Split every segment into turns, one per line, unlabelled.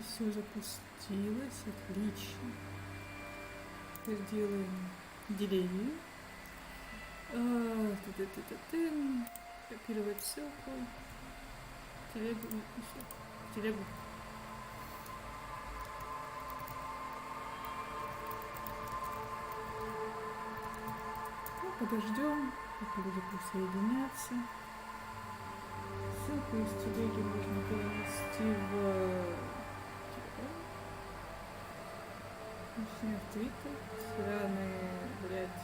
все запустилось, отлично. Теперь делаем деление. Копировать ссылку. Телегу. Подождем, пока люди присоединятся. Ссылку из телеги можно перенести в Телеграм. Точнее, в Твиттер. Сраны, блядь.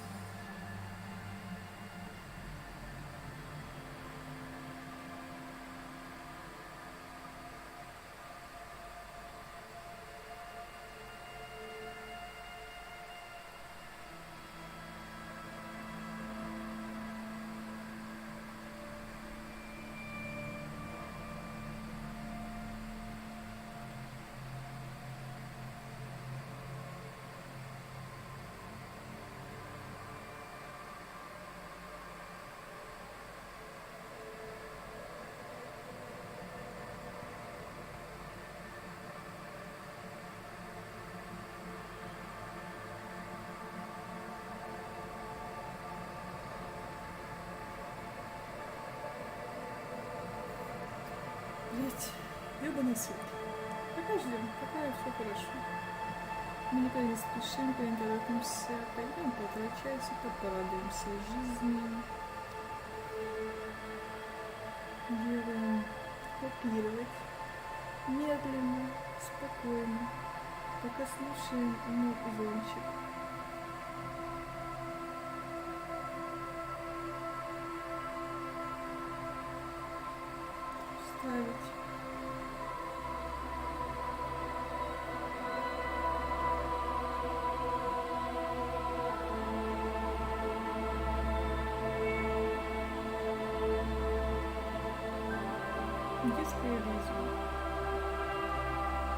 Блять, ёбаный суд. Пока ждем, пока все хорошо. Мы никуда не спешим, никуда не торопимся. Пойдем полтора часика, порадуемся жизни. Делаем копировать. Медленно, спокойно. Пока слушаем музончик. Ставить. Детское ELYSIUM.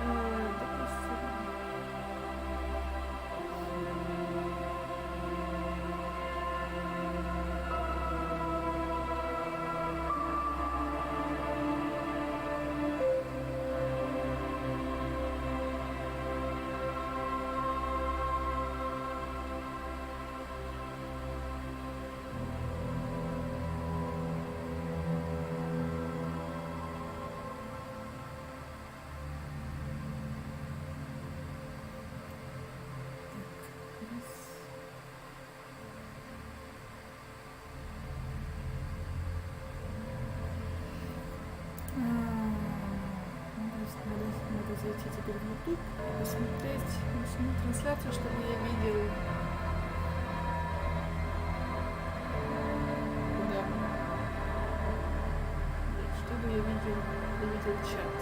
Давай сыром. Надо зайти теперь в YouTube, посмотреть саму трансляцию, чтобы я видел, чтобы я видел чат.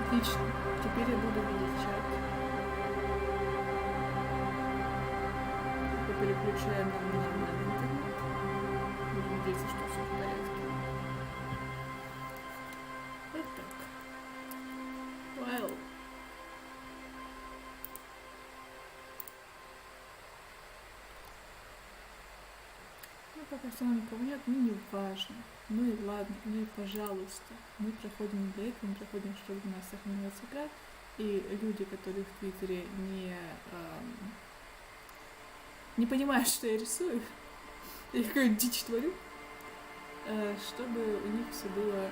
Отлично, теперь я буду видеть чат. Переключаем на интернет. Будем надеяться, что все в порядке. Вот так. Well. Ну, пока все никого нет, ну не важно. Ну и ладно, ну и пожалуйста. Мы проходим для этого, мы проходим, чтобы у нас сохранилась игра. И люди, которые в Твиттере не понимают, что я рисую, я какую-то дичь творю, чтобы у них все было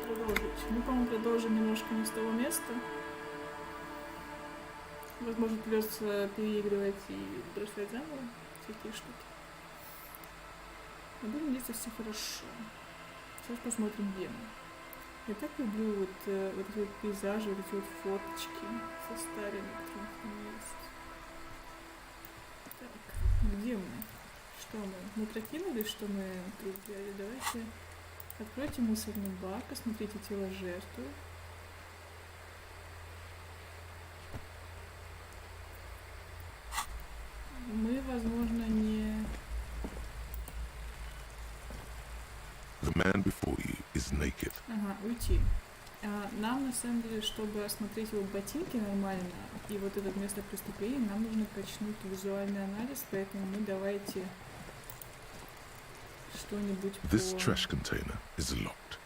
продолжить. Мы, по-моему, продолжим немножко не с того места. Возможно, придется переигрывать и бросать заново всякие штуки. Но будем надеяться, все хорошо. Сейчас посмотрим, где мы. Я так люблю вот эти вот пейзажи, вот эти вот фоточки со старыми, которые там есть. Так, где мы? Что мы? Мы прокинули, что мы тут взяли? Давайте откройте мусорный бак, осмотрите тело жертвы. Мы, возможно, не...
The man before you is naked.
Ага, уйти. Нам, на самом деле, чтобы осмотреть его ботинки нормально, и вот это место преступления, нам нужно качнуть визуальный анализ, поэтому мы давайте что-нибудь
This
по...
trash container is locked.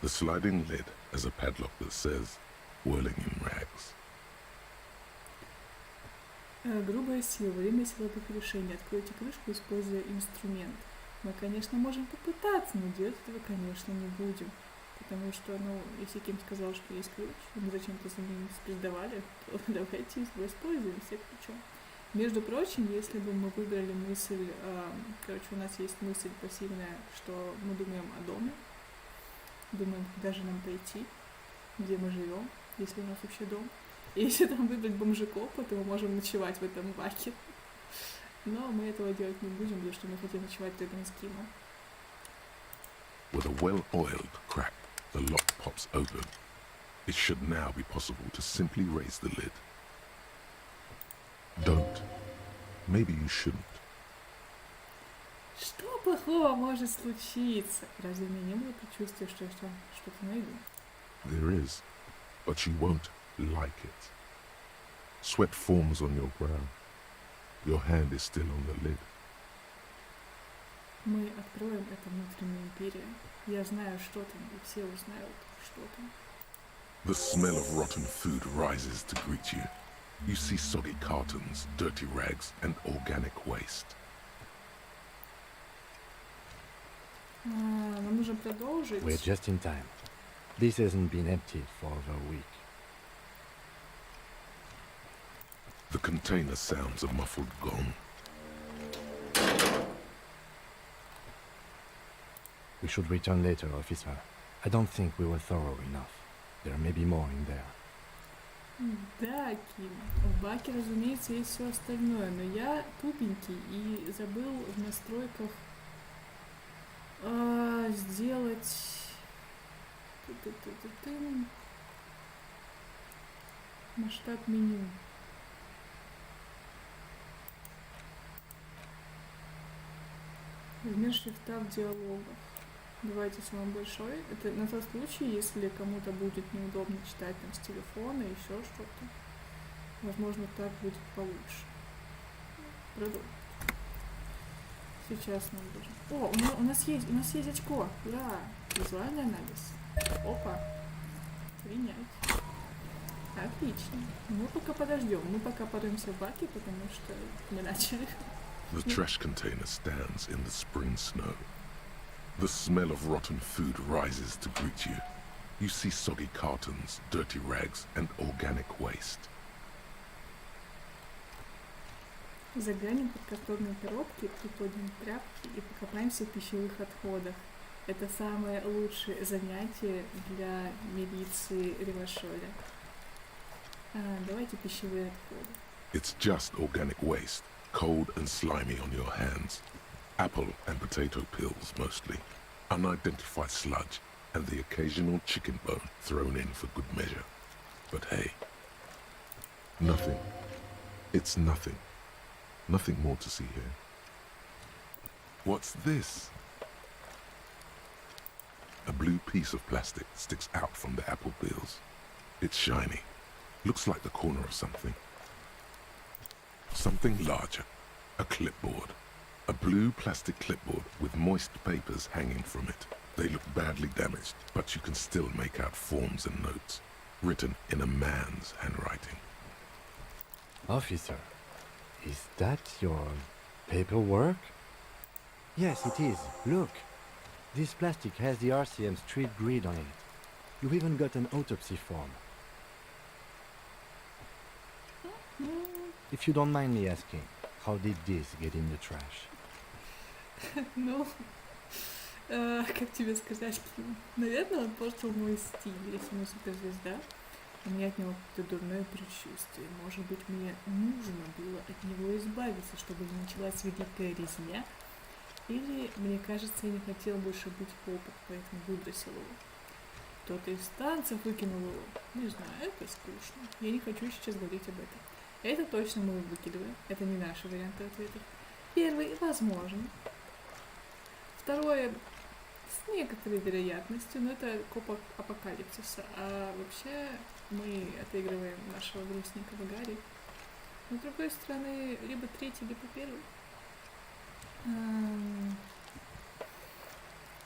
The sliding lid has a padlock that says, whirling in rags.
Грубая сила. Время силовых решений. Откройте крышку, используя инструмент. Мы, конечно, можем попытаться, но делать этого, конечно, не будем. Потому что, если Ким сказал, что есть ключ, и мы зачем-то за ним сдавали, то давайте его используем, все ключом. Между прочим, если бы мы выбрали мысль, у нас есть мысль пассивная, что мы думаем о доме, думаем, куда же нам пойти, где мы живем, если у нас вообще дом. И если там выбрать бомжиков, то мы можем ночевать в этом баке. Но мы этого делать не будем, потому что мы хотим ночевать рядом с Кимом.
With a well-oiled crack, the lock pops open. It should now be possible to simply raise the lid. Don't. Maybe you shouldn't.
Что плохого может случиться? Разве у меня не было предчувствия, что я что-то найду?
There is, but you won't like it. Sweat forms on your brow. Your hand is still on the lid.
Мы откроем это внутреннюю империю. Я знаю, что там, и все узнают, что там.
The smell of rotten food rises to greet you. You see soggy cartons, dirty rags, and organic waste.
Нам нужно продолжить.
We're just in time. This hasn't been emptied for over a week.
The container sounds a muffled gong.
We should return later, officer. I don't think we were thorough enough. There may be more in there.
Да, Ким. В баке, разумеется, есть все остальное, но я тупенький и забыл в настройках сделать масштаб меню. Размер шрифта в диалогах. Давайте самый большой. Это на тот случай, если кому-то будет неудобно читать там с телефона, еще что-то. Возможно, так будет получше. Продолжим. Сейчас нам должен... О, у нас есть очко. Ура! Визуальный анализ. Опа. Принять. Отлично. Мы пока подождем. Мы пока порымся в баке, потому что мы начали.
The trash container stands in the spring snow. The smell of rotten food rises to greet you. You see soggy cartons, dirty rags, and organic waste.
Заглянем под картонные коробки, приподним тряпки и покопаемся в пищевых отходах. Это самое лучшее занятие для милиции Ревашоля. Давайте пищевые отходы.
It's just organic waste, cold and slimy on your hands. Apple and potato peels mostly, unidentified sludge, and the occasional chicken bone thrown in for good measure. But hey, nothing. It's nothing. Nothing more to see here. What's this? A blue piece of plastic sticks out from the apple peels. It's shiny. Looks like the corner of something. Something larger. A clipboard. A blue plastic clipboard with moist papers hanging from it. They look badly damaged, but you can still make out forms and notes, written in a man's handwriting.
Officer, is that your paperwork? Yes, it is. Look. This plastic has the RCM street grid on it. You even got an autopsy form. If you don't mind me asking, how did this get in the trash?
Ну, как тебе сказать, Ким? Наверное, он портил мой стиль. Если мы суперзвезда, у меня от него какое-то дурное предчувствие. Может быть, мне нужно было от него избавиться, чтобы не началась великая резня? Или, мне кажется, я не хотела больше быть попой, поэтому выбросил его. Кто-то из танцев выкинул его. Не знаю, это скучно. Я не хочу сейчас говорить об этом. Это точно мы выкидываем. Это не наши варианты ответов. Первый, возможно. С некоторой вероятностью, но это коп апокалипсиса. А вообще мы отыгрываем нашего грустненького Гарри. Но с другой стороны, либо третий, либо первый.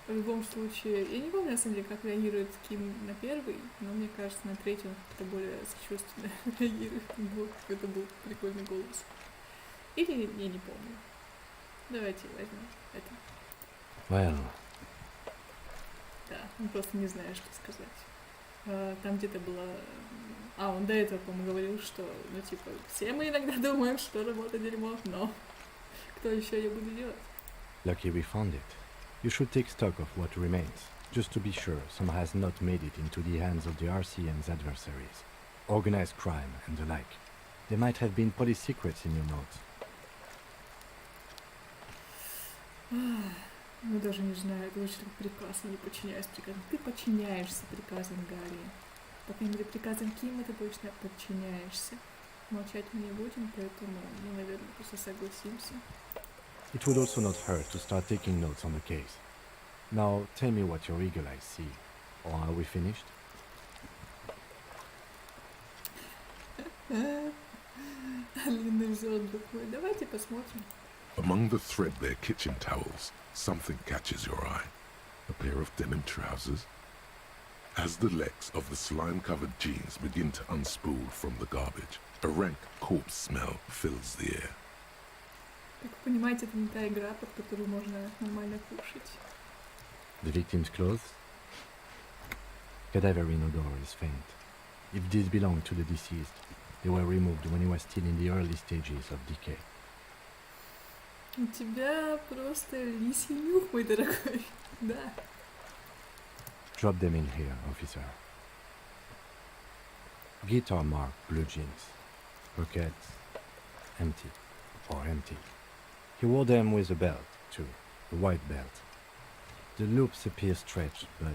В любом случае, я не помню, на самом деле, как реагирует Ким на первый, но мне кажется, на третий он как-то более сочувственно реагирует. Это был прикольный голос. Или я не помню. Давайте возьмем это.
Well,
Да, он просто не знает, что сказать. Там где-то было... он до этого, по-моему, говорил, что, ну, типа, все мы иногда думаем, что работа дерьмо, но кто еще ее будет делать?
lucky we found it. You should take stock of what remains, just to be sure some has not made it into the hands of the RCM's adversaries. Organized crime and the like. There might have been police secrets in your notes.
Ну, даже не знаю, это очень приказ, но не подчиняюсь приказам. Ты подчиняешься приказам Гарри. По крайней мере, приказам Кима ты точно подчиняешься. Молчать мы не будем, поэтому мы, наверное, просто согласимся.
It would also not hurt to start taking notes on the case. Now, tell me what your eagle eyes see. Or are we finished?
Длинный взгляд такой. Давайте посмотрим.
Among the threadbare kitchen towels, something catches your eye. A pair of denim trousers. As the legs of the slime-covered jeans begin to unspool from the garbage, a rank corpse smell fills the air.
Как вы понимаете, это не та игра, под которую можно нормально кушать.
The victim's clothes? Cadaverine odor is faint. If these belong to the deceased, they were removed when he was still in the early stages of decay.
У тебя просто лисий нюх, мой дорогой. Да.
Drop them in here, officer. Guitar marked blue jeans. Pockets empty. Or empty. He wore them with a belt, too. A white belt. The loops appear stretched, but...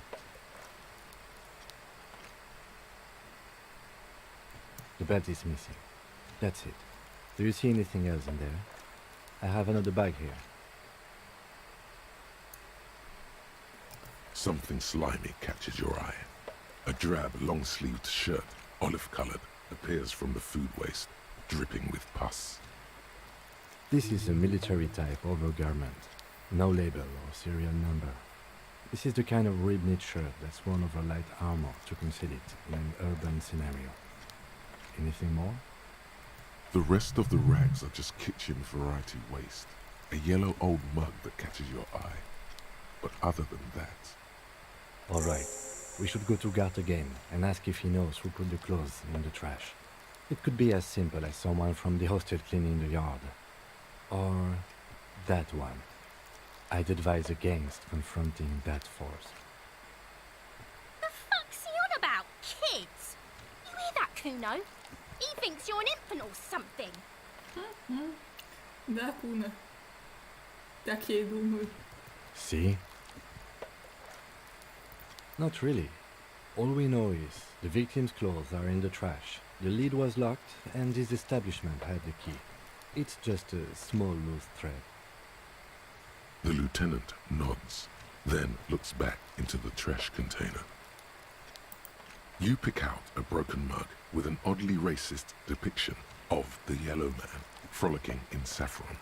The belt is missing. That's it. Do you see anything else in there? I have another bag here.
Something slimy catches your eye. A drab, long-sleeved shirt, olive-colored, appears from the food waste, dripping with pus.
This is a military-type overgarment. No label or serial number. This is the kind of rib-knit shirt that's worn over light armor to conceal it in an urban scenario. Anything more?
The rest of the rags are just kitchen variety waste. A yellow old mug that catches your eye. But other than that...
All right. We should go to Gart again and ask if he knows who put the clothes in the trash. It could be as simple as someone from the hostel cleaning the yard. Or that one. I'd advise against confronting that force.
The fuck's he on about? Kids? You hear that, Kuno? He thinks you're an infant or something.
Да, Куна. Так я и думаю.
See? Not really. All we know is the victim's clothes are in the trash. The lid was locked and this establishment had the key. It's just a small loose thread.
The lieutenant nods, then looks back into the trash container. You pick out a broken mug with an oddly racist depiction of the yellow man frolicking in saffron.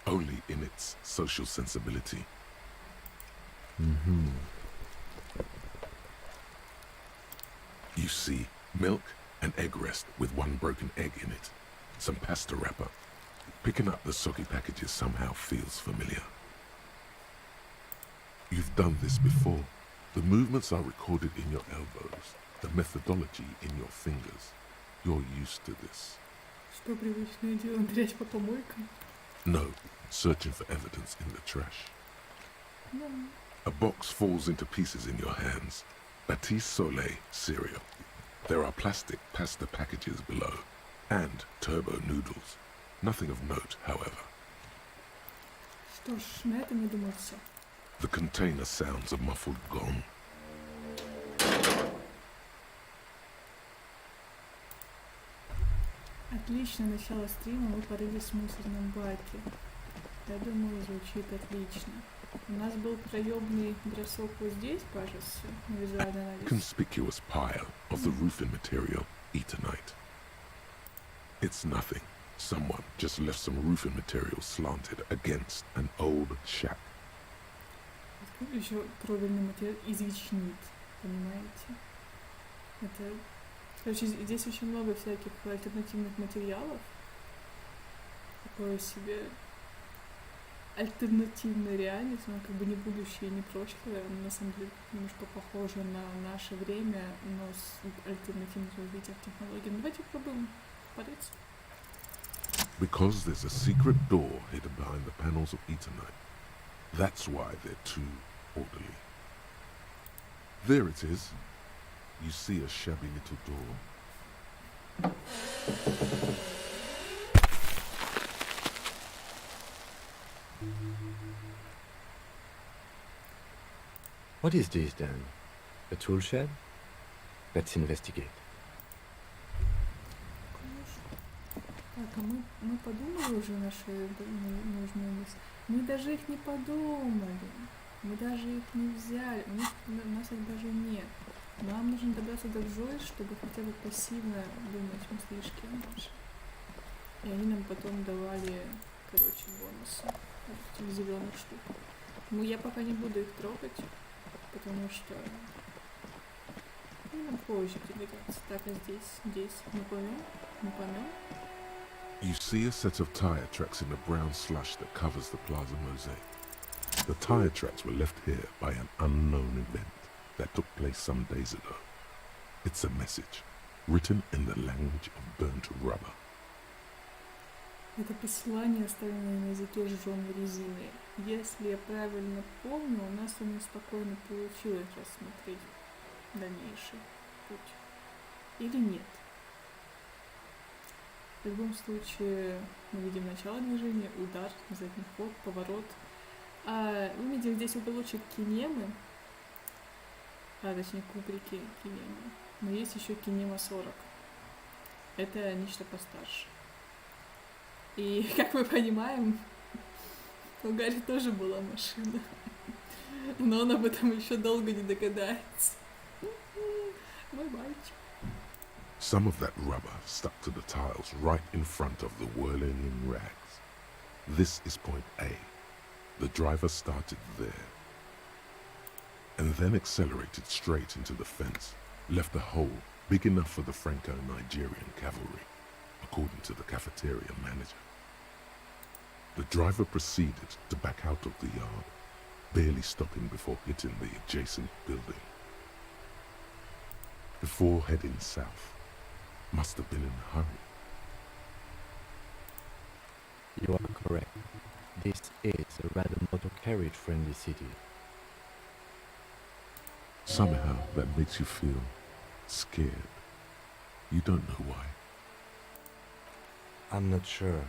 Only in its social sensibility.
Mm-hmm.
You see milk and egg rest with one broken egg in it. Some pasta wrapper. Picking up the soggy packages somehow feels familiar. You've done this before. The movements are recorded in your elbows, the methodology in your fingers. You're used to this.
Что привычное дело, нырять по помойкам?
No, searching for evidence in the trash.
No.
A box falls into pieces in your hands. Batiste Soleil cereal. There are plastic pasta packages below, and turbo noodles. Nothing of note, however.
Что ж, на этом, я думаю, все.
The container sounds a muffled gong.
Отличное начало стрима, мы порылись в мусорном баке. Я думаю, звучит отлично. У нас был проебный бросок вот здесь, кажется, на визуальный анализ.
Conspicuous pile of the roofing material, eternite. It's nothing. Someone just left some roofing material slanted against an old shack.
Откуда еще кровельный материал извечнит, понимаете? Это... Короче, здесь очень много всяких альтернативных материалов. Такое себе альтернативная реальность, она как бы не будущее, не прошлое, она на самом деле немножко похожа на наше время, но с альтернативным развитием технологий. Ну, давайте попробуем порыться.
Because there's a secret door hidden behind the panels of eternite. That's why they're too orderly. There it is. You see a shabby little door.
What is this then? A tool shed? Let's investigate.
Так, а мы подумали уже наши нужные мысли? Мы даже их не подумали. Мы даже их не взяли. У нас их даже нет. Нам нужно добраться до Джойс, чтобы хотя бы пассивно думать мыслишки наши. И они нам потом давали, короче, бонусы от этих зеленых штук. Ну, я пока не буду их трогать, потому что нам позже пригодятся. Так, а здесь мы поймем.
You see a set of tire tracks in the brown slush that covers the plaza mosaic. The tire tracks were left here by an unknown event that took place some days ago. It's a message, written in the language of burnt rubber.
Это послание, оставленное на языке сжёной резины. Если я правильно помню, у нас с вами спокойно получилось рассмотреть дальнейший путь. Или нет? В любом случае, мы видим начало движения, удар, задний ход, поворот. Вы видите здесь уголочек Кинемы, точнее кубрики Кинемы. Но есть еще Кинема 40. Это нечто постарше. И, как мы понимаем, у Гарри тоже была машина. Но он об этом еще долго не догадается. Мой мальчик.
Some of that rubber stuck to the tiles right in front of the whirling in rags. This is point A. The driver started there and then accelerated straight into the fence, left a hole big enough for the Franco-Nigerian cavalry, according to the cafeteria manager. The driver proceeded to back out of the yard, barely stopping before hitting the adjacent building. Before heading south, must have been in a hurry.
You are correct. This is a rather motor carriage-friendly city.
Somehow that makes you feel scared. You don't know why.
I'm not sure.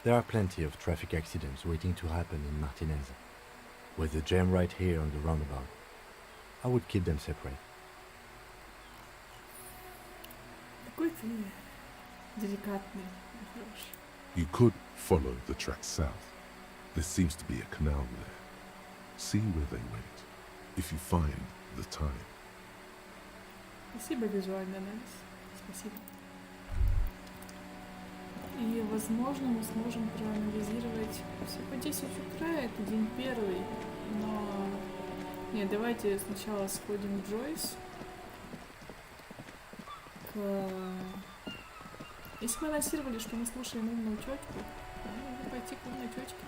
There are plenty of traffic accidents waiting to happen in Martinez. With the jam right here on the roundabout, I would keep them separate.
Какой ты деликатный, хороший.
You could follow the track south. There seems to be a canal there. See where they went, if you find the time.
Спасибо, визуальный анализ. Спасибо. И, возможно, мы сможем проанализировать все по 10 утра, это день первый, но... Нет, давайте сначала сходим в Джойс. Если мы анонсировали, что мы слушаем умную тётку, надо пойти к умной тётке.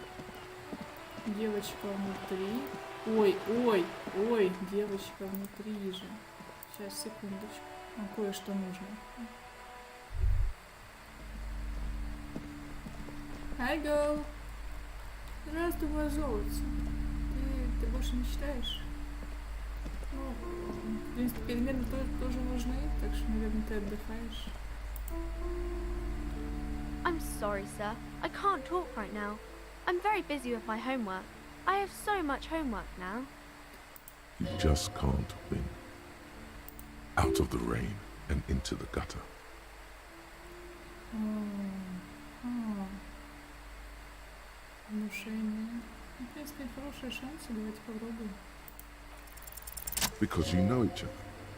Девочка внутри. Ой, девочка внутри же. Сейчас, секундочку. Кое-что нужно. Hi, girl. Здравствуй, мой золотце. Ты больше не читаешь? Ну, в принципе, перемены тоже нужны, так что, наверное, ты отдыхаешь.
I'm sorry, sir. I can't talk right now. I'm very busy with my homework. I have so much homework now.
You just can't win. Out of the rain and into the gutter.
Внушение. Ну, в принципе, хорошие шансы, давайте попробуем.
Because you know each other.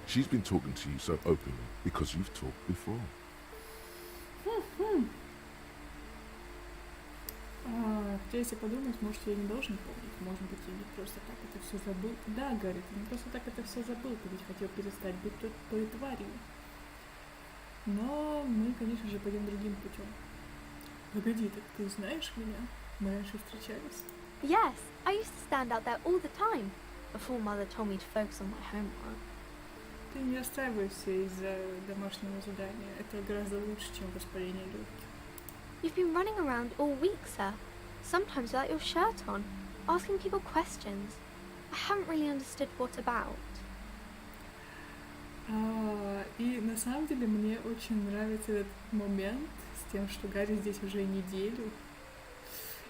She's been talking to you so openly because you've talked before.
Хотя, если подумать, может, я не должен помнить. Может быть, я не просто так это все забыл. Да, Гарри, ты не просто так это все забыл. Ты ведь хотел перестать быть той тварью. Но мы, конечно же, пойдем другим путем. Погоди, так ты знаешь меня? Мы раньше встречались.
Yes, I used to stand out there all the time before Mother told me to focus on my homework.
Ты не расстраивайся из-за домашнего задания. Это гораздо лучше, чем воспаление легких.
You've been running around all week, sir. Sometimes without your shirt on, asking people questions. I haven't really understood what about.
И на самом деле мне очень нравится этот момент с тем, что Гарри здесь уже неделю.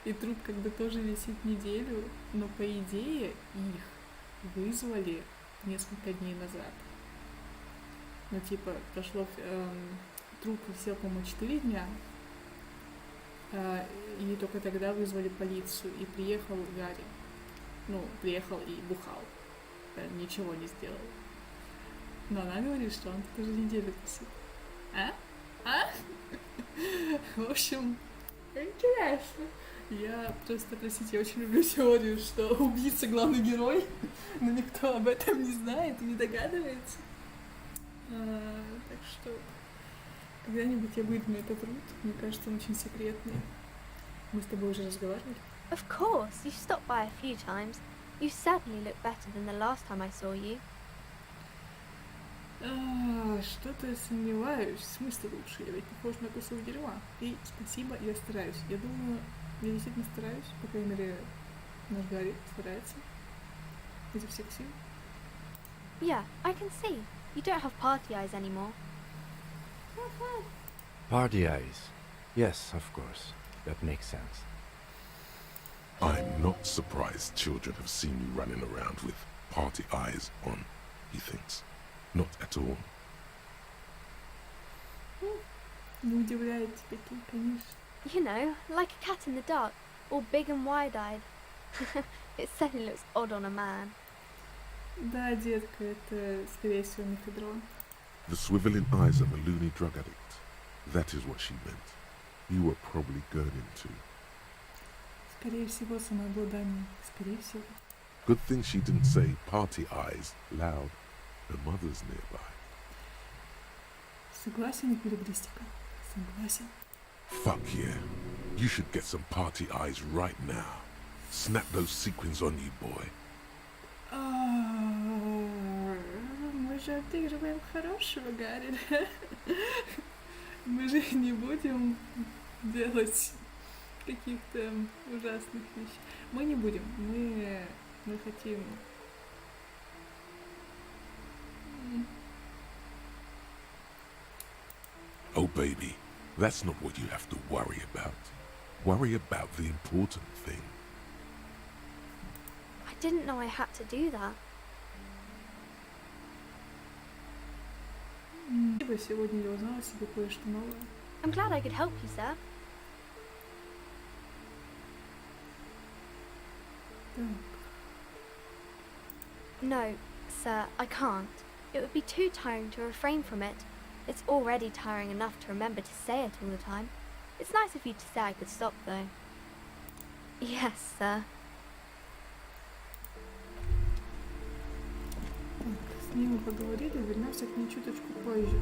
И труп как бы тоже висит неделю, но по идее их вызвали несколько дней назад. Ну типа прошло, труп висел, по-моему, 4 дня, и только тогда вызвали полицию, и приехал Гарри. Ну, приехал и бухал, ничего не сделал. Но она говорит, что он тут уже неделю висит. В общем, интересно. Я просто, простите, я очень люблю теорию, что убийца главный герой, но никто об этом не знает и не догадывается. Так что когда-нибудь я выдумаю этот рут. Мне кажется, он очень секретный. Мы с тобой уже разговаривали.
Of course, you stopped by a few times. You certainly look better than the last time I saw you.
Что-то я сомневаюсь. В смысле лучше? Я ведь похож на кусок дерьма. И спасибо, я стараюсь. Я думаю, я действительно стараюсь. По крайней мере, наш Гарри старается. Изо всех сил.
Yeah, I can see. You don't have party eyes anymore.
Party eyes. Yes, of course. That makes sense.
I'm not surprised children have seen you running around with party eyes on, he thinks. Not at all.
Не удивляет тебя, Ким, конечно.
You know, like a cat in the dark, all big and wide-eyed. It certainly looks odd on a man.
Да, детка, это, скорее всего, мефедрон.
The swiveling eyes of a loony drug addict. That is what she meant. You were probably gurning too.
Скорее всего, самообладание. Скорее всего.
Good thing she didn't say party eyes loud. Her mother's nearby.
Согласен, эквилибристика. Согласен.
Fuck yeah. You should get some party eyes right now. Snap those sequins on you, boy.
Мы же отыгрываем хорошего, Гарри. Мы же не будем делать каких-то ужасных вещей. Мы не будем. Мы хотим...
Oh, baby, that's not what you have to worry about. Worry about the important thing.
I didn't know I had to do that.
Сегодня я узнала себе кое-что новое.
I'm glad I could help you, sir.
Так.
No, sir, I can't. It would be too tiring to refrain from it. It's already tiring enough to remember to say it all the time. It's nice of you to say I could stop, though. Yes, sir.
С ней мы поговорили, вернемся к ней чуточку позже.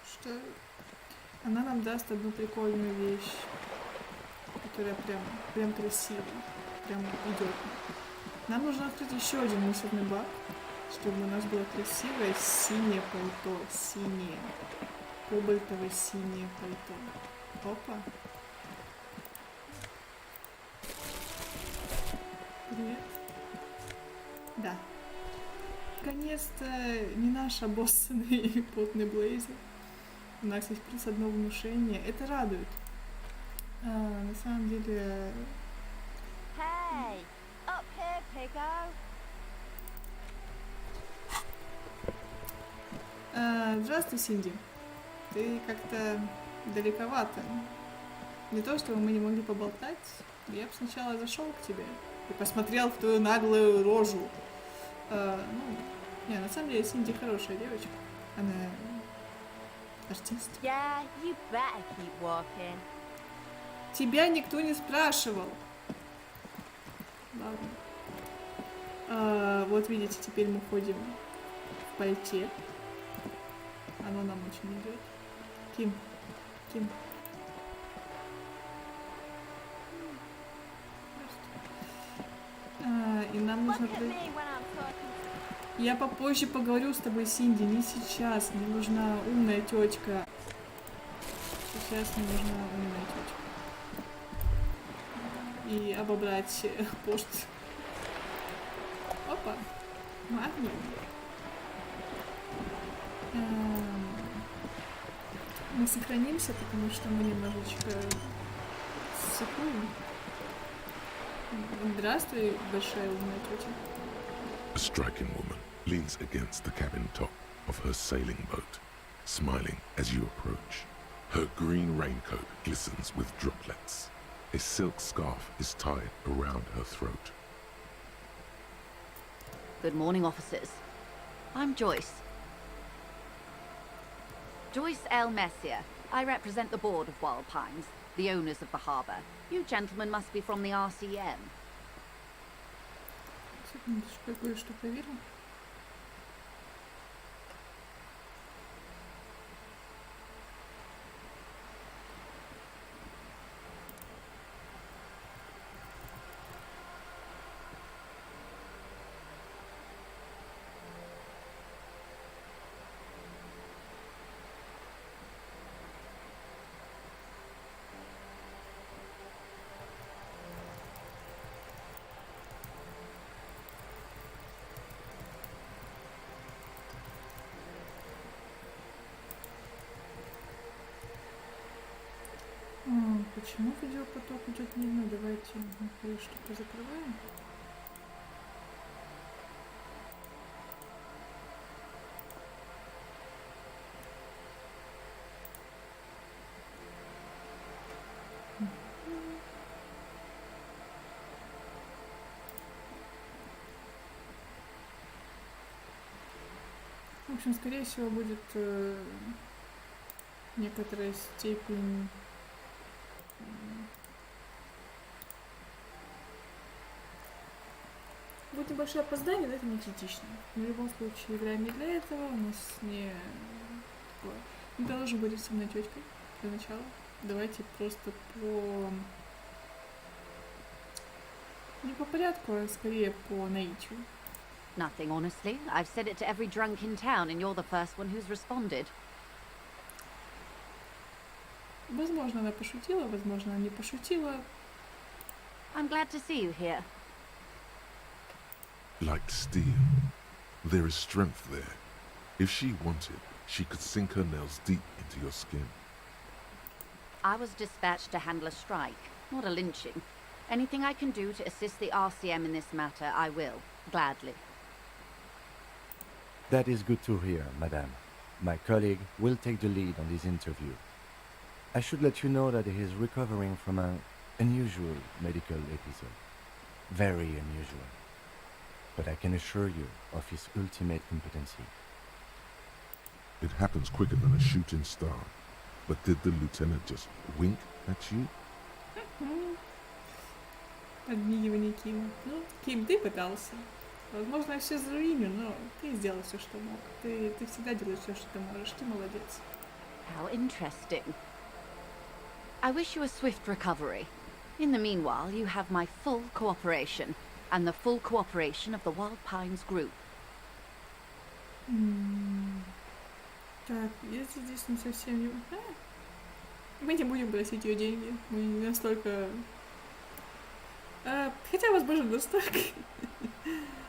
Что она нам даст одну прикольную вещь, которая прям красивая, прям идет. Нам нужно открыть еще один мусорный бак, чтобы у нас было красивое синее пальто, синее, кобальтово-синее пальто. Опа. Привет. Да. Наконец-то не наш обоссанный потный блейзер. У нас есть плюс одно внушение. Это радует. На самом деле...
Hey, up here, piggo.
Здравствуй, Синди. Ты как-то далековато. Не то, чтобы мы не могли поболтать, Я бы сначала зашел к тебе и посмотрел в твою наглую рожу. Не, на самом деле Синди хорошая девочка. Она артист.
Yeah, you better keep walking.
Тебя никто не спрашивал. Ладно. Вот видите, теперь мы ходим в пальте. Оно нам очень идет. Ким. И нам нужно...
Look at me when I'm talking.
Я попозже поговорю с тобой, Синди, не сейчас. Мне нужна умная тётка. Сейчас мне нужна умная тётка. И обобрать пост. Опа. Магний. Мы сохранимся, потому что мы немножечко сыкуем. Здравствуй, большая умная тётя.
A striking woman leans against the cabin top of her sailing boat, smiling as you approach. Her green raincoat glistens with droplets. A silk scarf is tied around her throat.
Good morning, officers. I'm Joyce. Joyce L. Messier. I represent the board of Wild Pines, the owners of the harbour. You gentlemen must be from the RCM.
Секундочку, я кое-что проверю. Почему видеопоток идет мимо? Давайте мы кое-что позакрываем. В общем, скорее всего, будет некоторая степень будет небольшое опоздание, но это не критично. В любом случае, играем не для этого, у нас не такое. Мы должны быть со мной тёткой для начала. Давайте просто не по порядку, а скорее по наитию.
Nothing, honestly. I've said it to every drunk in town, and you're the first one who's responded.
Возможно, она пошутила, возможно, она не пошутила.
I'm glad to see you here.
Like steel, there is strength there. If she wanted, she could sink her nails deep into your skin.
I was dispatched to handle a strike, not a lynching. Anything I can do to assist the RCM in this matter, I will, gladly.
That is good to hear, madame. My colleague will take the lead on this interview. I should let you know that he is recovering from an unusual medical episode. Very unusual. But I can assure you of his ultimate competency.
It happens quicker than a shooting star. But did the lieutenant just wink at you?
Подмигивание Кима. Ну, Ким, ты пытался. Возможно, я все заруиню, но ты сделал все, что мог. Ты всегда делаешь все, что ты можешь. Ты молодец.
How interesting. I wish you a swift recovery. In the meanwhile, you have my full cooperation, and the full cooperation of the Wild Pines Group.
Так, если здесь не совсем не... Мы не будем просить ее деньги. Мы не настолько... хотя, возможно, настолько.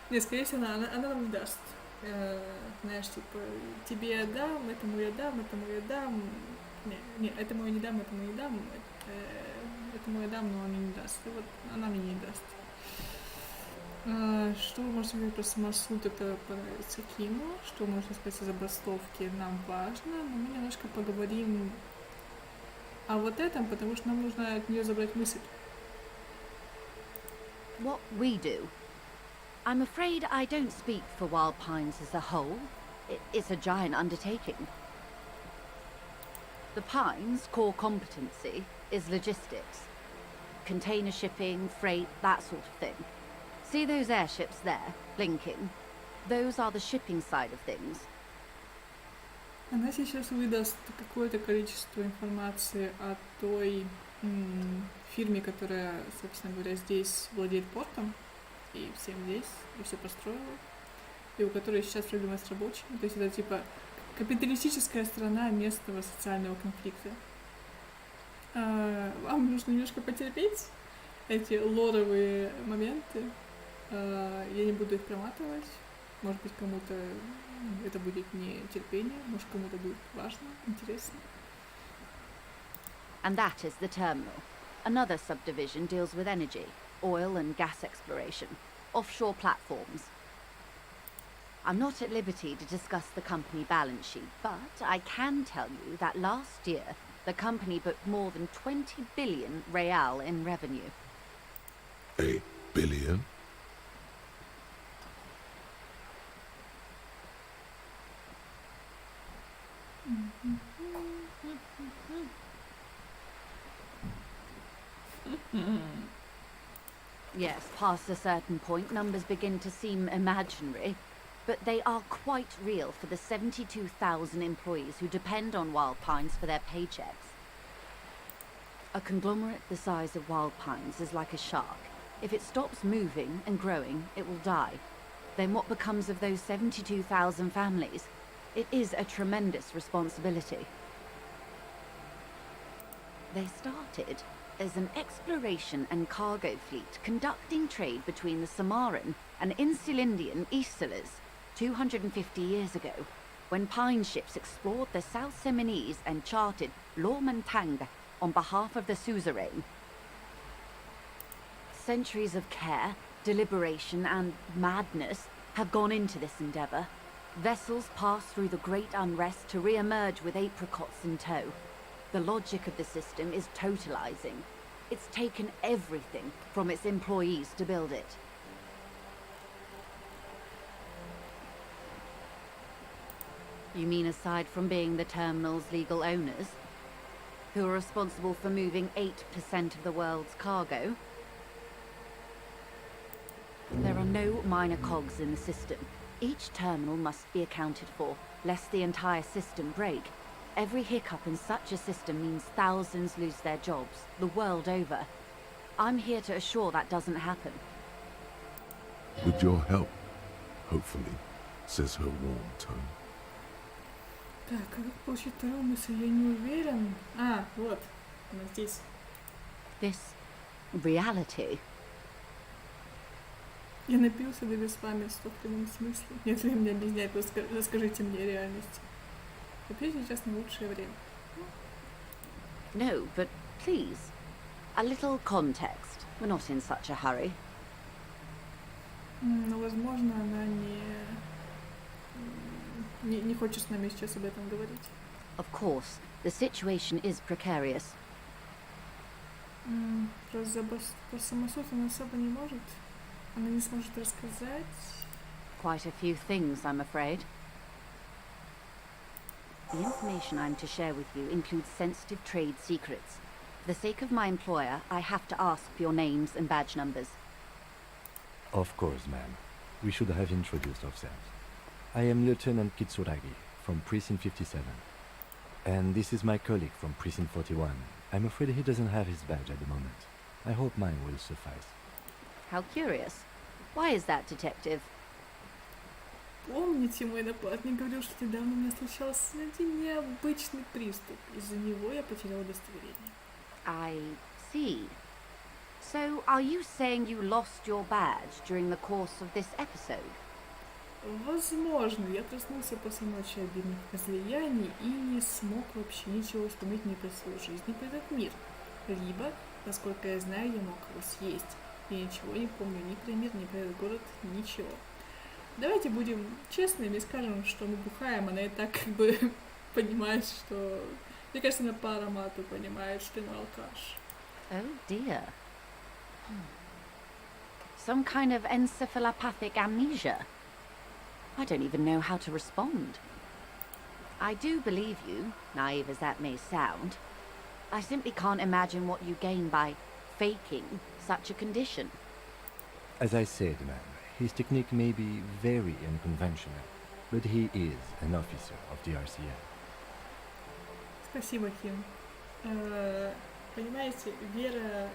Нет, скорее всего, она нам не даст. Знаешь, типа, тебе я дам, этому я дам, этому я дам. Не, этому я не дам, этому не дам. Этому я дам, но он мне не даст. И вот она мне не даст. Что вы можете сказать про самосуд? Это понравится Киму. Что можно сказать о забастовке? Нам важно. Но мы немножко поговорим о вот этом, потому что нам нужно от нее забрать мысль.
what we do. I'm afraid I don't speak for Wild Pines as a whole. It's a giant undertaking. The Pines' core competency is logistics. Container shipping, freight, that sort of thing. See those airships there, blinking? Those are the shipping side of things.
Она сейчас выдаст какое-то количество информации о той фирме, которая, собственно говоря, здесь владеет портом, и всем здесь, и все построила, и у которой сейчас проблемы с рабочими. То есть это типа капиталистическая страна местного социального конфликта. Вам нужно немножко потерпеть эти лоровые моменты. Я не буду их проматывать. Может быть, кому-то это будет не терпение, может, кому-то будет важно, интересно.
And that is the terminal. Another subdivision deals with energy, oil and gas exploration, offshore platforms. I'm not at liberty to discuss the company balance sheet, but I can tell you that last year the company booked more than 20 billion real in revenue.
A billion?
Yes, past a certain point, numbers begin to seem imaginary, but they are quite real for the 72,000 employees who depend on Wild Pines for their paychecks. A conglomerate the size of Wild Pines is like a shark. If it stops moving and growing, it will die. Then what becomes of those 72,000 families? It is a tremendous responsibility. They started as an exploration and cargo fleet conducting trade between the Samoan and Insulindian Isolas 250 years ago, when pine ships explored the South Seminese and charted Lomantang on behalf of the suzerain. Centuries of care, deliberation and madness have gone into this endeavour. Vessels pass through the great unrest to re-emerge with apricots in tow. The logic of the system is totalizing. It's taken everything from its employees to build it. You mean aside from being the terminal's legal owners, who are responsible for moving 8% of the world's cargo? There are no minor cogs in the system. Each terminal must be accounted for, lest the entire system break. Every hiccup in such a system means thousands lose their jobs, the world over. I'm here to assure that doesn't happen.
With your help, hopefully, says her warm tone.
Так, а как получить вторую мысль? Я не уверен. Вот, она здесь.
This reality.
Я напился до беспамятства в прямом смысле. Если меня объяснять, расскажите мне реальность. Вообще сейчас не лучшее время.
No, but please, a little context. We're not in such a hurry.
Но, возможно, она не хочет с нами сейчас об этом говорить.
Of course, the situation is precarious.
Про самосуд она особо не может. Она не сможет рассказать.
Quite a few things, I'm afraid. The information I'm to share with you includes sensitive trade secrets. For the sake of my employer, I have to ask for your names and badge numbers.
Of course, ma'am. We should have introduced ourselves. I am Lieutenant KATSURAGI from Precinct 57. And this is my colleague from Precinct 41. I'm afraid he doesn't have his badge at the moment. I hope mine will suffice.
How curious. Why is that, detective?
Помните, мой напарник говорил, что недавно у меня случался один необычный приступ. Из-за него я потеряла удостоверение.
I see. So, are you saying you lost your badge during the course of this episode?
Возможно, я проснулся после ночи обильных возлияний и не смог вообще ничего вспомнить ни про свою жизнь, ни про этот мир. Либо, насколько я знаю, я мог его съесть. Я ничего не помню ни про мир, ни про этот город, ничего. Давайте будем честными и скажем, что мы бухаем, она и так как бы понимает, что... Мне кажется, она по аромату понимает, что мы алкаш.
Oh dear. Some kind of encephalopathic amnesia? I don't even know how to respond. I do believe you, naive as that may sound. I simply can't imagine what you gain by faking such a condition.
As I said, ma'am, his technique may be very unconventional, but he is an officer of the RCM.
Спасибо, Ким. Понимаете, вера,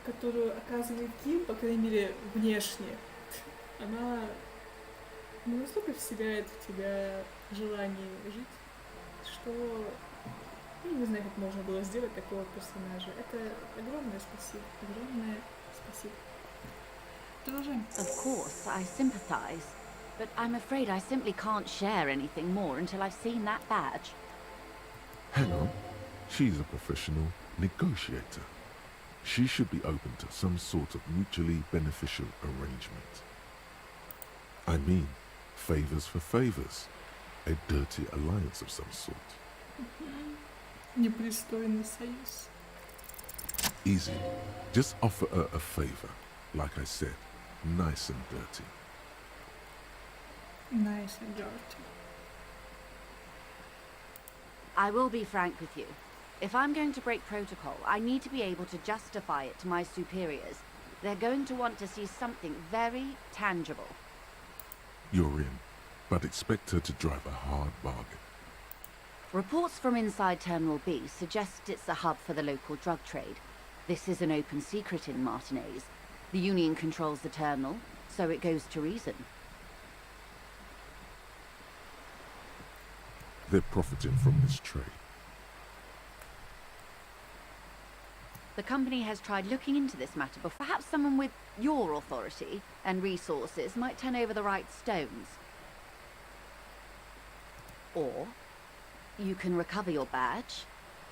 которую оказывает Ким, по крайней мере, внешне, она настолько вселяет в тебя желание жить, что я не знаю, как можно было сделать такого персонажа. Это огромное спасибо. Огромное спасибо. Продолжаем.
Of course, I sympathize, but I'm afraid I simply can't share anything more until I've seen that badge.
Hang on. She's a professional negotiator. She should be open to some sort of mutually beneficial arrangement. I mean, favors for favors. A dirty alliance of some sort.
Непристойный союз.
Easy. Just offer her a favor. Like I said, nice and dirty.
Nice and dirty.
I will be frank with you. If I'm going to break protocol, I need to be able to justify it to my superiors. They're going to want to see something very tangible.
You're in, but expect her to drive a hard bargain.
Reports from inside Terminal B suggest it's a hub for the local drug trade. This is an open secret in Martinez. The Union controls the terminal, so it goes to reason.
They're profiting from this trade.
The company has tried looking into this matter, but perhaps someone with your authority and resources might turn over the right stones. Or you can recover your badge,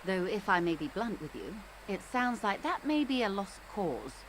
though if I may be blunt with you, it sounds like that may be a lost cause.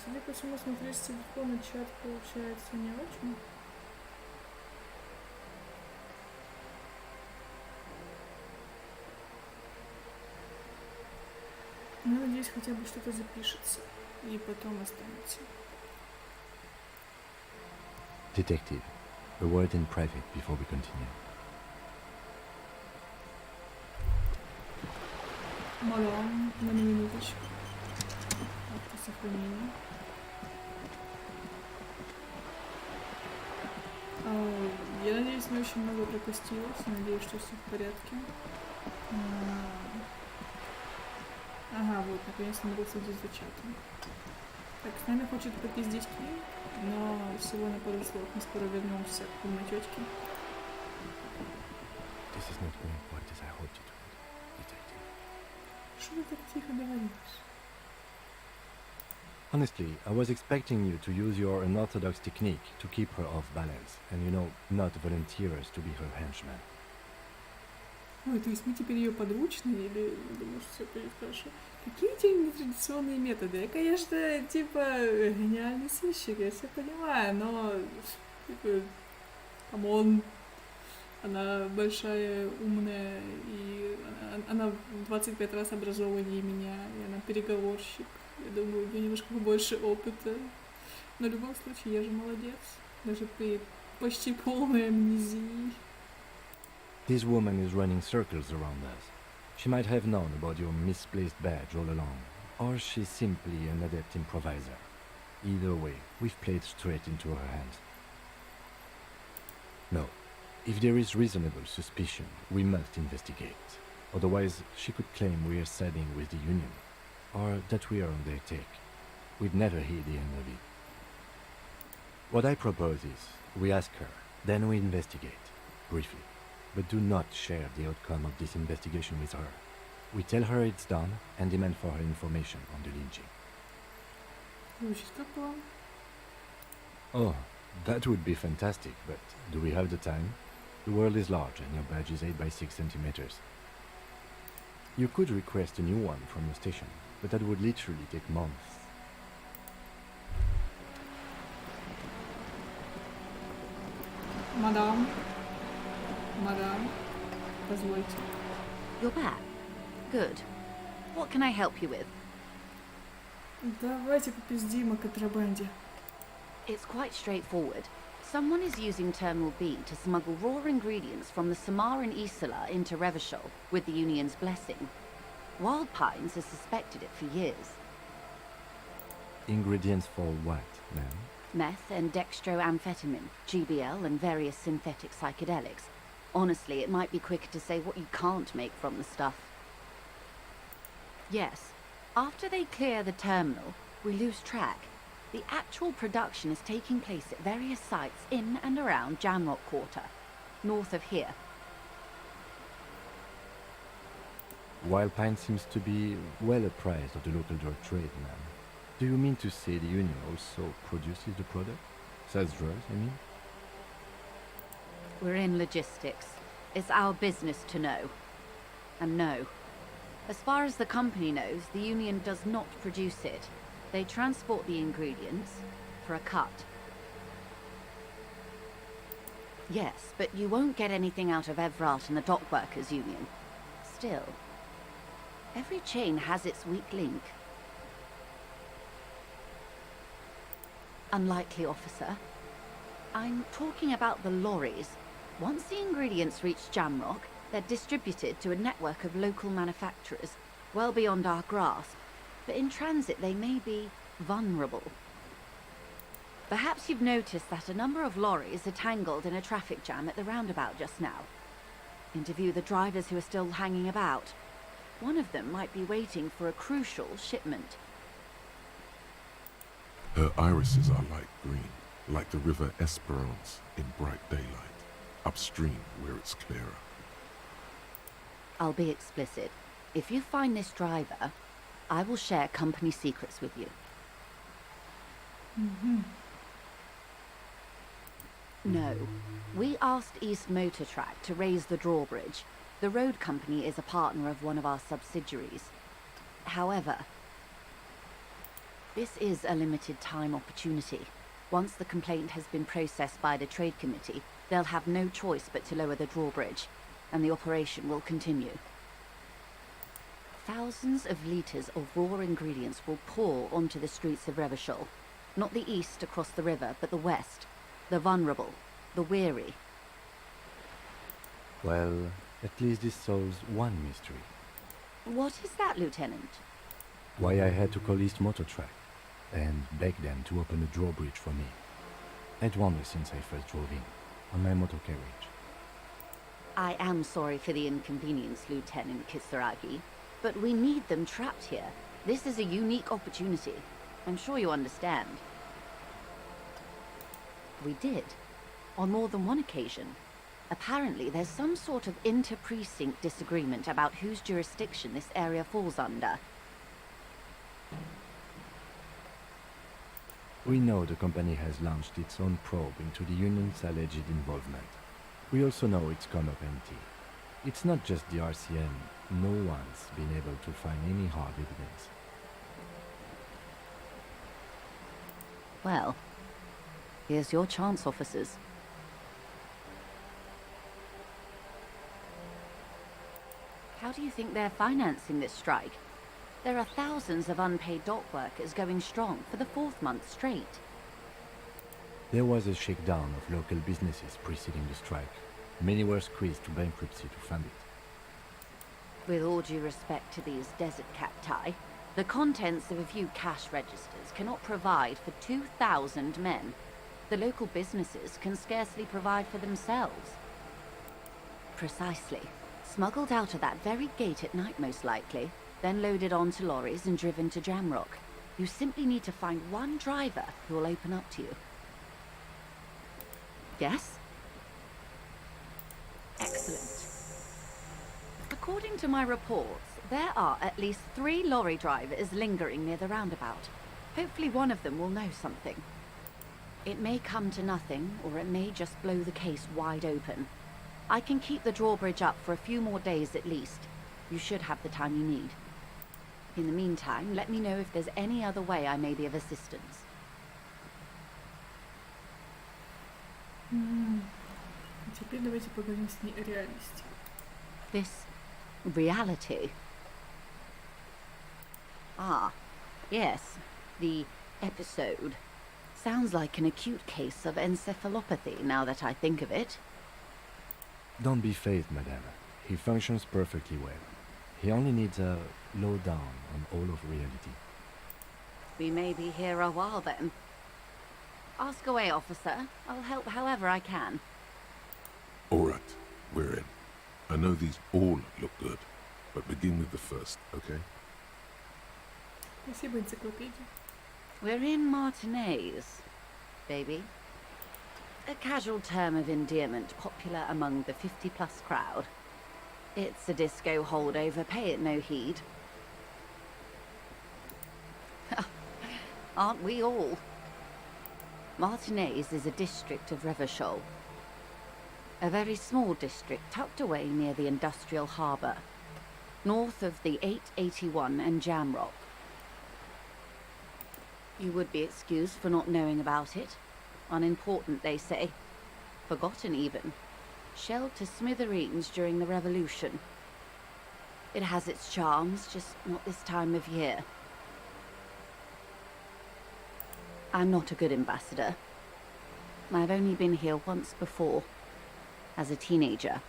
Судя по всему, смотреть с телефона чат получается не очень. Но надеюсь, хотя бы что-то запишется и потом останется.
Detective, a word in private before we continue.
Мадам, на минуточку. Сохранение. Я надеюсь, не очень много пропустилось. Надеюсь, что все в порядке. Ага, вот, наконец-то могу следить за чатом. Так, с нами хочет попиздить Ким, но всего на пару слов. Мы скоро вернемся к умной тётке.
This is not going quite as I hoped it would, detective.
Что вы так тихо говорите?
Honestly, I was expecting you to use your unorthodox technique to keep her off balance, and not volunteer us to be her henchmen.
Ой, то есть мы теперь ее подручные, или думаю, что все будет хорошо? Какие у тебя нетрадиционные методы? Я, конечно, гениальный сыщик, я все понимаю, но, камон, она большая, умная, и она в 25 раз образованнее меня, и она переговорщик. Я думаю, у нее немножко больше опыта. Но в любом случае, я же молодец. Даже при почти полной амнезии.
This woman is running circles around us. She might have known about your misplaced badge all along, or she's simply an adept improviser. Either way, we've played straight into her hands. No, if there is reasonable suspicion, we must investigate. Otherwise, she could claim we are siding with the Union, or that we are on their take. We'd never hear the end of it. What I propose is, we ask her, then we investigate, briefly, but do not share the outcome of this investigation with her. We tell her it's done and demand for her information on the lynching.
Звучит как план.
Oh, that would be fantastic, but do we have the time? The world is large and your badge is 8 by 6 centimeters. You could request a new one from your station, but that would literally take months.
Мадам. Мадам. Позвольте.
You're back. Good. What can I help you with?
Давайте попиздим о контрабанде.
It's quite straightforward. Someone is using Terminal B to smuggle raw ingredients from the Samar and Isola into Revachol with the Union's blessing. Wild Pines has suspected it for years.
Ingredients for what, ma'am?
Meth and dextroamphetamine, GBL and various synthetic psychedelics. Honestly, it might be quicker to say what you can't make from the stuff. Yes, after they clear the terminal, we lose track. The actual production is taking place at various sites in and around Jamrock Quarter, north of here.
Wild Pine seems to be well apprised of the local drug trade, ma'am. Do you mean to say the Union also produces the product? Sells drugs, I mean?
We're in logistics. It's our business to know. And no. As far as the company knows, the Union does not produce it. They transport the ingredients for a cut. Yes, but you won't get anything out of Evrat and the Dock Workers Union. Still, every chain has its weak link. Unlikely, officer. I'm talking about the lorries. Once the ingredients reach Jamrock, they're distributed to a network of local manufacturers, well beyond our grasp. But in transit, they may be vulnerable. Perhaps you've noticed that a number of lorries are tangled in a traffic jam at the roundabout just now. Interview the drivers who are still hanging about. One of them might be waiting for a crucial shipment.
Her irises are light green, like the river Esperance in bright daylight, upstream where it's clearer.
I'll be explicit. If you find this driver, I will share company secrets with you. No. We asked East Motor Track to raise the drawbridge. The road company is a partner of one of our subsidiaries. However, this is a limited time opportunity. Once the complaint has been processed by the Trade Committee, they'll have no choice but to lower the drawbridge, and the operation will continue. Thousands of litres of raw ingredients will pour onto the streets of Revachol. Not the east across the river, but the west. The vulnerable, the weary.
Well, at least this solves one mystery.
What is that, Lieutenant?
Why I had to call East Motor Track and beg them to open a drawbridge for me. I'd wondered since I first drove in, on my motor carriage.
I am sorry for the inconvenience, Lieutenant КАЦУРАГИ, but we need them trapped here. This is a unique opportunity. I'm sure you understand. We did. On more than one occasion. Apparently, there's some sort of inter-precinct disagreement about whose jurisdiction this area falls under.
We know the company has launched its own probe into the Union's alleged involvement. We also know it's come up empty. It's not just the RCM. No one's been able to find any hard evidence.
Well, here's your chance, officers. How do you think they're financing this strike? There are thousands of unpaid dock workers going strong for the 4th month straight.
There was a shakedown of local businesses preceding the strike. Many were squeezed to bankruptcy to fund it.
With all due respect to these desert cacti, the contents of a few cash registers cannot provide for 2,000 men. The local businesses can scarcely provide for themselves. Precisely. Smuggled out of that very gate at night, most likely, then loaded onto lorries and driven to Jamrock. You simply need to find one driver who will open up to you. Yes? Excellent. According to my reports, there are at least 3 lorry drivers lingering near the roundabout. Hopefully one of them will know something. It may come to nothing, or it may just blow the case wide open. I can keep the drawbridge up for a few more days at least. You should have the time you need. In the meantime, let me know if there's any other way I may be of assistance.
Теперь давайте поговорим с ней о реальности.
This reality. Ah, yes, the episode. Sounds like an acute case of encephalopathy now that I think of it.
Don't be phased, madame. He functions perfectly well. He only needs a lowdown on all of reality.
We may be here a while then. Ask away, officer. I'll help however I can.
All right, we're in. I know these all look good, but begin with the first, okay?
Спасибо, энциклопедия.
We're in Martinez, baby. A casual term of endearment popular among the 50-plus crowd. It's a disco holdover, pay it no heed. Aren't we all? Martinez is a district of Revachol. A very small district tucked away near the industrial harbour, north of the 881 and Jamrock. You would be excused for not knowing about it. Unimportant, they say. Forgotten, even. Shelled to smithereens during the Revolution. It has its charms, just not this time of year. I'm not a good ambassador. I've only been here once before, as a teenager.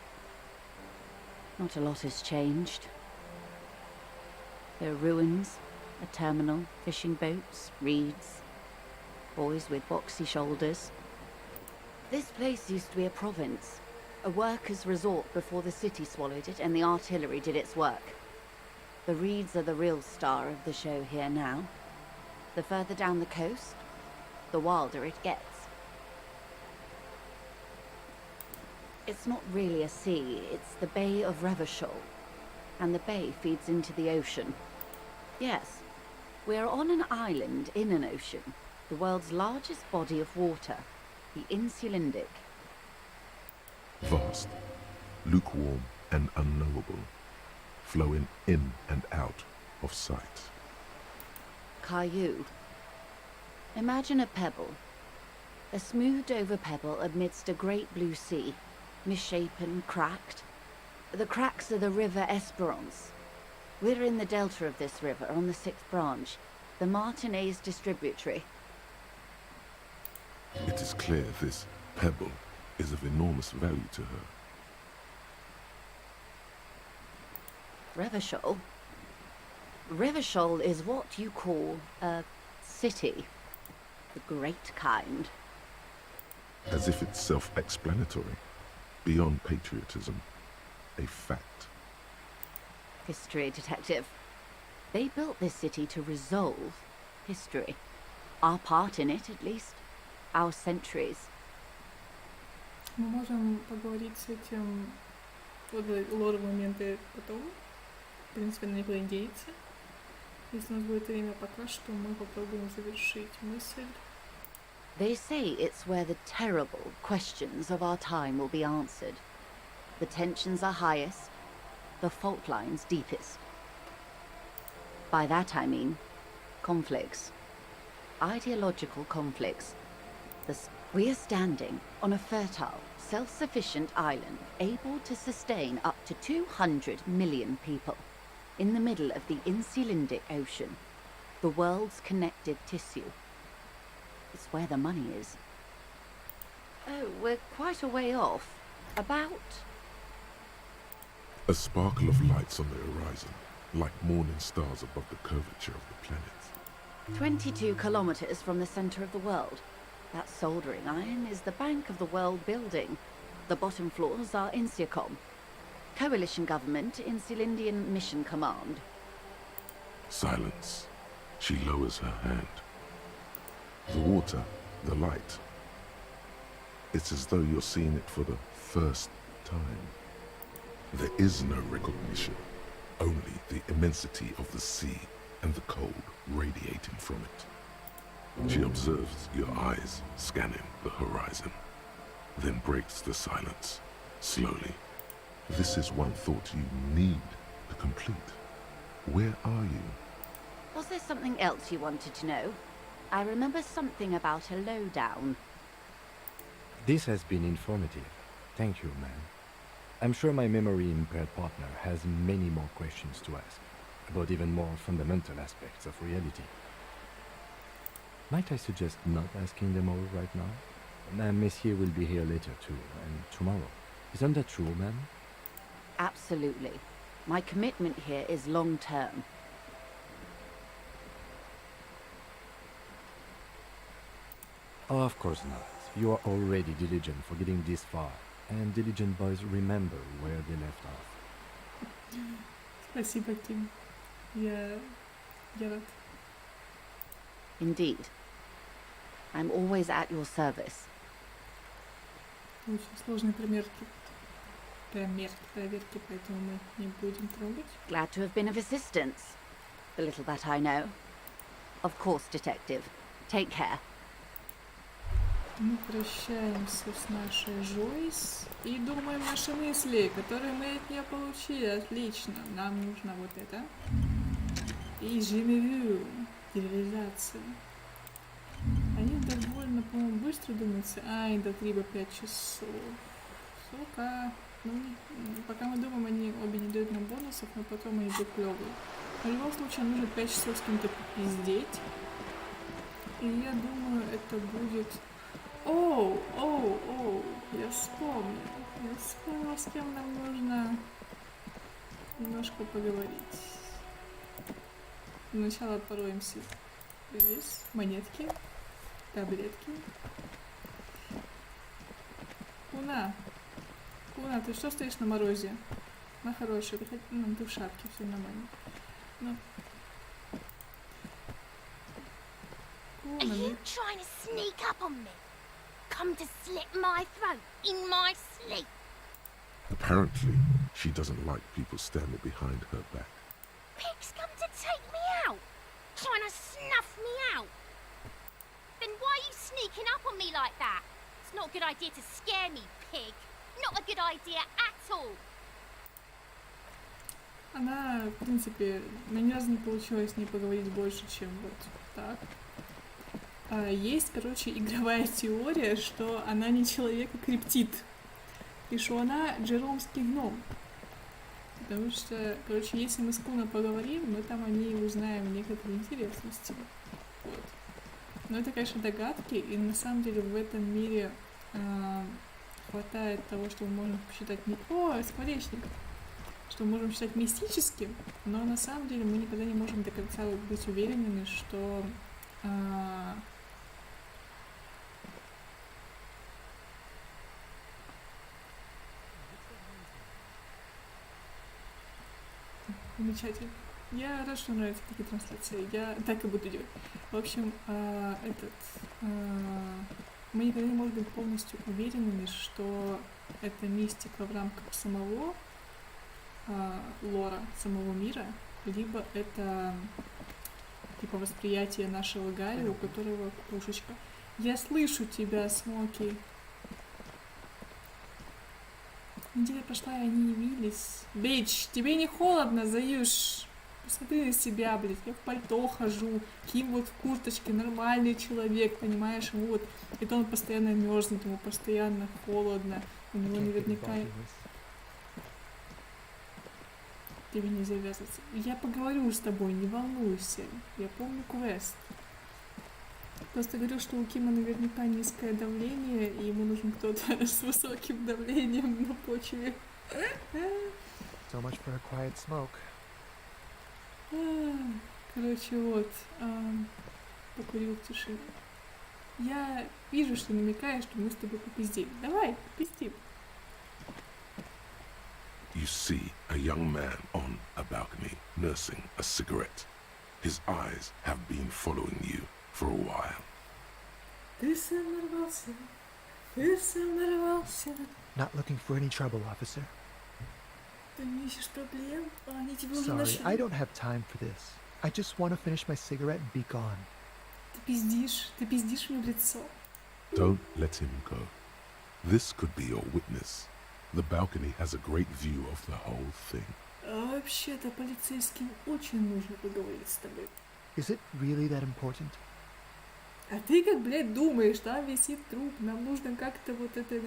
Not a lot has changed. There are ruins, a terminal, fishing boats, reeds, boys with boxy shoulders. This place used to be a province, a workers' resort before the city swallowed it and the artillery did its work. The reeds are the real star of the show here now. The further down the coast, the wilder it gets. It's not really a sea, it's the Bay of Revachol, and the bay feeds into the ocean. Yes, we're on an island in an ocean, the world's largest body of water, the Insulindic.
Vast, lukewarm and unknowable, flowing in and out of sight.
Caillou. Imagine a pebble. A smoothed-over pebble amidst a great blue sea, misshapen, cracked. The cracks are the River Esperance. We're in the delta of this river, on the 6th branch, the Martinez distributary.
It is clear this pebble is of enormous value to her.
Revachol? Revachol is what you call a city. The great kind.
As if it's self-explanatory, beyond patriotism, a fact.
History detective. They built this city to resolve history. Our part in it, at least. Our centuries.
Мы можем поговорить с этим лоровые моменты потом. В принципе, на никуда не денется. Если у нас будет время, пока что мы попробуем завершить мысль.
They say it's where the terrible questions of our time will be answered. The tensions are highest, the fault lines deepest. By that I mean conflicts. Ideological conflicts. We are standing on a fertile, self-sufficient island able to sustain up to 200 million people in the middle of the Insulindic Ocean, the world's connective tissue. It's where the money is. Oh, we're quite a way off. About...
A sparkle of lights on the horizon, like morning stars above the curvature of the planet.
22 kilometers from the center of the world. That soldering iron is the bank of the world building. The bottom floors are Insiacom. Coalition government in Cylindian Mission Command.
Silence. She lowers her hand. The water, the light. It's as though you're seeing it for the first time. There is no recognition, only the immensity of the sea and the cold radiating from it. She observes your eyes scanning the horizon, then breaks the silence, slowly. This is one thought you need to complete. Where are you?
Was there something else you wanted to know? I remember something about a lowdown.
This has been informative. Thank you, ma'am. I'm sure my memory-impaired partner has many more questions to ask, about even more fundamental aspects of reality. Might I suggest not asking them all right now? Messier will be here later too, and tomorrow. Isn't that true, ma'am?
Absolutely. My commitment here is long-term.
Oh, of course not. You are already diligent for getting this far, and diligent boys remember where they left off.
Спасибо, Ким. Я рад.
Indeed. I'm always at your service.
Очень сложные проверки, поэтому мы не будем трогать.
Glad to have been of assistance. The little that I know. Of course, detective. Take care.
Мы прощаемся с нашей Жойс и думаем наши мысли, которые мы от нее получили. Отлично. Нам нужно вот это. И живую реализация. Они довольно, по-моему, быстро думаются. Ай, до 3-5 часов. Сука. Ну, пока мы думаем, они обе не дают нам бонусов, но потом они будут клёвые. В любом случае, нужно 5 часов с кем-то попиздеть. И я думаю, это будет... Оу, я вспомнил. Я вспомнил, с кем нам нужно немножко поговорить. Сначала пороемся. Здесь монетки, таблетки. Куна, ты что стоишь на морозе? На хорошей, ты в шапке, все нормально. Ну.
Are you trying to sneak up on me? Come to slit my throat in my sleep?
Apparently, she doesn't like people standing behind her back.
Pigs come to take me out, trying to snuff me out. Then why are you sneaking up on me like that? It's not a good idea to scare me, pig. Not a good idea at all.
Она, в принципе, ни разу не получилось с ней поговорить больше, чем вот так. Есть, короче, игровая теория, что она не человек, а криптид. И что она джеромский гном. Потому что, короче, если мы с Куна поговорим, мы там о ней узнаем некоторые интересности. Вот. Но это, конечно, догадки, и на самом деле в этом мире хватает того, что мы можем посчитать... скворечник! Что мы можем считать мистическим, но на самом деле мы никогда не можем до конца быть уверенными, что... Замечательно. Я рад, что нравятся такие трансляции. Я так и буду делать. В общем, мы никогда не можем быть полностью уверенными, что это мистика в рамках самого лора, самого мира, либо это типа восприятие нашего Гарри, у которого пушечка. Я слышу тебя, Смоки. Неделя прошла, и они явились. Бич, тебе не холодно, Заюш? Посмотри на себя, блядь. Я в пальто хожу. Ким вот в курточке, нормальный человек, понимаешь? Вот. Это он постоянно мерзнет, ему постоянно холодно. У него наверняка... Тебе не завязываться. Я поговорю с тобой, не волнуйся. Я помню квест. Просто говорю, что у Кима наверняка низкое давление, и ему нужен кто-то с высоким давлением на почве.
So much for a quiet smoke.
Короче, вот. Покурил в тишине. Я вижу, что намекаешь, что мы с тобой попиздим. Давай, попиздим.
you see a young man on a balcony nursing a cigarette. His eyes have been following you for a while.
Ты сам нарвался. Ты сам нарвался.
Not looking for any trouble, officer.
Ты не ищешь проблем, а они тебя уже
Sorry,
нашли.
I don't have time for this. I just want to finish my cigarette and be gone.
Ты пиздишь мне в лицо.
Don't let him go. This could be your witness. The balcony has a great view of the whole thing.
А вообще-то полицейским очень нужно поговорить с тобой.
Is it really that important?
А ты как, блядь, думаешь, там висит труп, нам нужно как-то вот это,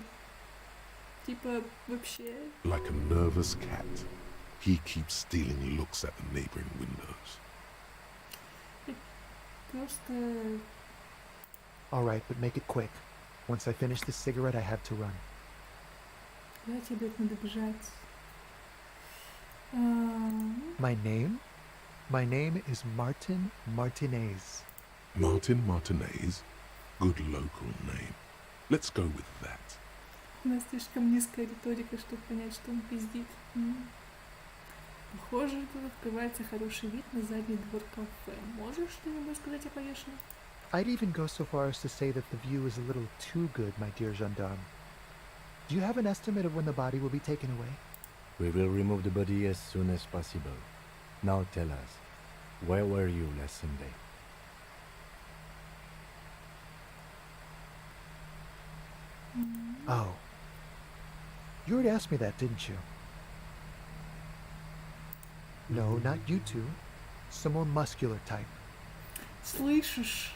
типа, вообще...
Like a nervous cat, he keeps stealing looks at the neighboring windows.
Просто...
Alright, but make it quick. Once I finish this cigarette, I have to run.
Я тебе надо бежать.
My name? My name is Martin Martinez.
Martin Martinez? Good local name. Let's go with that.
У нас слишком низкая риторика, чтобы понять, что он пиздит. Похоже, тут открывается хороший вид на задний двор кафе. Можешь что-нибудь сказать о повешенном?
I'd even go so far as to say that the view is a little too good, my dear gendarme. Do you have an estimate of when the body will be taken away?
We will remove the body as soon as possible. Now tell us, where were you last Sunday?
Oh. You already asked me that, didn't you? No, not you two. Some more muscular type.
Слышишь?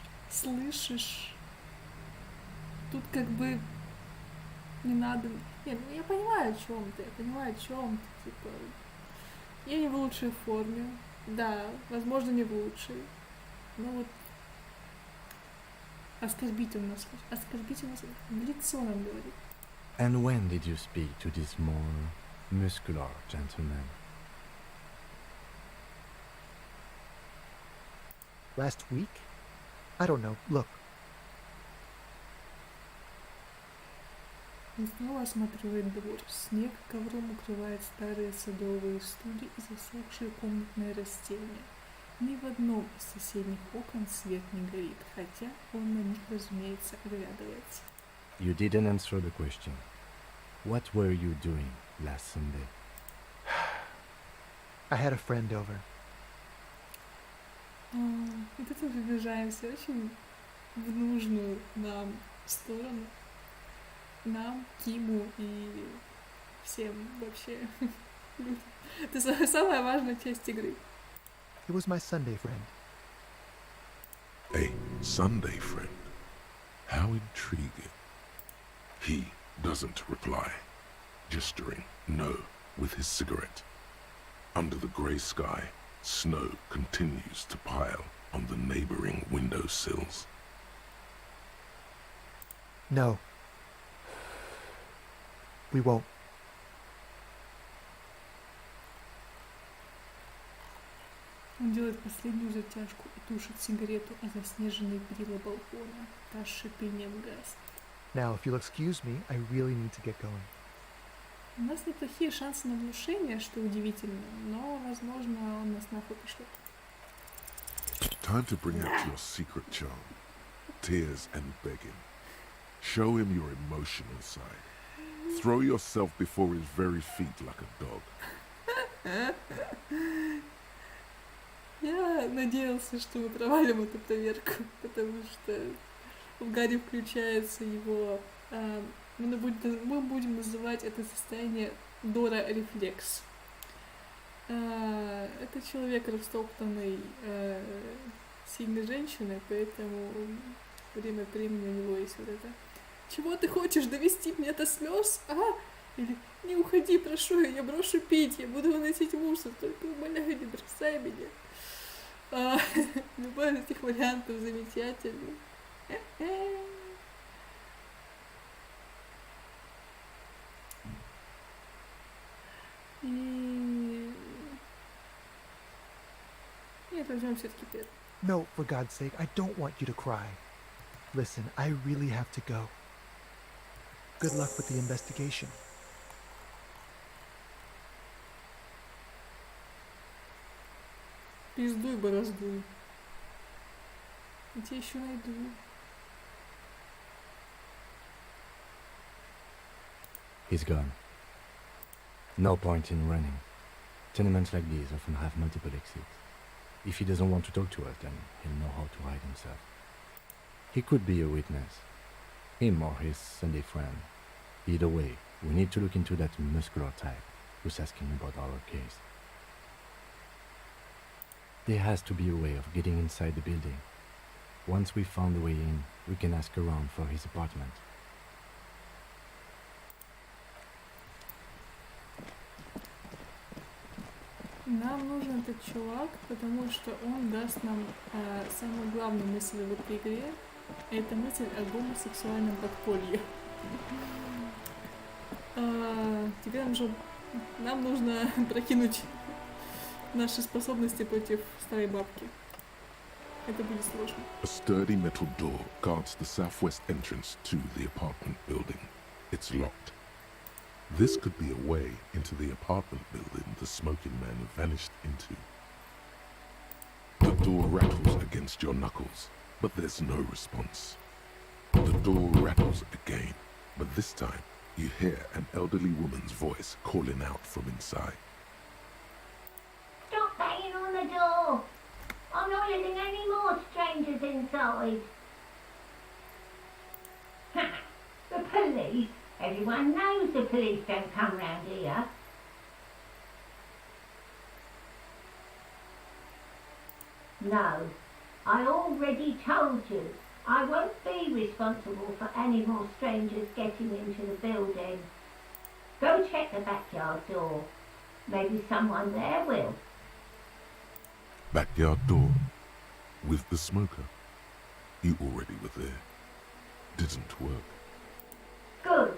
Тут как бы не надо... Нет, ну я понимаю, о чем ты, типа... Я не в лучшей форме. Да, возможно, не в лучшей. Но вот... Оскорбительно в лицо нам говорит.
And when did you speak to this more muscular gentleman?
Last week? I don't know. Look.
Он снова осматривает двор. Снег ковром укрывает старые садовые стулья и засохшие комнатные растения. Ни в одном из соседних окон свет не горит, хотя он на них, разумеется, оглядывается.
You didn't answer the question. What were you doing last Sunday?
I had a friend over.
И тут мы приближаемся очень в нужную нам сторону. Нам, Киму и всем вообще людям. Это самая важная часть игры.
It was my Sunday friend.
A Sunday friend? How intriguing. He doesn't reply, gesturing no with his cigarette. Under the grey sky, snow continues to pile on the neighboring windowsills.
No. We won't.
Он делает последнюю затяжку и тушит сигарету о заснеженные перила балкона. Та с шипением гаснет.
Now, if you'll excuse me, I really need to get going.
У нас неплохие шансы на внушение, что удивительно, но, возможно, он нас нахуй пошлет.
Time to bring out your secret charm. Tears and begging. Show him your emotional side. Throw yourself before his very feet like a dog.
Я надеялся, что мы провалим эту проверку, потому что в Гарри включается его... мы будем называть это состояние Дора-рефлекс. Это человек, растоптанный сильной женщиной, поэтому время от времени у него есть вот это. Чего ты хочешь, довести меня до слез? Или не уходи, прошу, я брошу пить, я буду выносить мусор, только умоляю, не бросай меня. Любой из этих вариантов замечательный. И... Нет, возьмем все-таки первый.
No, for God's sake, I don't want you to cry. Listen, I really have to go. Good luck with the investigation.
Пиздуй, бороздуй. Я тебя еще найду.
He's gone. No point in running. Tenements like these often have multiple exits. If he doesn't want to talk to us, then he'll know how to hide himself. He could be a witness. Him or his Sunday friend. Either way, we need to look into that muscular type who's asking about our case. There has to be a way of getting inside the building. Once we found a way in, we can ask around for his apartment.
Нам нужен этот чувак, потому что он даст нам самую главную мысль в этой игре. Это мысль о гомосексуальном подполье. Теперь нам нужно прокинуть наши способности против старой бабки. Это будет сложно.
A sturdy metal door guards the southwest entrance to the apartment building. It's locked. This could be a way into the apartment building the smoking man vanished into. The door rattles against your knuckles, but there's no response. The door rattles again, but this time you hear an elderly woman's voice calling out from inside.
Stop banging on the door! I'm not letting any more strangers inside. Ha! The police? Everyone knows the police don't come round here. No, I already told you. I won't be responsible for any more strangers getting into the building. Go check the backyard door. Maybe someone there will.
Backyard door with the smoker. You already were there. Didn't work.
Good.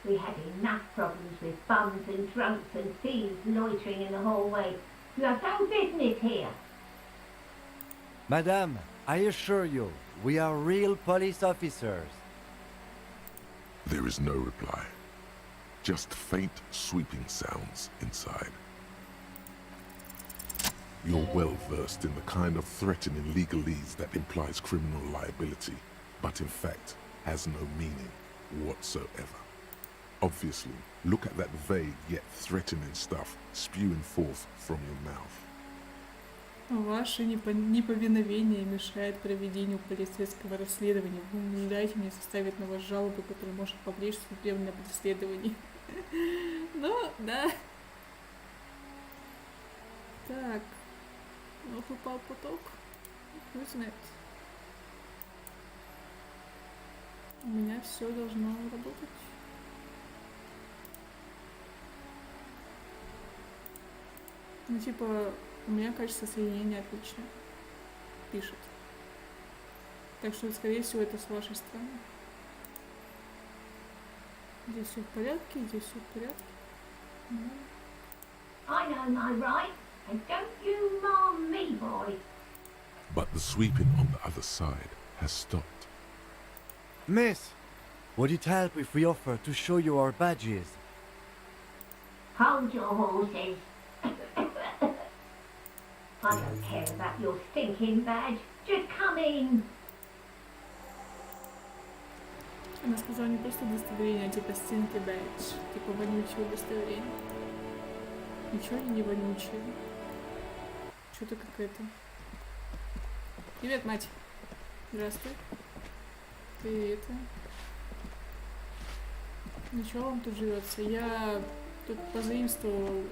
We had enough problems with bums and drunks and thieves loitering in the hallway. You have no business here.
Madame, I assure you, we are real police officers.
There is no reply. Just faint sweeping sounds inside. You're well versed in the kind of threatening legalese that implies criminal liability, but in fact has no meaning whatsoever. Obviously, look at that vague yet threatening stuff spewing forth from your mouth.
Ваше неповиновение мешает проведению полицейского расследования. Вы не дайте мне составить на вас жалобу, которая может повлечь судебное преследование. Ну, да. Так. Вот упал поток. Кто знает. У меня все должно работать. Ну, типа, у меня качество соединения отличное. Пишет. Так что, скорее всего, это с вашей стороны. Здесь все в порядке, здесь все в порядке.
I know my rights, and don't you harm me, boy.
But the sweeping on the other side has stopped.
Miss, would it help if we offer to show you our badges?
Hold your horses. I don't care about your stinking badge. Just come in.
Она сказала не просто удостоверение, а типа стенки бэдж. Типа вонючее удостоверение. Ничего они не вонючие. Что-то какое-то. Привет, мать. Здравствуй. Ты это... Ничего вам тут живется. Я тут позаимствовал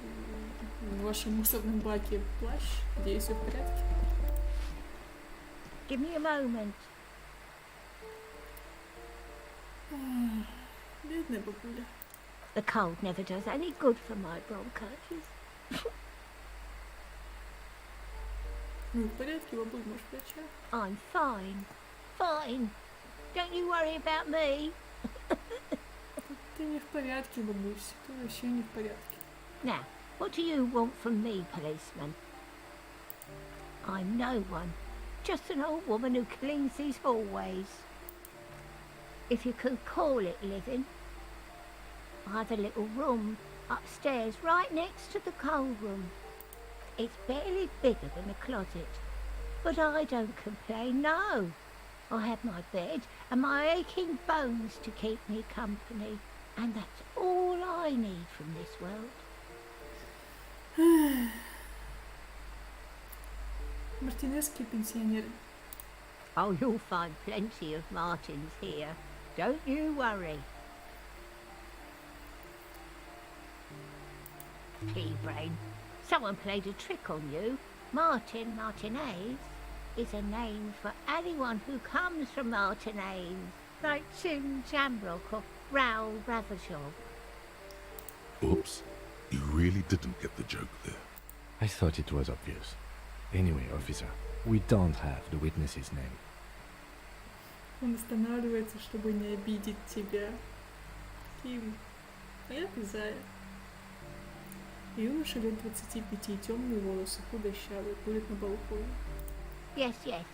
в вашем мусорном баке плащ. Надеюсь, все в порядке.
Give me a moment.
Бедная бабуля.
The cold never does any good for my bronchitis.
Ну, в порядке, бабуль, может, врача?
I'm fine. Fine. Don't you worry about me.
Ты не в порядке, бабусь. Ты вообще не в порядке.
Now, what do you want from me, policeman? I'm no one. Just an old woman who cleans these hallways. If you can call it living. I have a little room upstairs right next to the cold room. It's barely bigger than a closet. But I don't complain, no. I have my bed and my aching bones to keep me company. And that's all I need from this world.
Мартинесские пенсионеры.
Oh, you'll find plenty of Martins here. Don't you worry. Pea-brain, someone played a trick on you. Martin Martinez is a name for anyone who comes from Martinez, like Tim Jambrock or Raoul Ravachol.
Oops, you really didn't get the joke there.
I thought it was obvious. Anyway, officer, we don't have the witness's name.
Он останавливается, чтобы не обидеть тебя. Ким, а я Зая. Юноша лет 25, темные волосы, худощавый, курит на балконе.
Yes, yes,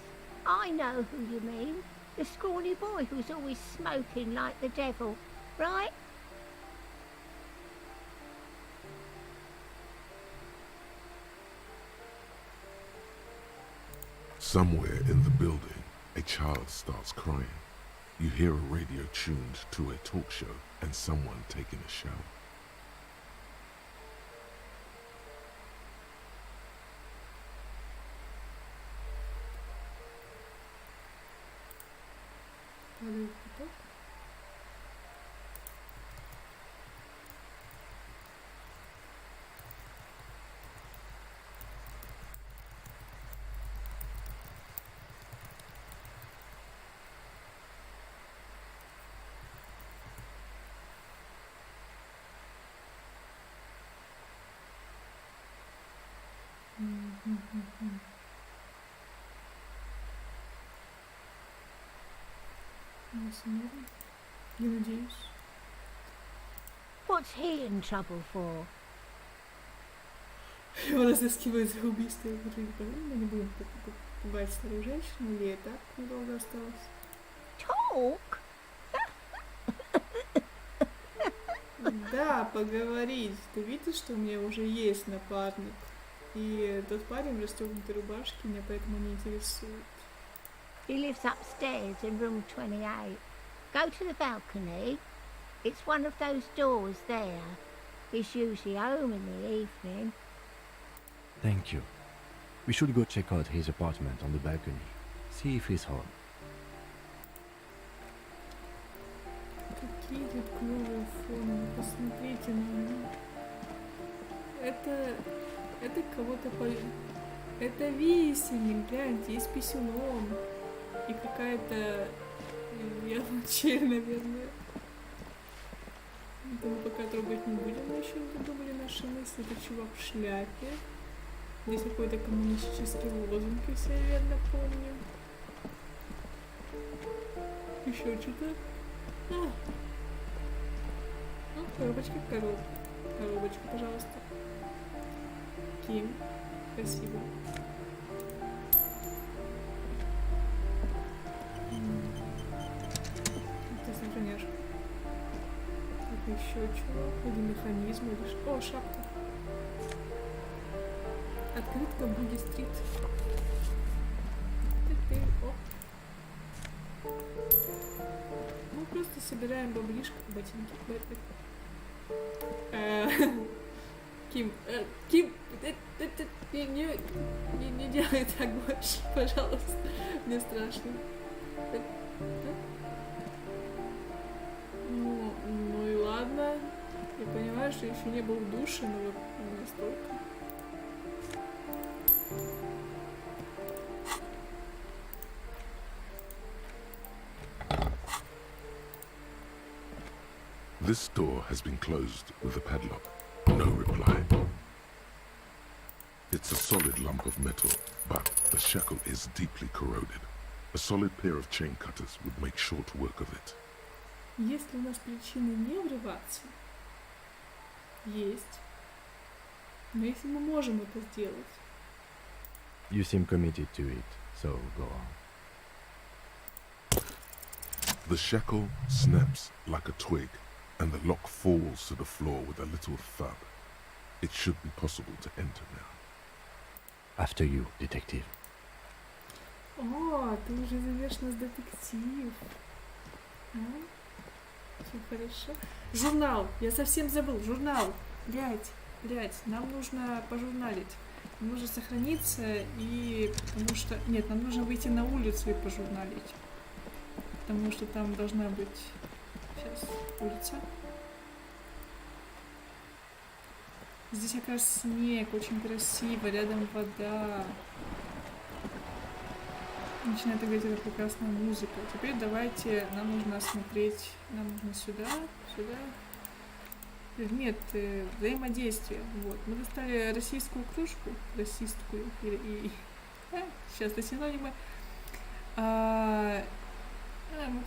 I know who you mean. The scrawny boy who's always smoking like the devil, right?
Somewhere in the building, a child starts crying. You hear a radio tuned to a talk show and someone taking a shower.
Падает поток. Я надеюсь.
What's he in trouble for?
Его разыскивают за убийство. Мы не будем пугать старую женщину, ей и так недолго осталось.
Talk?
Да, поговорить. Ты видишь, что у меня уже есть напарник. И тот парень в расстегнутой рубашке меня поэтому не интересует.
He lives upstairs in room 28. Go to the balcony. It's one of those doors there. He's usually home in the evening.
Thank you. We should go check out his apartment on the balcony. See if he's home.
Какие тут клевые фоны. Посмотрите на них. Это кого-то по... Это висельник, гляньте, и с писюном. И какая-то чель, наверное. Это мы пока трогать не будем, мы еще не додумали наши мысли. Это чувак в шляпе. Здесь какой-то коммунистический лозунг, если я верно помню. Еще что-то. Коробочка, коробочка, пожалуйста. Ким, спасибо. Это сохраняшка. Так, еще чего? Или механизм, или что? О, шапка. Открытка Буги-стрит. Мы просто собираем баблишко, ботинки. Ким, не делай так больше, пожалуйста. Мне страшно. Ну и ладно. Я понимаю, что еще не был в душе, но вот не настолько.
This door has been closed with a padlock. No reply. It's a solid lump of metal, but the shackle is deeply corroded. A solid pair of chain cutters would make short work of it.
Есть ли у нас причины не врываться? Есть. Но если мы можем это сделать.
You seem committed to it, so go on.
The shackle snaps like a twig, and the lock falls to the floor with a little thud. It should be possible to enter now.
After you, detective.
О, ты уже зовешь нас детектив. Все хорошо. Журнал. Я совсем забыл. Журнал. Блядь, нам нужно пожурналить. Нам нужно сохраниться и... Потому что... Нет, нам нужно выйти на улицу и пожурналить. Потому что там должна быть... Сейчас. Улица. Здесь как раз снег. Очень красиво. Рядом вода. Начинает играть эта прекрасная музыка. Теперь давайте, нам нужно осмотреть, нам нужно сюда. Предмет взаимодействия. Вот. Мы достали российскую кружку. Российскую. Сейчас это синонимы. Мы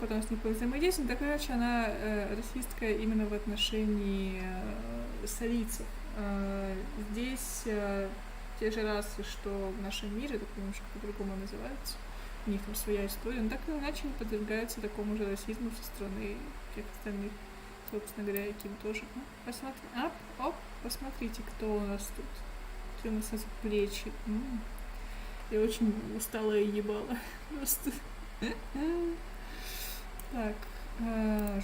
потом с ней взаимодействуем. Да, короче, она расистская именно в отношении солийцев. Здесь те же расы, что в нашем мире, так немножко по-другому называются. У них там своя история, но так или иначе не подвергаются такому же расизму со стороны всех остальных. Собственно говоря, и Ким тоже. Посмотрите, кто у нас тут. Где у нас плечи. Я очень устала и ебала. Просто. Так,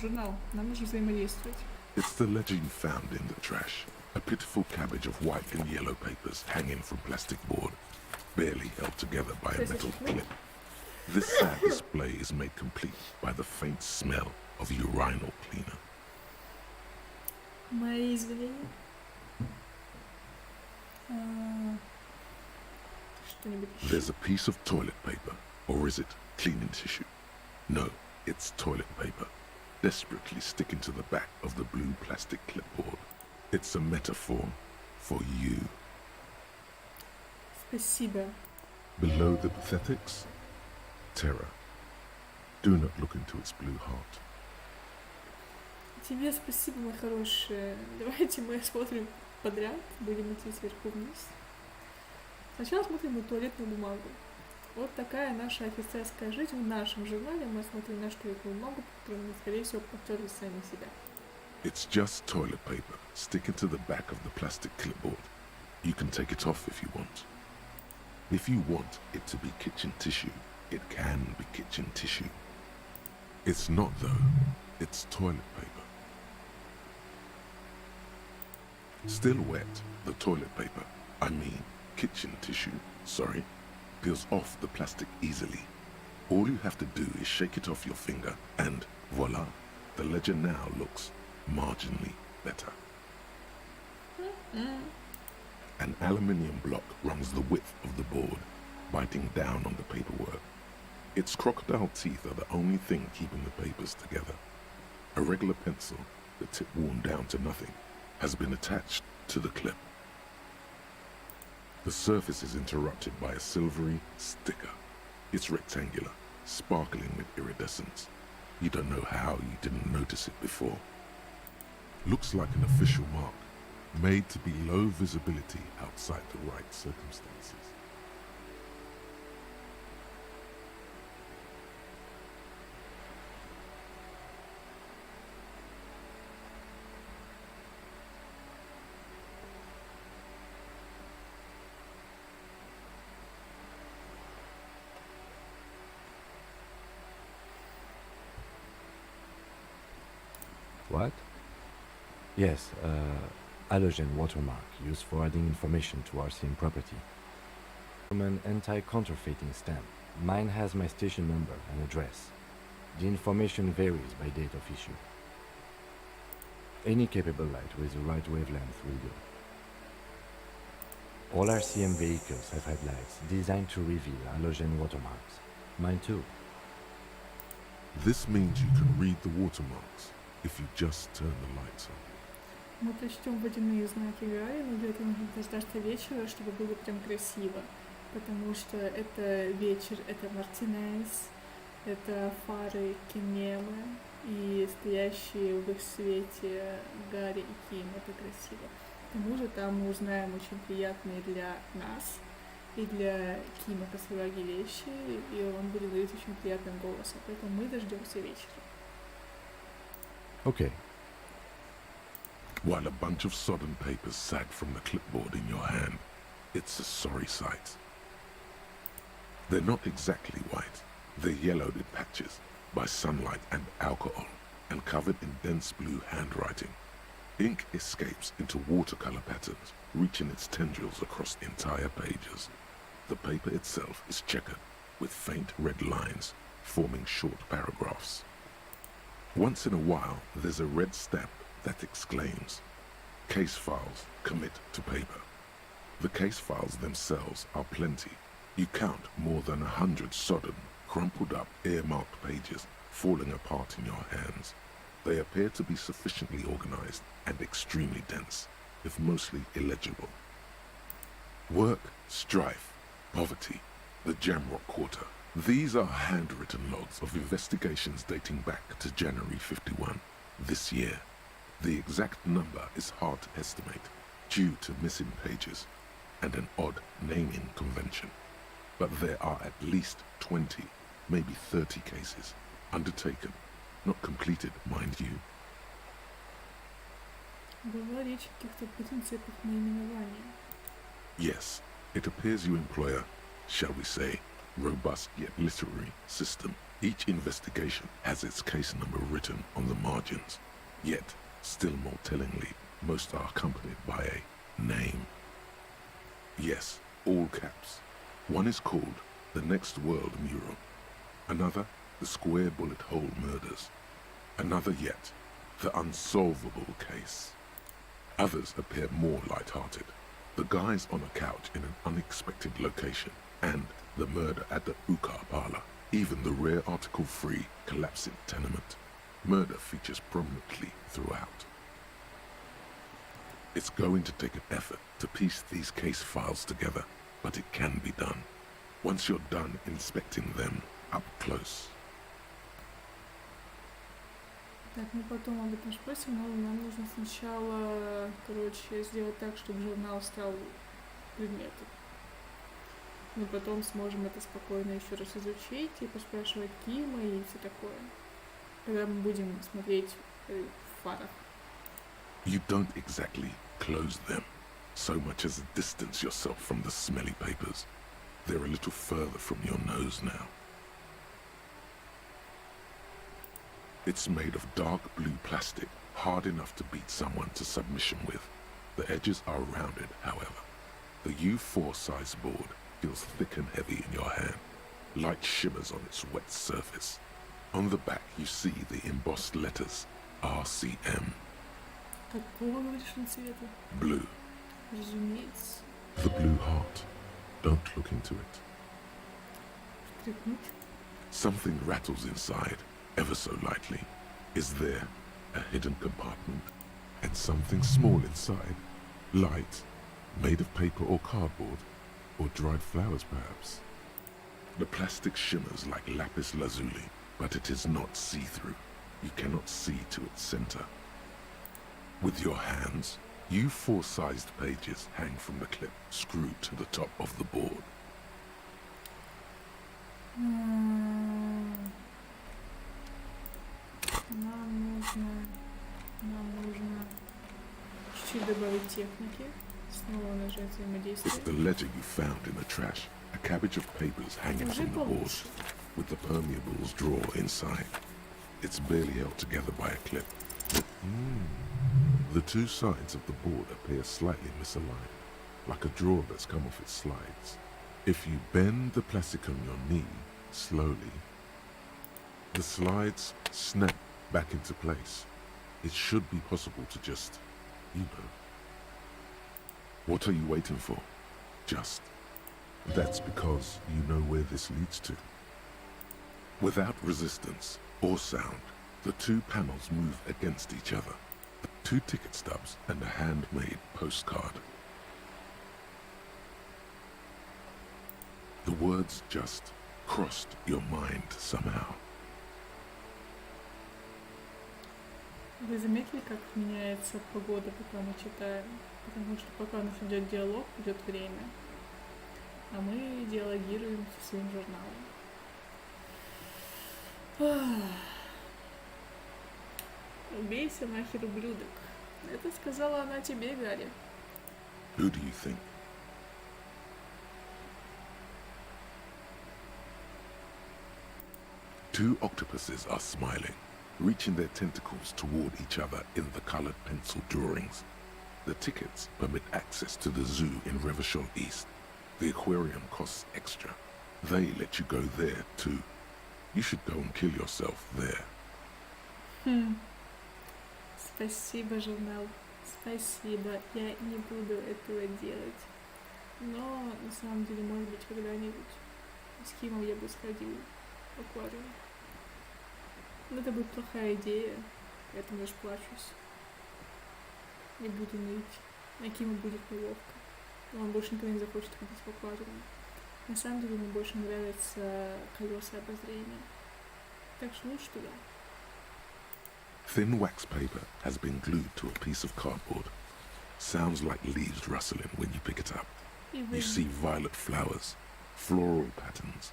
журнал. Нам нужно взаимодействовать.
It's the ledger you found in the trash. A pitiful cabbage of white and yellow papers hanging from plastic board, barely held together by a metal clip. This sad display is made complete by the faint smell of urinal cleaner.
Мои извинения. Что-нибудь еще?
There's a piece of toilet paper, or is it cleaning tissue? No, it's toilet paper, desperately sticking to the back of the blue plastic clipboard. It's a metaphor for you.
Спасибо.
Below the pathetics, terror. Do not look into its blue heart.
Тебе спасибо, моя хорошая. Давайте мы смотрим подряд, будем идти сверху вниз. Сначала смотрим на туалетную бумагу. Вот такая наша офицерская жизнь в нашем журнале. Мы смотрим нашу туалетную бумагу, которую мы, скорее всего, потерли сами себя.
It's just toilet paper sticking to the back of the plastic clipboard. You can take it off if you want. If you want it to be kitchen tissue, it can be kitchen tissue. It's not though, it's toilet paper. Still wet, the toilet paper, kitchen tissue, peels off the plastic easily. All you have to do is shake it off your finger and voila, the ledger now looks marginally better. An aluminium block runs the width of the board, biting down on the paperwork. Its crocodile teeth are the only thing keeping the papers together. A regular pencil, the tip worn down to nothing, has been attached to the clip. The surface is interrupted by a silvery sticker. It's rectangular, sparkling with iridescence. You don't know how you didn't notice it before. Looks like an official mark, made to be low visibility outside the right circumstances.
What? Yes, halogen watermark used for adding information to RCM property. From an anti-counterfeiting stamp. Mine has my station number and address. The information varies by date of issue. Any capable light with the right wavelength will do. All RCM vehicles have headlights designed to reveal halogen watermarks. Mine too.
This means you can read the watermarks if you just turn the lights on.
Мы прочтем водяные знаки ИГРАЕИ, но для этого нужно дождаться вечера, чтобы было прям красиво. Потому что это вечер, это Мартинес, это фары Кинемы и стоящие в их свете Гарри и Ким. Это красиво. К тому же там мы узнаем очень приятные для нас и для Кима КАЦУРАГИ вещи, и он будет говорить очень приятным голосом. Поэтому мы дождемся вечера.
Okay.
While a bunch of sodden papers sag from the clipboard in your hand, It's a sorry sight. They're not exactly white. They're yellowed in patches by sunlight and alcohol and covered in dense blue handwriting. Ink escapes into watercolor patterns, reaching its tendrils across entire pages. The paper itself is checkered with faint red lines, forming short paragraphs. Once in a while, there's a red stamp that exclaims, "Case files commit to paper." The case files themselves are plenty. You count more than 100 sodden, crumpled up, earmarked pages falling apart in your hands. They appear to be sufficiently organized and extremely dense, if mostly illegible. Work, strife, poverty, the Jamrock Quarter. These are handwritten logs of investigations dating back to January 51, this year. The exact number is hard to estimate due to missing pages and an odd naming convention. But there are at least 20, maybe 30 cases undertaken, not completed, mind you.
Была речь о каких-то принципах наименования.
Yes, it appears you employ a, shall we say, robust yet literary system. Each investigation has its case number written on the margins. Yet, still more tellingly, most are accompanied by a name. Yes, all caps. One is called The Next World Mural. Another, The Square Bullet Hole Murders. Another yet, The Unsolvable Case. Others appear more light-hearted. The guys on a couch in an unexpected location, and the murder at the Uka Parlor. Even the rare article-free collapsing tenement. Murder features prominently throughout. It's going to take an effort to piece these case files together, but it can be done. Once you're done inspecting them up close.
Так, мы потом об этом спросим, но нам нужно сначала, сделать так, чтобы журнал стал предметом. Мы потом сможем это спокойно еще раз изучить и поспрашивать КИМА и все такое. Когда мы будем смотреть в фарах.
You don't exactly close them, so much as distance yourself from the smelly papers. They're a little further from your nose now. It's made of dark blue plastic, hard enough to beat someone to submission with. The edges are rounded, however. The U4 size board feels thick and heavy in your hand. Light shimmers on its wet surface. On the back you see the embossed letters RCM.
Какого, говоришь, цвета?
Blue.
Разумеется.
The blue heart. Don't look into it.
Стряхнуть.
Something rattles inside, ever so lightly. Is there a hidden compartment? And something small inside? Light, made of paper or cardboard? Or dried flowers, perhaps? The plastic shimmers like lapis lazuli, but it is not see-through. You cannot see to its center. With your hands, U4-sized pages hang from the clip screwed to the top of the board.
Нам нужно чуть-чуть добавить техники. Снова нажать взаимодействие.
It's the ledger you found in the trash. A cabbage of papers hanging from the board, with the permeables drawer inside. It's barely held together by a clip. The two sides of the board appear slightly misaligned, like a drawer that's come off its slides. If you bend the plastic on your knee slowly, the slides snap back into place. It should be possible to just, you know. What are you waiting for? Just. That's because you know where this leads to. Without resistance or sound, the two panels move against each other. Two ticket stubs and a handmade postcard. The words just crossed your mind somehow.
Вы заметили, как меняется погода, пока мы читаем? Потому что пока у нас идет диалог, идет время. А мы диалогируем со своим журналом. Убейся нахер, ублюдок. Это сказала она тебе, Гарри.
Who do you think? Two octopuses are smiling, reaching their tentacles toward each other in the colored pencil drawings. The tickets permit access to the zoo in Revachol East. The aquarium costs extra. They let you go there too. You should go and kill yourself there.
Спасибо, журнал. Спасибо. Я не буду этого делать. Но на самом деле, может быть, когда-нибудь с Кимом я бы сходил в аквариум. Но это будет плохая идея, поэтому я плачусь. Не буду ныть. А Киму будет неловко. Он больше никогда не захочет ходить в аквариум. На самом деле ему больше нравятся колеса обозрения. Так что лучше туда.
Thin wax paper has been glued to a piece of cardboard. Sounds like leaves rustling when you pick it up. You see violet flowers, floral patterns,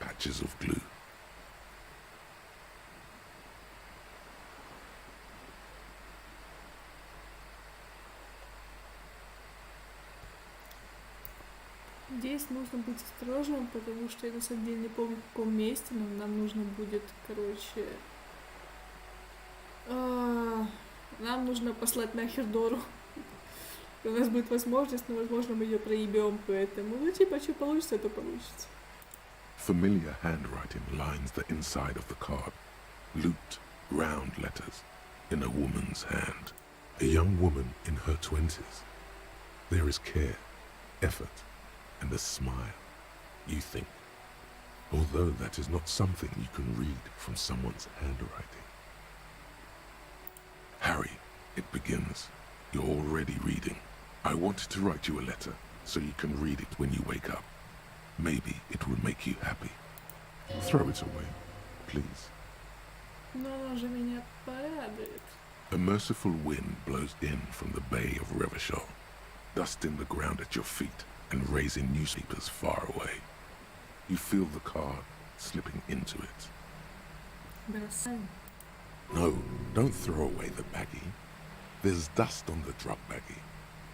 patches of glue.
Здесь нужно быть осторожным, потому что я на самом деле не помню в каком месте, но нам нужно будет, короче... нам нужно послать нахер Дору. У нас будет возможность, но, возможно, мы ее проебем, поэтому, ну, типа, что получится, то получится.
Familiar handwriting lines the inside of the card. Looped, round letters in a woman's hand. A young woman in her 20s. There is care, effort, and a smile, you think. Although that is not something you can read from someone's handwriting. Harry, it begins. You're already reading. I wanted to write you a letter so you can read it when you wake up. Maybe it will make you happy. Throw it away, please.
Но оно же меня порадует.
A merciful wind blows in from the bay of Revachol, dusting the ground at your feet and raising newspapers far away. You feel the card slipping into it.
Бросаем.
No, don't throw away the baggie. There's dust on the drug baggie.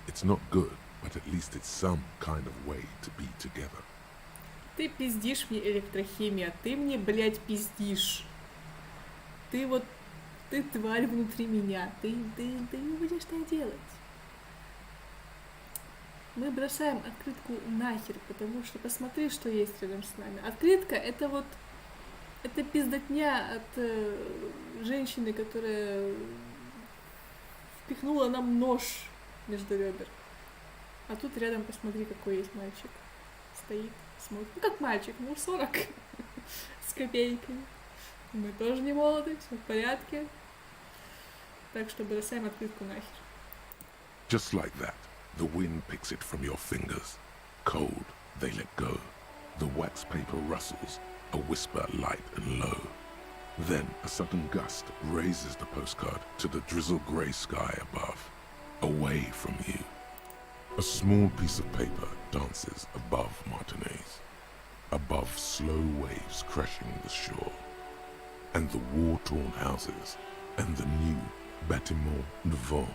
It's not good, but at least it's some kind of way to be together.
Ты пиздишь мне, электрохимия. Ты мне, блядь, пиздишь. Ты вот... Ты тварь внутри меня. Ты не будешь так делать. Мы бросаем открытку нахер, потому что посмотри, что есть рядом с нами. Открытка — это вот... Это пиздотня от женщины, которая впихнула нам нож между ребер. А тут рядом, посмотри, какой есть мальчик. Стоит, смотрит. Ну как мальчик, ну 40 с копейками. Мы тоже не молоды, все в порядке. Так что бросаем открытку нахер.
Just like that, the wind picks it from your fingers. Cold, they let go. The wax paper rustles, a whisper light and low. Then a sudden gust raises the postcard to the drizzle grey sky above, away from you. A small piece of paper dances above Martinez, above slow waves crashing the shore, and the war-torn houses, and the new bâtiments nouveaux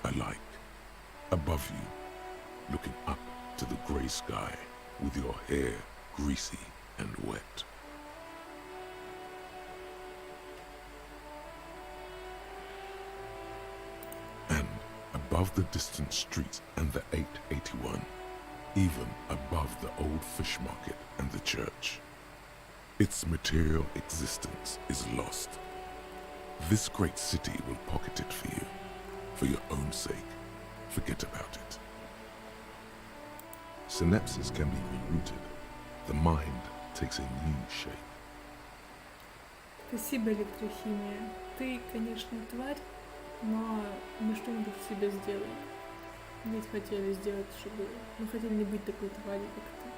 alike. Above you, looking up to the grey sky with your hair greasy and wet. And above the distant streets and the 881, even above the old fish market and the church, its material existence is lost. This great city will pocket it for you, for your own sake. Forget about it. Synapses can be rerouted. The mind takes a new shape.
Спасибо, электрохимия. Ты, конечно, тварь, но мы что-нибудь себе сделаем. Ведь хотели сделать, чтобы... Мы хотели не быть такой тварью, как ты.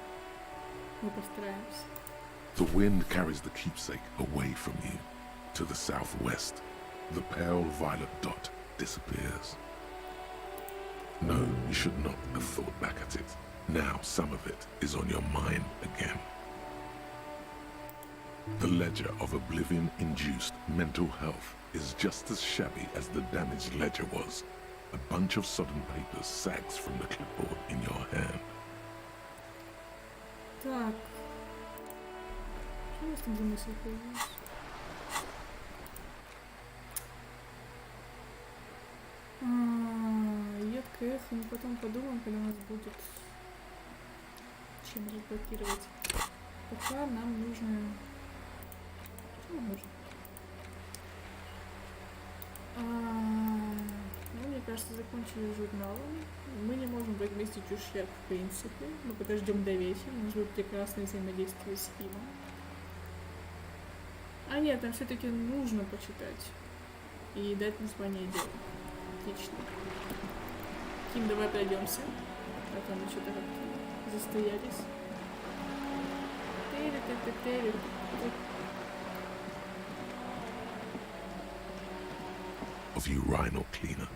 Мы постараемся.
The wind carries the keepsake away from you. To the southwest, the pale violet dot disappears. No, you should not have thought back at it. Now some of it is on your mind again. The ledger of oblivion-induced mental health is just as shabby as the damaged ledger was. A bunch of sodden papers sags from the clipboard in your hand.
Так. Что у нас там за мысль появилась? мы потом подумаем, когда у нас будет чем разблокировать. Пока нам нужно... Что нам нужно? Ну, мне кажется, закончили журналом. Мы не можем брать вместе ущерб, в принципе. Мы подождем до вечера. У нас будет прекрасное взаимодействие с КИМом. А нет, нам все-таки нужно почитать. И дать название дела. Отлично. Ким, давай пройдемся. А то мы что-то как-то застоялись.
Of you rhino cleaner.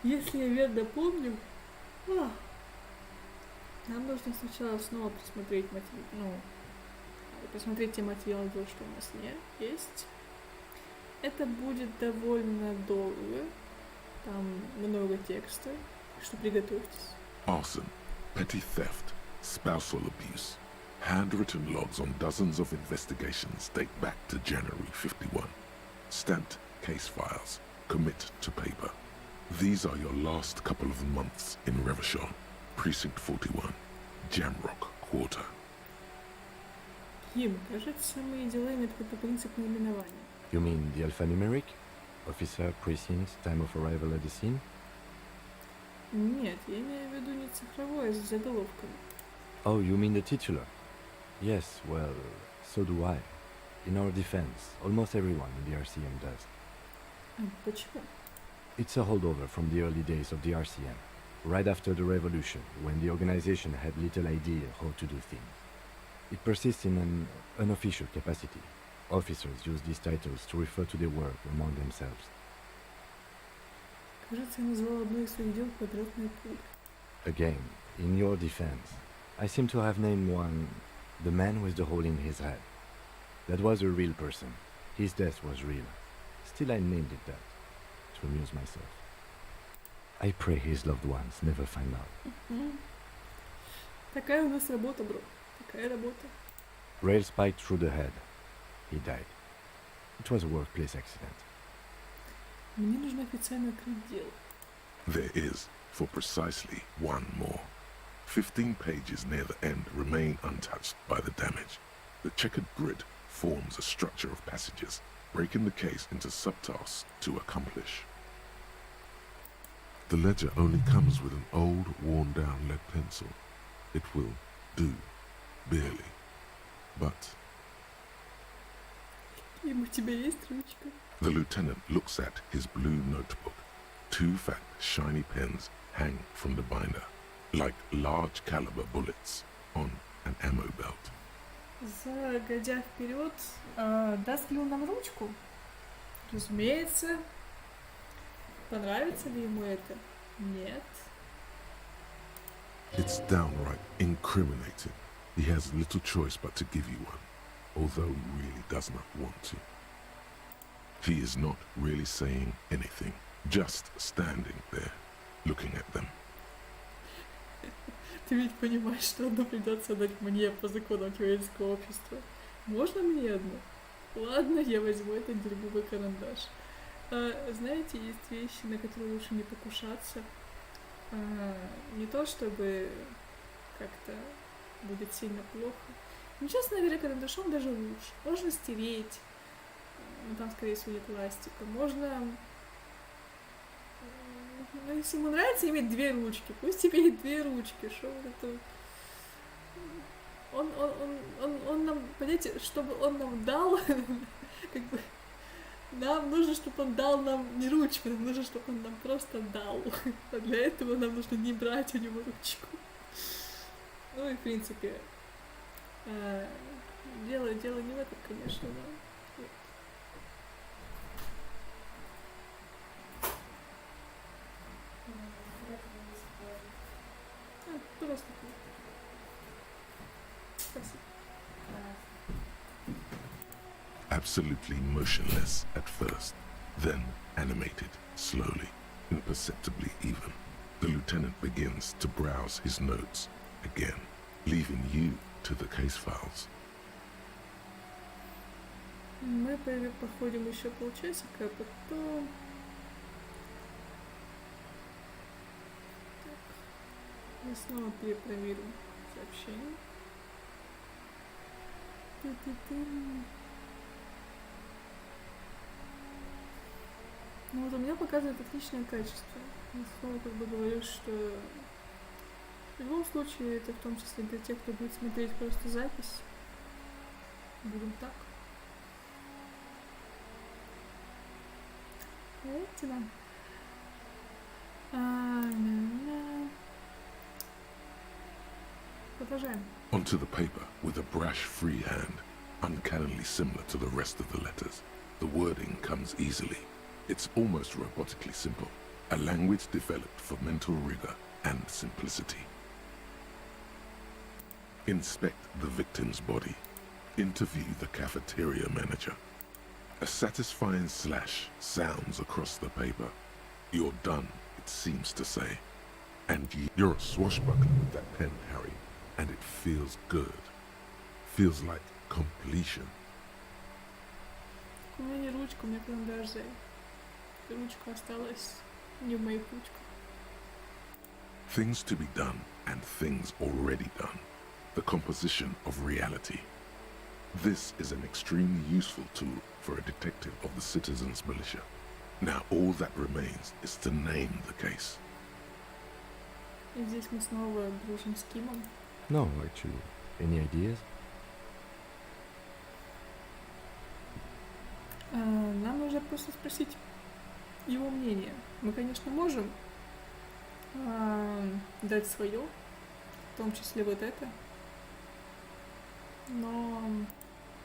Если я верно помню, нам нужно сначала снова посмотреть посмотреть те материалы, что у нас есть. Это будет довольно долго. Там много текста. Что приготовьтесь.
Arson, petty theft, spousal abuse. Handwritten logs on dozens of investigations date back to January 51. Stamped case files. Commit to paper. These are your last couple of months in Revachon, Precinct 41, Jamrock Quarter.
Ким, кажется, мы делаем это по принципу наименования.
You mean the alphanumeric? Officer, precinct, time of arrival at the scene?
Нет, я имею в виду не цифровое с заголовками.
Oh, you mean the titular? Yes, well, so do I. In our defense, almost everyone in the RCM does.
Почему?
It's a holdover from the early days of the RCM, right after the revolution, when the organization had little idea how to do things. It persists in an unofficial capacity. Officers use these titles to refer to their work among themselves.
Кажется, я назвала одну из своих дел квадратная пуля.
Again, in your defense, I seem to have named one the man with the hole in his head. That was a real person. His death was real. Still, I named it that, to amuse myself. I pray his loved ones never find out.
Такая у нас работа, бро. Такая работа.
Rail spiked through the head. He died. It was a workplace accident.
Мне нужно официально открыть дело.
There is, for precisely one more. 15 pages near the end remain untouched by the damage. The checkered grid forms a structure of passages, breaking the case into subtasks to accomplish. The ledger only comes with an old, worn-down lead pencil. It will do, barely. But
Ким, у тебя есть ручка?
the lieutenant looks at his blue notebook. 2 fat, shiny pens hang from the binder, like large caliber bullets on an ammo belt.
Загодя вперед, даст ли он нам ручку? Разумеется. Понравится ли ему это? Нет.
It's downright incriminating. He has little choice but to give you one, although he really does not want to. He is not really saying anything, just standing there, looking at them.
Ты ведь понимаешь, что одно придется отдать мне по законам человеческого общества. Можно мне одно? Ладно, я возьму этот дерьмовый карандаш. Знаете, есть вещи, на которые лучше не покушаться. Не то, чтобы как-то будет сильно плохо. Но, честно говоря, карандашом даже лучше. Можно стереть. Но там, скорее всего, нет пластика. Можно... Ну, если ему нравится иметь 2 ручки, пусть имеет 2 ручки. Что вот это... Он нам, понимаете, чтобы он нам дал, как бы, нам нужно, чтобы он дал нам не ручку, нам нужно, чтобы он нам просто дал. А для этого нам нужно не брать у него ручку. Ну и, в принципе, дело не в этом, конечно, но... Просто. Спасибо.
Absolutely motionless at first, then animated slowly, imperceptibly even. The lieutenant begins to browse his notes again, leaving you to the case files.
Мы походим еще полчасика, а потом... И снова перепроверим сообщение. Ну вот у меня показывает отличное качество. Я снова как бы говорю, что в любом случае это в том числе для тех, кто будет смотреть просто запись. Будем так. Давайте нам. Продолжаем.
Onto the paper with a brash free hand, uncannily similar to the rest of the letters. The wording comes easily. It's almost robotically simple, a language developed for mental rigor and simplicity. Inspect the victim's body. Interview the cafeteria manager. A satisfying slash sounds across the paper. You're done, it seems to say. And you're a swashbuckler with that pen, Harry, and it feels good. Feels like completion.
У меня не ручка, у меня карандаш, зай. Ручка осталась не в моих ручках.
Things to be done and things already done. The composition of reality. This is an extremely useful tool for a detective of the citizens' militia. Now all that remains is to name the case.
И здесь мы снова дружим с Кимом.
No, actually. Any ideas?
Нам нужно просто спросить его мнение. Мы, конечно, можем дать свое, в том числе вот это. Но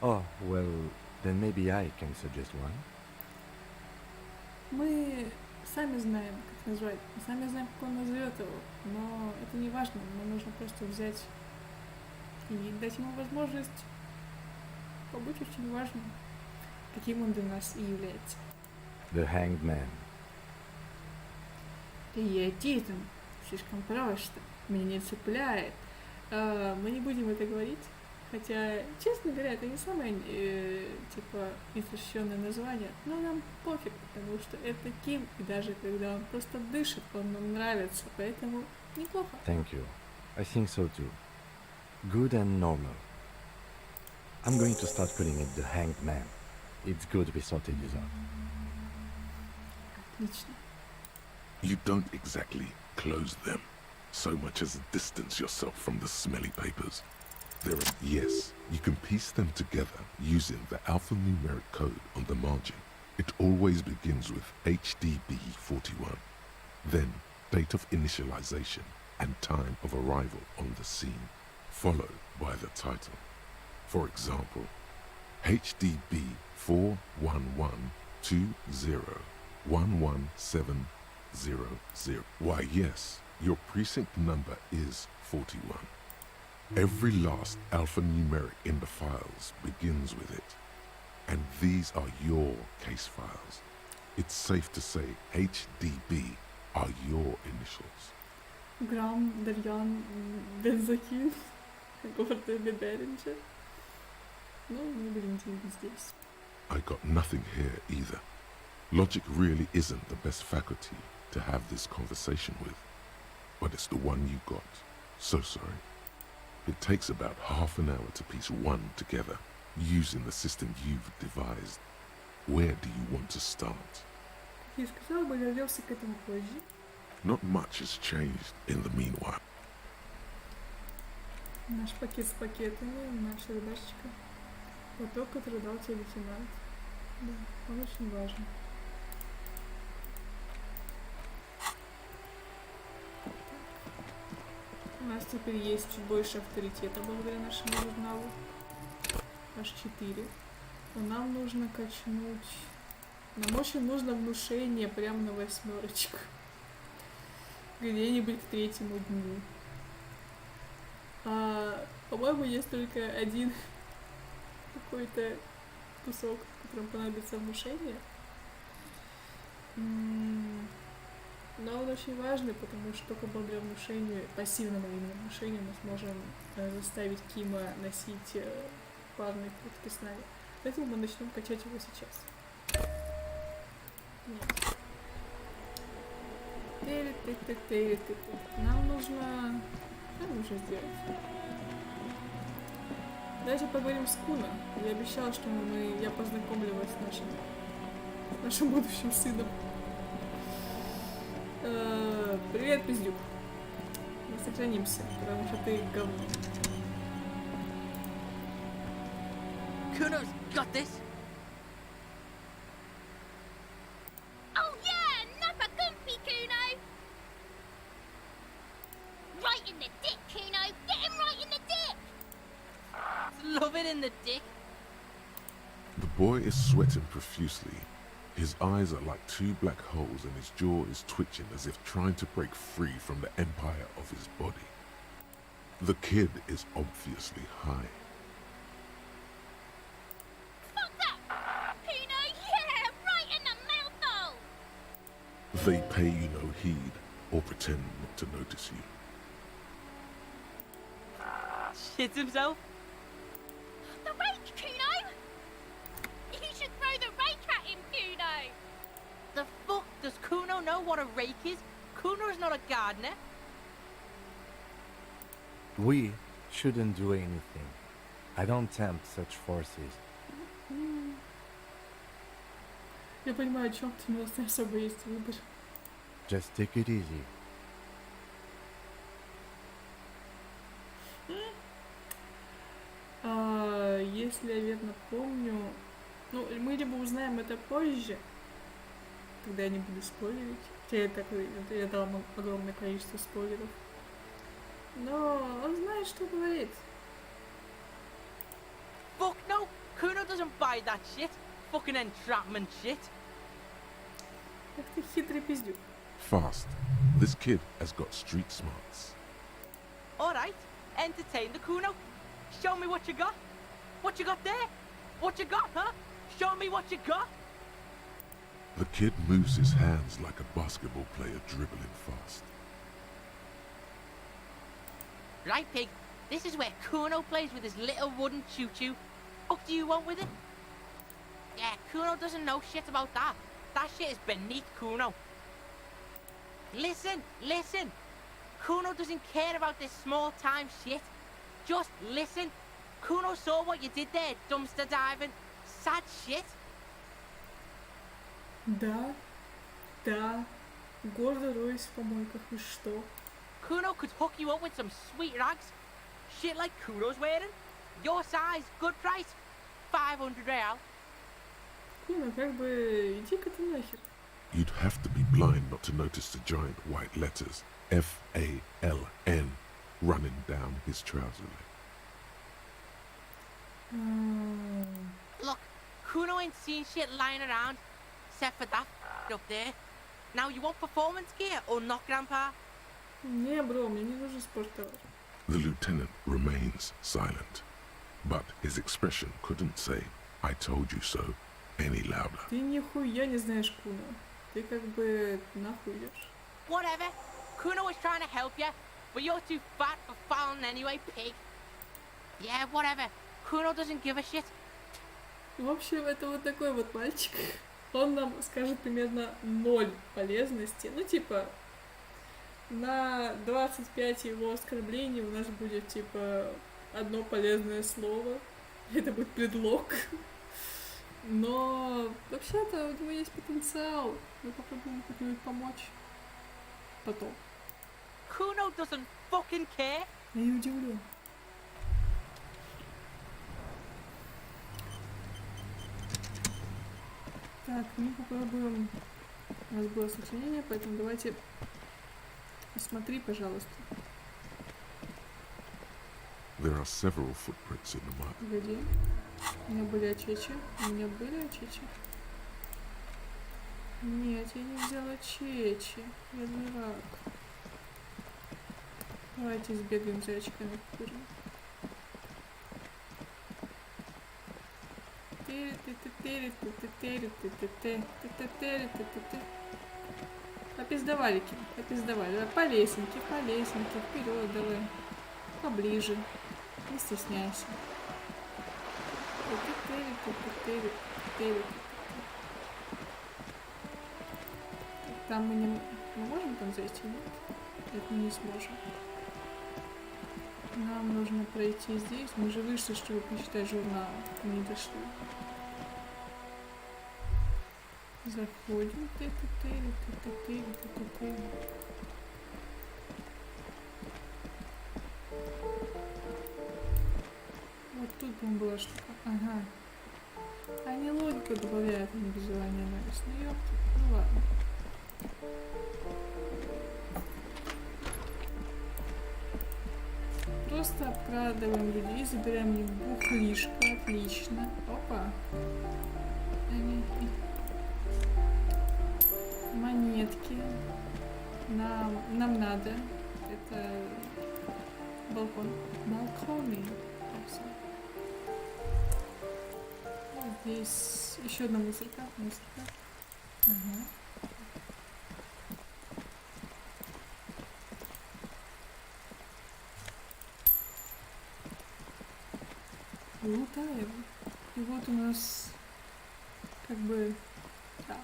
Oh, well, then maybe I can suggest one.
мы сами знаем, как назвать. Мы сами знаем, как он назовет его. Но это не важно. Нам нужно просто взять и дать ему возможность побыть очень важным, каким он для нас и является.
The Hanged Man.
Идиотизм. Слишком просто. Меня не цепляет. Мы не будем это говорить. Хотя, честно говоря, это не самое, типа, извращенное название, но нам пофиг, потому что это Ким, и даже когда он просто дышит, он нам нравится, поэтому неплохо.
Thank you. I think so too. Good and normal. I'm going to start calling it the Hanged Man. It's good we sorted this out.
Отлично.
You don't exactly close them, so much as distance yourself from the smelly papers. Yes, you can piece them together using the alphanumeric code on the margin. It always begins with HDB41, then date of initialization and time of arrival on the scene, followed by the title. For example, HDB 41120111700. Why, yes, your precinct number is 41. Every last alphanumeric in the files begins with it, and these are your case files. It's safe to say HDB are your initials.
Грамм, Дарьян, Бензокин, Гордый Беберинджер. Ну, мы будем делить здесь.
I got nothing here either. Logic really isn't the best faculty to have this conversation with, but it's the one you got. So sorry. It takes about half an hour to piece one together, using the system you've devised. Where do you want to start?
Я сказала бы, вернемся к этому позже.
Not much has changed in the meanwhile.
Наш пакет с пакетами, наша задачка. Поток, который дал тебе лейтенант. Да, он очень важен. У нас теперь есть чуть больше авторитета благодаря нашему журналу. Аж 4. Но нам нужно качнуть. Нам очень нужно внушение прямо на 8. Где-нибудь к 3-му дню. По-моему, есть только один какой-то кусок, в котором понадобится внушение. Но он очень важный, потому что только благодаря внушению, пассивному именно внушению, мы сможем заставить Кима носить парные куртки с нами. Поэтому мы начнем качать его сейчас. Нет. Нам нужно... Что нам нужно сделать? Давайте поговорим с Куна. Я обещала, что я познакомлю вас с нашим будущим сыном. Привет, пиздюк. Мы сохранимся, потому что ты говно.
Kuno's got this.
Oh yeah, nappa gumpy, Kuno! Right in the dick, Kuno! Get him right in the dick!
Love it in the dick.
The boy is sweating profusely. His eyes are like two black holes and his jaw is twitching as if trying to break free from the empire of his body. The kid is obviously high.
Fuck that! Kuno, yeah! Right in the mouthhole!
They pay you no heed or pretend not to notice you.
Shits himself.
The rake, Kuno! You should throw the rake at him, Kuno!
The fuck does Kuno know what a rake is? Kuno's not a gardener.
We shouldn't do anything. I don't tempt such forces.
Я понимаю, о чем ты, у нас не особо есть выбор.
Just take it easy.
Если я верно помню... Ну, мы либо узнаем это позже, когда я не буду спойлерить. Хотя я дала огромное количество спойлеров. Но он знает, что говорит.
Fuck no! Kuno doesn't buy that shit. Fucking entrapment shit.
Ах ты хитрый пиздюк.
Fast, this kid has got street smarts.
Alright, entertain the Kuno. Show me what you got. What you got there? What you got, huh? Show me what you got.
The kid moves his hands like a basketball player dribbling fast.
Right, pig. This is where Kuno plays with his little wooden choo-choo. What do you want with it? Yeah, Kuno doesn't know shit about that. That shit is beneath Kuno. Listen, listen. Kuno doesn't care about this small-time shit. Just listen. Kuno saw what you did there, dumpster diving. Sad shit.
Да, да. Гордо роюсь в помойках, и что?
Kuno could hook you up with some sweet rags. Shit like Kuno's wearing. Your size, good price. 500 real.
Куна, как бы, иди-ка ты нахер.
You'd have to be blind not to notice the giant white letters F-A-L-N running down his trouser leg.
Look, Kuno ain't seen shit lying around, except for that up there. Now you want performance gear or not, Grandpa?
Не, бро, мне не нужен спорттовар.
The lieutenant remains silent, but his expression couldn't say, "I told you so," any louder.
Ты нихуя не знаешь Куна. Ты как бы нахуй идешь.
Whatever. Kuno was trying to help you, but you're too fat for falling anyway, pig. Yeah, whatever. Kuno doesn't give a shit.
В общем, это вот такой вот мальчик. Он нам скажет примерно 0 полезности. Ну, типа, на 25 его оскорблений у нас будет, типа, одно полезное слово. Это будет предлог. Но вообще-то у него есть потенциал. Мы попробуем как-нибудь помочь. Потом.
Kuno doesn't fucking care.
Я и удивлен. Так, мы попробуем. У нас было сочинение, поэтому давайте посмотри, пожалуйста.
There are several footprints in the mud.
Погоди. У меня были очечи. У меня были очечи. Нет, я не взяла очечи. Я дурак. Давайте сбегаем за очками курим. Попиздавали, Ким, попиздавали. Давай по лесенке, вперед давай. Поближе. Не стесняйся. Там мы не... Мы можем там зайти? Нет? Это мы не сможем. Нам нужно пройти здесь. Мы же вышли, чтобы почитать журнал. Мы не дошли. Заходим. Вот тут, по-моему, была штука. Ага. Они логику добавляют, а не визуальный анализ. Ну ёпта. Ну ладно. Просто обкрадываем людей, забираем у них бухлишко. Отлично. Опа. Монетки. Нам надо. Это балкон. Балконы. Здесь еще одна мусорка. Ага. Лутаем. И вот у нас как бы... Да.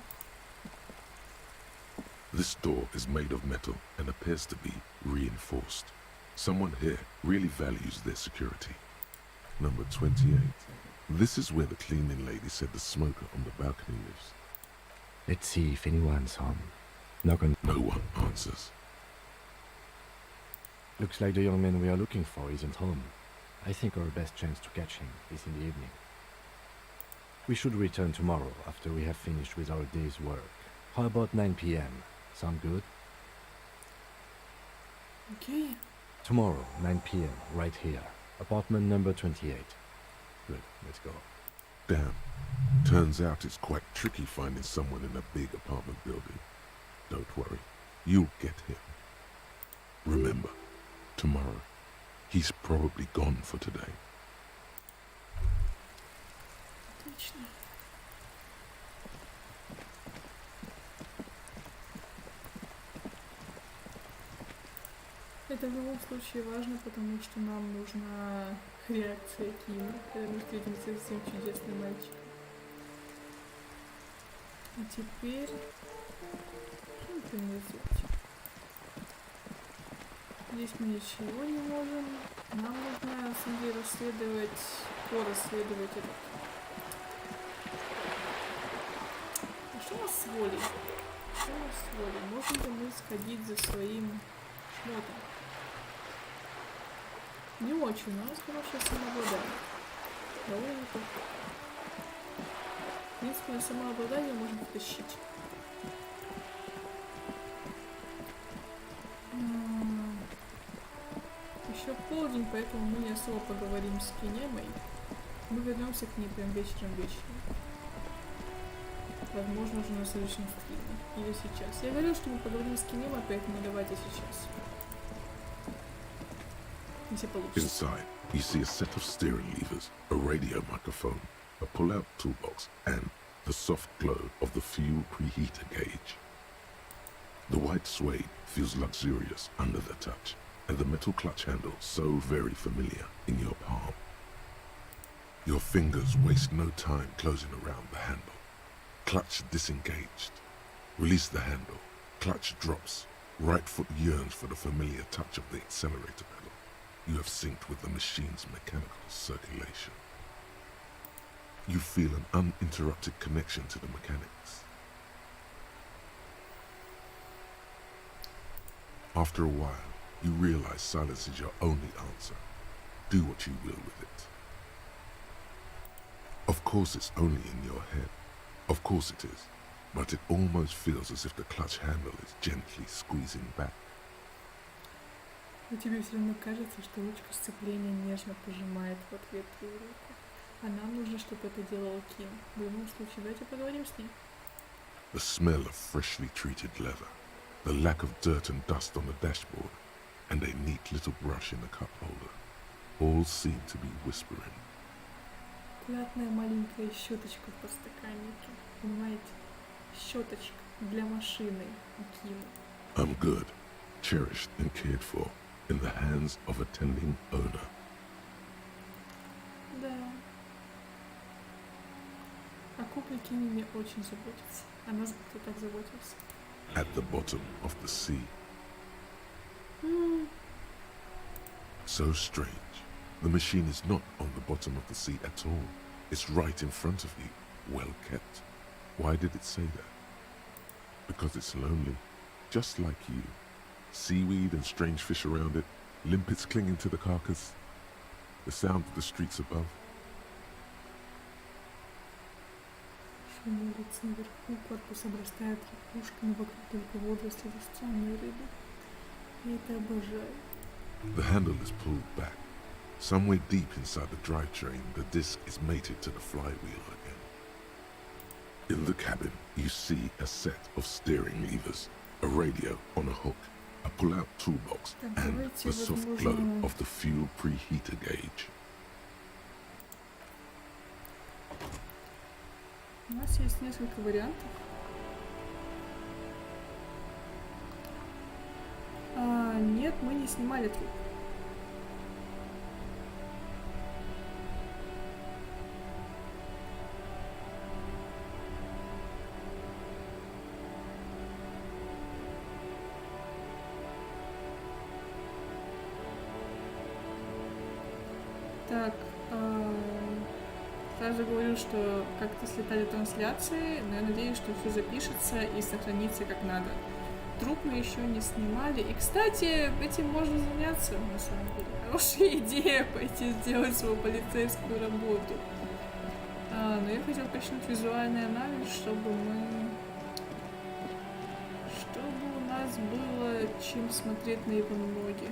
This door is made of metal and appears to be reinforced. Someone here really values their security. Number 28. This is where the cleaning lady said the smoker on the balcony lives.
Let's see if anyone's home. Knock on.
No one answers.
Looks like the young man we are looking for isn't home. I think our best chance to catch him is in the evening. We should return tomorrow after we have finished with our day's work. How about 9 p.m.? Sound good?
Okay.
Tomorrow, 9 p.m., right here. Apartment number 28. Good, let's go.
Damn. Turns out it's quite tricky finding someone in a big apartment building. Don't worry. You'll get him. Remember, tomorrow, he's probably gone for today.
Отлично. Это в любом случае важно, потому что нам нужна реакция КИМА, когда мы встретимся с этим чудесным мальчиком. А теперь... Что мы будем делать? Здесь мы ничего не можем. Нам нужно, на самом деле, расследовать, порасследовать этот. А что у нас с волей? Что у нас с волей? Можем ли мы сходить за своим шмотом? Не очень, но у нас хорошее самообладание. Довольно неплохо. В принципе, на самообладание можно втащить. Еще полдень, поэтому мы не особо поговорим с Кинемой. Мы вернемся к ней прям вечером. Возможно, уже на следующем стриме. Или сейчас. Я говорил, что мы поговорим с Кинемой, поэтому давайте сейчас. Если получится.
Inside, you see a set of steering levers, a radio microphone, a pull-out toolbox, and the soft glow of the fuel preheater gauge. The white suede feels luxurious under the touch, and the metal clutch handle so very familiar in your palm. Your fingers waste no time closing around the handle. Clutch disengaged. Release the handle. Clutch drops. Right foot yearns for the familiar touch of the accelerator pedal. You have synced with the machine's mechanical circulation. You feel an uninterrupted connection to the mechanics. After a while, you realize silence is your only answer. Do what you will with it. Of course it's only in your head. Of course it is. But it almost feels as if the clutch handle is gently squeezing back.
Но тебе все равно кажется, что ручка сцепления нежно пожимает в ответ твою руку. А нам нужно, чтобы это делал Ким. В любом случае, давайте поговорим с ней.
The smell of freshly treated leather, the lack of dirt and dust on the dashboard, and a neat little brush in the cup holder, all seem to be whispering.
Аккуратная маленькая щеточка в подстаканнике. Понимаете? Щеточка для машины у Кима.
I'm good, cherished and cared for, in the hands of a tending owner.
Да. О кукле Киме мне очень заботится. О нас бы кто так заботился.
at the bottom of the sea. So strange. The machine is not on the bottom of the sea at all. It's right in front of you, well kept. Why did it say that? Because it's lonely, just like you. Seaweed and strange fish around it, limpets clinging to the carcass, the sound of the streets above.
Шум улиц наверху, корпус обрастает ракушками, вокруг только водоросли, растения, рыбы. Я это обожаю.
The handle is pulled back. Somewhere deep inside the drivetrain, the disc is mated to the flywheel again. In the cabin, you see a set of steering levers, a radio on a hook, a pull-out toolbox, and the soft glow of the fuel preheater gauge.
У нас есть несколько вариантов. Нет, мы не снимали труп. Так, сразу говорю, что как-то слетали трансляции, но я надеюсь, что все запишется и сохранится как надо. Труп мы еще не снимали. И, кстати, этим можно заняться, на самом деле. Хорошая идея пойти сделать свою полицейскую работу. Но я хотела почнуть визуальный анализ, чтобы у нас было чем смотреть на его ноги.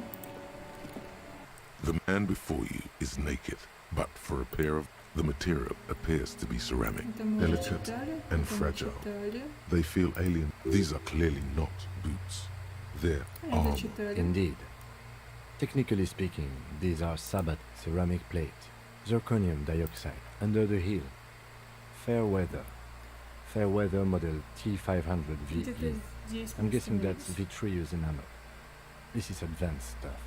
The man before you is naked, but for a pair of the material appears to be ceramic, delicate and fragile. They feel alien. These are clearly not boots. They're armor.
Indeed. Technically speaking, these are Sabbath ceramic plate, zirconium dioxide, under the heel. Fair weather model T500 VE. I'm guessing that's vitreous enamel. This is advanced stuff.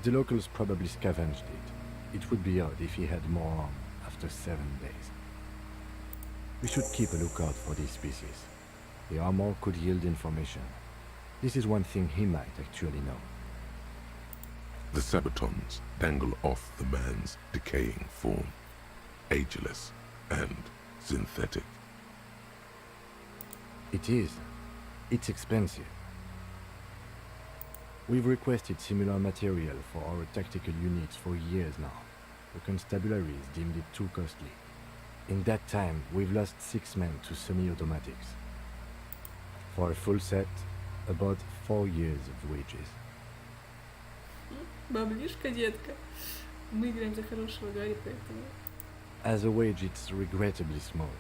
The locals probably scavenged it. It would be odd if he had more on after 7 days. We should keep a lookout for these species. The armor could yield information. This is one thing he might actually know.
The sabatons dangle off the man's decaying form, ageless and synthetic.
It is. It's expensive. We've requested similar material for our tactical units for years now. The constabularies deemed it too costly. In that time, we've lost 6 men to semi-automatics. For a full set, about 4 years of wages.
Баблишка, детка. Мы играем за хорошего Гарри, поэтому...
As a wage, it's regrettably small.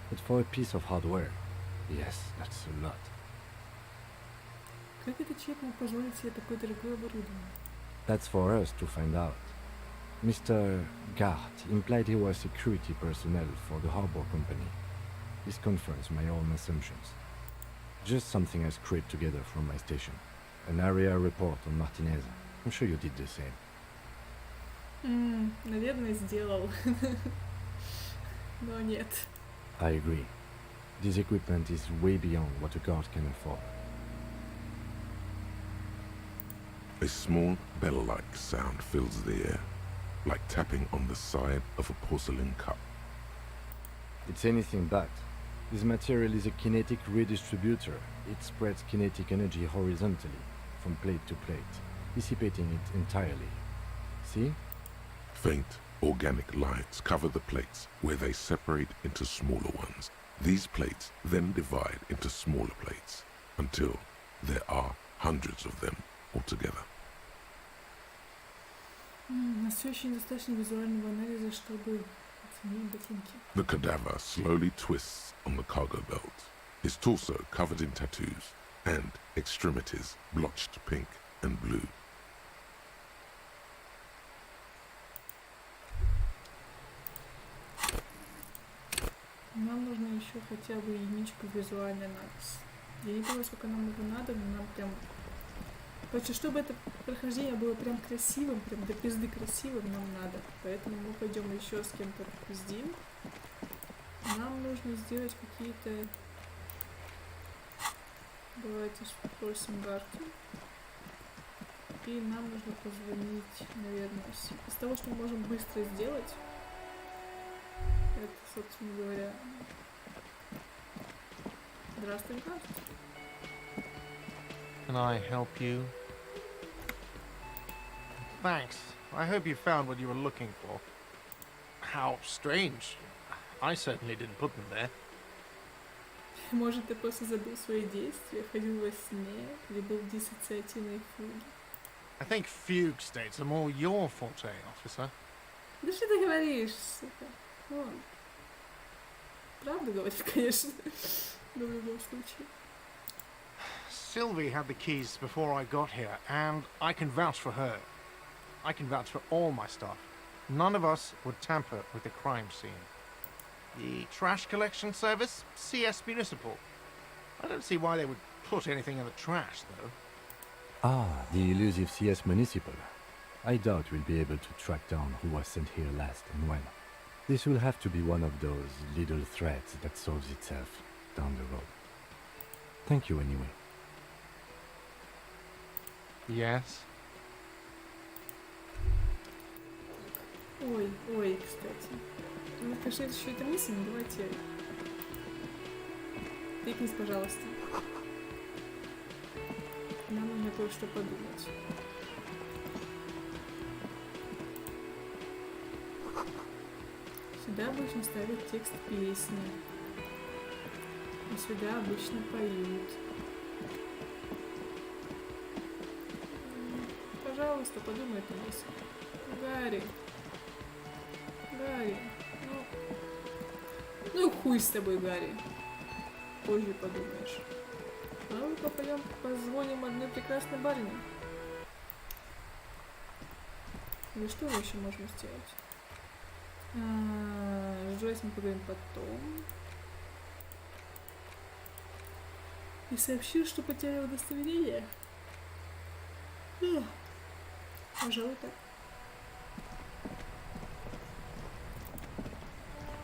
But for a piece of hard work, yes, that's a lot.
Как этот человек мог позволить себе такое дорогое оборудование?
That's for us to find out. Mr. Gart implied he was security personnel for the harbor company. This confirms my own assumptions. Just something I scraped together from my station. An area report on Martinez. I'm sure you did the same.
Наверное, сделал. Но нет.
I agree. This equipment is way beyond what a guard can afford.
A small bell-like sound fills the air, like tapping on the side of a porcelain cup.
It's anything but. This material is a kinetic redistributor. It spreads kinetic energy horizontally, from plate to plate, dissipating it entirely. See?
Faint, organic lines cover the plates where they separate into smaller ones. These plates then divide into smaller plates until there are hundreds of them altogether.
У нас все еще недостаточно визуального анализа, чтобы оценить ботинки.
The cadaver slowly twists on the cargo belt, his torso covered in tattoos, and extremities blotched pink and blue.
Нам нужно еще хотя бы единичку визуальный анализ. Я не помню, сколько нам его надо, но нам прям Короче, чтобы это прохождение было прям красивым, прям до пизды красивым нам надо. Поэтому мы пойдем еще с кем-то пиздим. Нам нужно сделать какие-то... Давайте спросим Гарки. И нам нужно позвонить, наверное, из того, что мы можем быстро сделать. Это, собственно говоря... Здравствуй, Гарки.
Can I help you? Thanks. I hope you found what you were looking for. How strange. I certainly didn't put them there.
Может, ты просто забыл свои действия, ходил во сне, или был в диссоциативной фуге.
I think fugue states are more your forte, officer.
Да что ты говоришь, сука? Вон. Правду говорит, конечно. Но в любом случае.
Sylvie had the keys before I got here, and I can vouch for her. I can vouch for all my staff. None of us would tamper with the crime scene. The trash collection service, CS Municipal. I don't see why they would put anything in the trash, though.
Ah, the elusive CS Municipal. I doubt we'll be able to track down who was sent here last and when. This will have to be one of those little threats that solves itself down the road. Thank you anyway.
Yes?
Ой, кстати. Ну, конечно, еще это мысль, но давайте... Тыкнись, пожалуйста. Нам нужно кое-что подумать. Сюда обычно ставят текст песни. И сюда обычно поют. Пожалуйста, подумай эту мысль. Гарри. Гарри. Ну хуй с тобой, Гарри. Позже подумаешь. А ну-ка пойдем позвоним одной прекрасной барыне. Или что мы еще можем сделать? С Джойс мы поговорим потом. И сообщил, что потерял удостоверение. Пожалуй, так.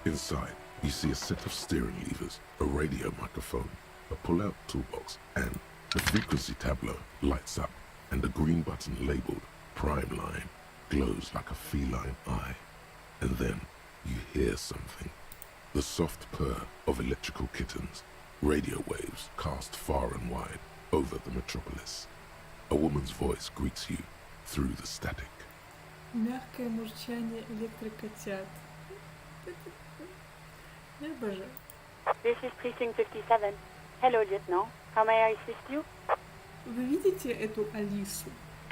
Inside, you see a set of steering levers, a radio microphone, a pull-out toolbox, and the frequency tableau lights up, and a green button labeled Prime Line glows like a feline eye. And then you hear something. The soft purr of electrical kittens, radio waves cast far and wide over the metropolis. A woman's voice greets you through the static.
Мягкое мурчание электрокотят. Я обожаю.
This is Precinct 57. Hello, Lieutenant. How may I assist you?
Вы видите эту Алису?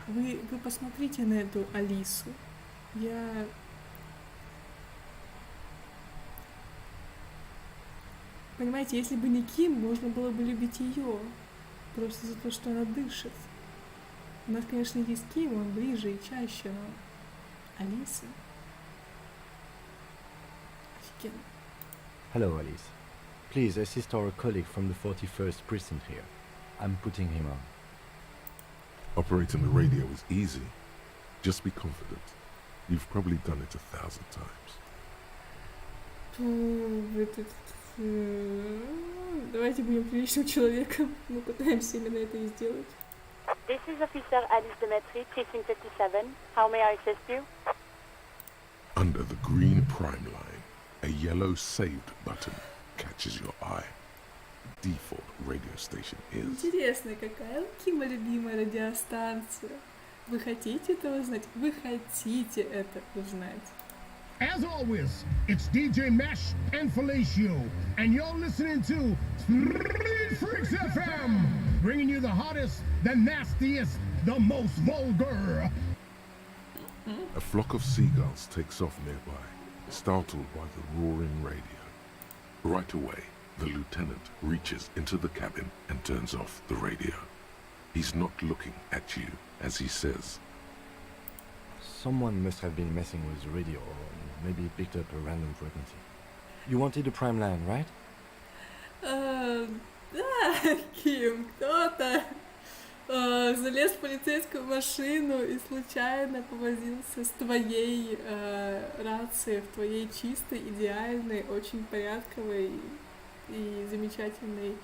Вы посмотрите на эту Алису. Я... Понимаете, если бы не Ким, можно было бы любить ее. Просто за то, что она дышит. У нас, конечно, есть Ким, он ближе и чаще, но... Алиса... Офигенно.
Hello, Alice. Please assist our colleague from the 41st precinct here. I'm putting him on.
Operating the radio is easy. Just be confident. You've probably done it 1,000 times.
Давайте будем приличным человеком. Мы пытаемся именно это и сделать.
This is Officer Alice Demetri, Precinct 57. How may I assist you?
Under the green prime line, a yellow saved button catches your eye. Default radio station is...
Интересно, какая у Кима любимая радиостанция? Вы хотите это узнать? Вы хотите это узнать?
As always, it's DJ Mesh and Felicio, and you're listening to Street Freaks FM, bringing you the hottest, the nastiest, the most vulgar.
A flock of seagulls takes off nearby, startled by the roaring radio. Right away, the lieutenant reaches into the cabin and turns off the radio. He's not looking at you as he says,
Someone must have been messing with the radio, or maybe picked up a random frequency. You wanted the prime line, right?
Да, Ким, кто-то залез в полицейскую машину и случайно повозился с твоей рацией, в твоей чистой, идеальной, очень порядковой и замечательной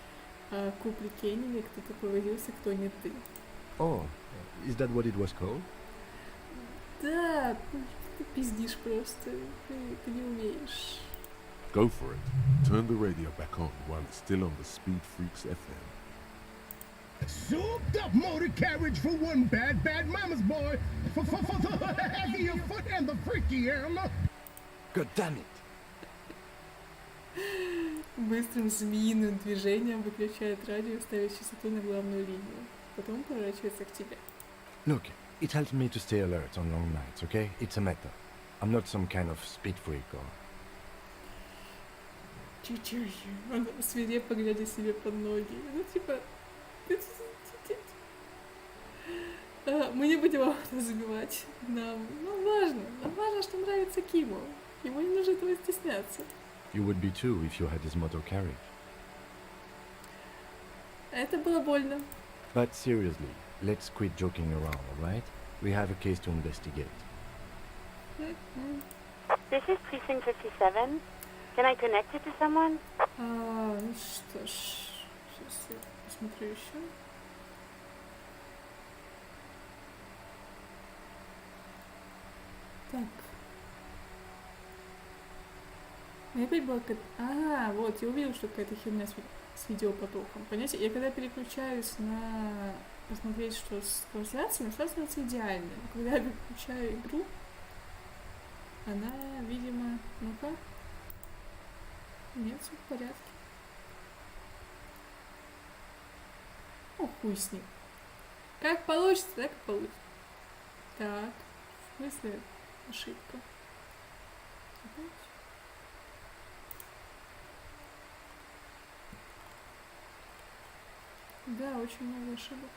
купле Кинемой, кто-то повозился, кто не ты.
Oh, is that what it was called?
Да, ты пиздишь просто, ты не умеешь.
Go for it. Turn the radio back on while it's still on the Speed Freaks FM.
Souped up motor carriage for one bad mama's boy. For the heavier foot and the freakier.
God damn it!
Быстрым змеиным движением выключает радио, ставит частоту на главную линию. Потом поворачивается к тебе.
Look, it helps me to stay alert on long nights, okay? It's a matter. I'm not some kind of speed freak or...
Чуть-чуть. Он свирепо глядя себе под ноги. Ну, типа... Мы не будем вам это забивать. Нам важно, что нравится Киму. Ему не нужно этого стесняться.
You would be too if you had his motor carriage.
Это было больно.
But seriously, let's quit joking around, alright? We have a case to investigate.
This is Precinct 57. Can I connect you to someone?
Ну что ж, сейчас я посмотрю еще. Так. У меня опять была какая-то... вот, я увидела, что какая-то херня с видеопотоком. Понимаете, я когда переключаюсь на посмотреть, что с трансляцией, она становится идеальной. Но когда я переключаю игру, она, видимо... Ну-ка. Нет, все в порядке. О, хуй с ним. Как получится, так и получится. Так, в смысле ошибка? Опять? Да, очень много ошибок.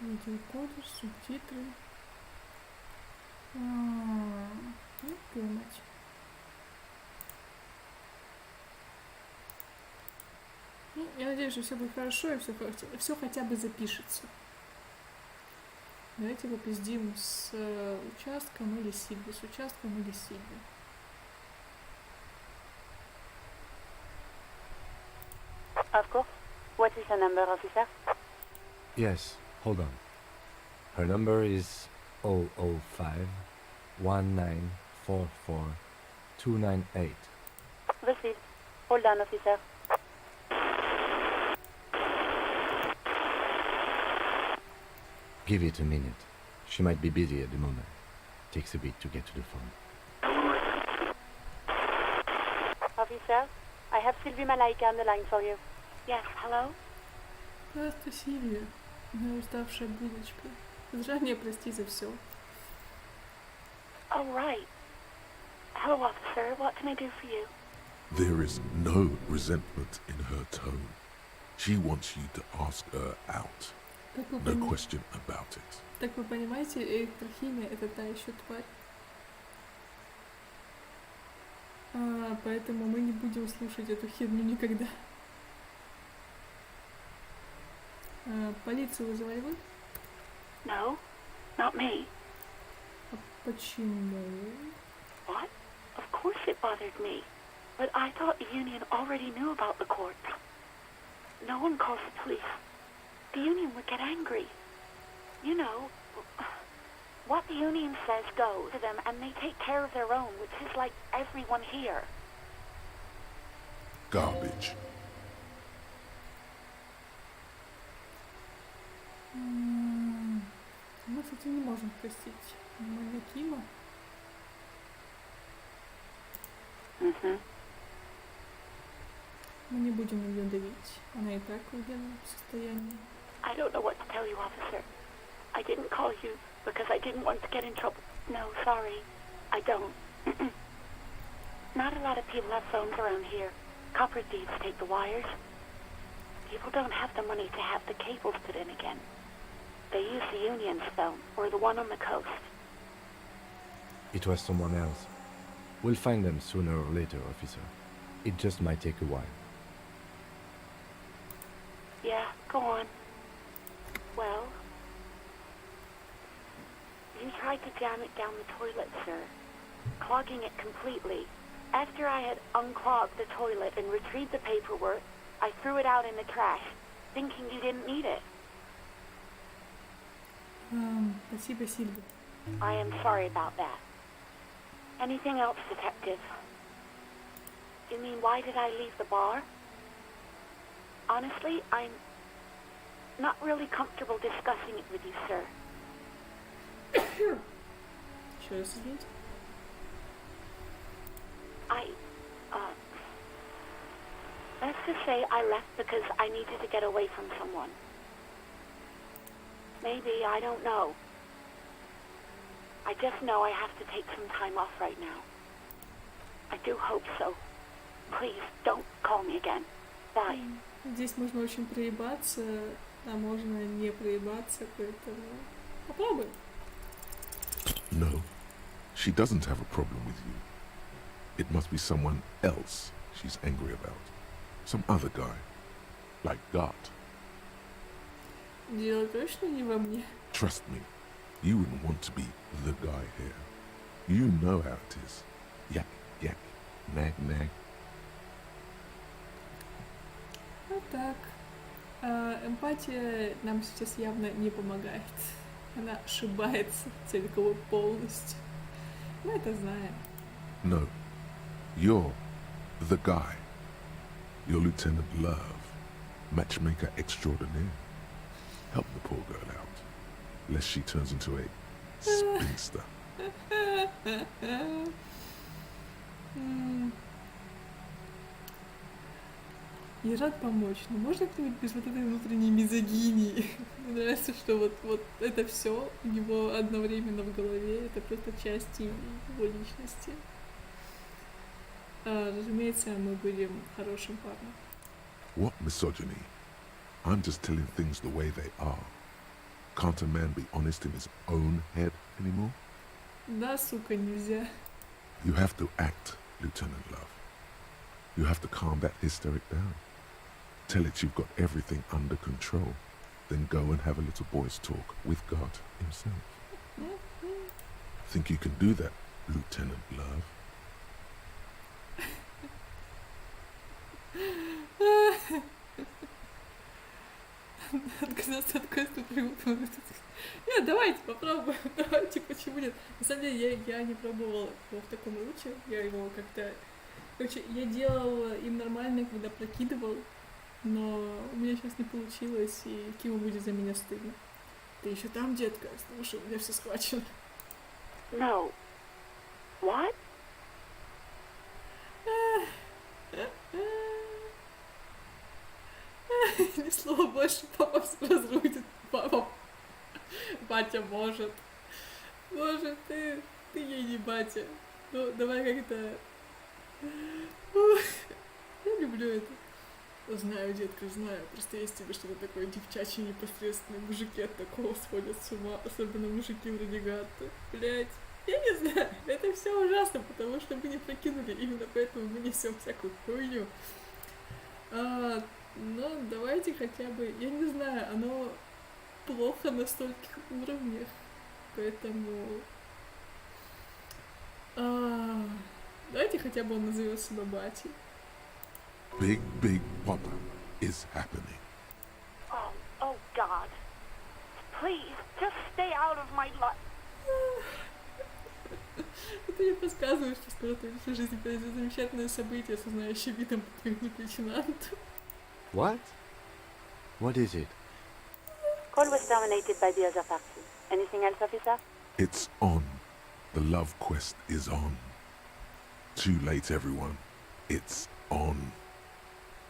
Видеокодер, субтитры. Ну, твою мать. Ну, я надеюсь, что все будет хорошо и все хотя бы запишется. Давайте попиздим с участком или Сильви, с участком или Сильви.
Of course. What is her number, officer?
Yes, hold on. Her number is 005 1944 298.
Received. Hold on, officer.
Give it a minute. She might be busy at the moment. Takes a bit to get to the phone.
Officer, I have Sylvie Malaika on the line for you. Yes, hello?
Здравствуй, Сильвия. Моя уставшая булочка. Заранее прости за все.
Oh, right. Hello, officer. What can I do for you?
There is no resentment in her tone. She wants you to ask her out. No question about it.
Так вы понимаете, электрохимия — это та еще тварь. Поэтому мы не будем слушать эту херню никогда. Полицию вызывали вы?
No, not me.
А почему?
What? Of course it bothered me. But I thought the union already knew about the court. No one calls the police. The union would get angry. You know, what the union says goes to them, and they take care of their own, which is like everyone here.
Garbage.
Мы, кстати, не можем простить. Мы на КИМА. Мы не будем ее давить. Она и так в военном состоянии.
I don't know what to tell you, officer. I didn't call you because I didn't want to get in trouble. No, sorry. I don't. Not a lot of people have phones around here. Copper thieves take the wires. People don't have the money to have the cables put in again. They use the union's phone, or the one on the coast.
It was someone else. We'll find them sooner or later, officer. It just might take a while.
Yeah, go on. Well, you tried to jam it down the toilet, sir, clogging it completely. After I had unclogged the toilet and retrieved the paperwork, I threw it out in the trash, thinking you didn't need it.
Спасибо, Сильва.
I am sorry about that. Anything else, Detective? You mean, why did I leave the bar? Honestly, I'm not really comfortable discussing it with you, sir.
Еще раз извините.
Let's just say I left because I needed to get away from someone. Maybe, I don't know. I just know I have to take some time off right now. I do hope so. Please, don't call me again. Bye.
Здесь можно очень проебаться, а можно не проебаться, поэтому попробуй.
No, she doesn't have a problem with you. It must be someone else she's angry about. Some other guy. Like God.
Дело точно не во мне.
Trust me, you wouldn't want to be the guy here. You know how it is. Yak, yak, nag, nag.
Вот так. Эмпатия нам сейчас явно не помогает. Она ошибается целиком полностью. Мы это знаем.
No, you're the guy. You're Lieutenant Love, matchmaker extraordinaire. Help the poor girl out, lest she turns into a spinster.
Я рад помочь, но можно кто-нибудь без вот этой внутренней мизогинии? Мне нравится, что вот это все у него одновременно в голове, это просто части его личности. Разумеется, мы будем хорошим парнем.
What misogyny? I'm just telling things the way they are. Can't a man be honest in his own head anymore?
Да, сука, нельзя.
You have to act, Lieutenant Love. You have to calm that hysteric down. Tell it you've got everything under control. Then go and have a little boys' talk with God himself. Think you can do that, Lieutenant Love?
Отказаться от квеста приготовить. Нет, давайте попробуем. Давайте, почему нет? На самом деле, я не пробовала его в таком луче. Я его как-то... Короче, я делала им нормально, когда прокидывал, но у меня сейчас не получилось, и Кима будет за меня стыдно. Ты еще там, детка? Слушай, у меня все схвачено.
No. What?
Ни слова больше, папа все разрудит. Папа. Батя может. Может, ты ей не батя. Ну, давай как-то... Я люблю это. Знаю, детка, знаю. Просто есть тебе что-то такое девчачье непосредственное. Мужики от такого сходят с ума. Особенно мужики вроде Гатты. Блять. Я не знаю. Это все ужасно, потому что мы не прокинули. Именно поэтому мы несем всякую хуйню. Но давайте хотя бы... Я не знаю, оно плохо на стольких уровнях. Поэтому... Давайте хотя бы он назовет себя батей.
Big, big Papa is happening.
Oh God. Please, just stay out of my life.
Это мне подсказывает, что скоро в твоей жизни произойдет замечательное событие с узнающим видом подвигнуть лейтенанту.
What? What is it?
Call was terminated by the other party. Anything else, officer?
It's on. The love quest is on. Too late, everyone. It's on.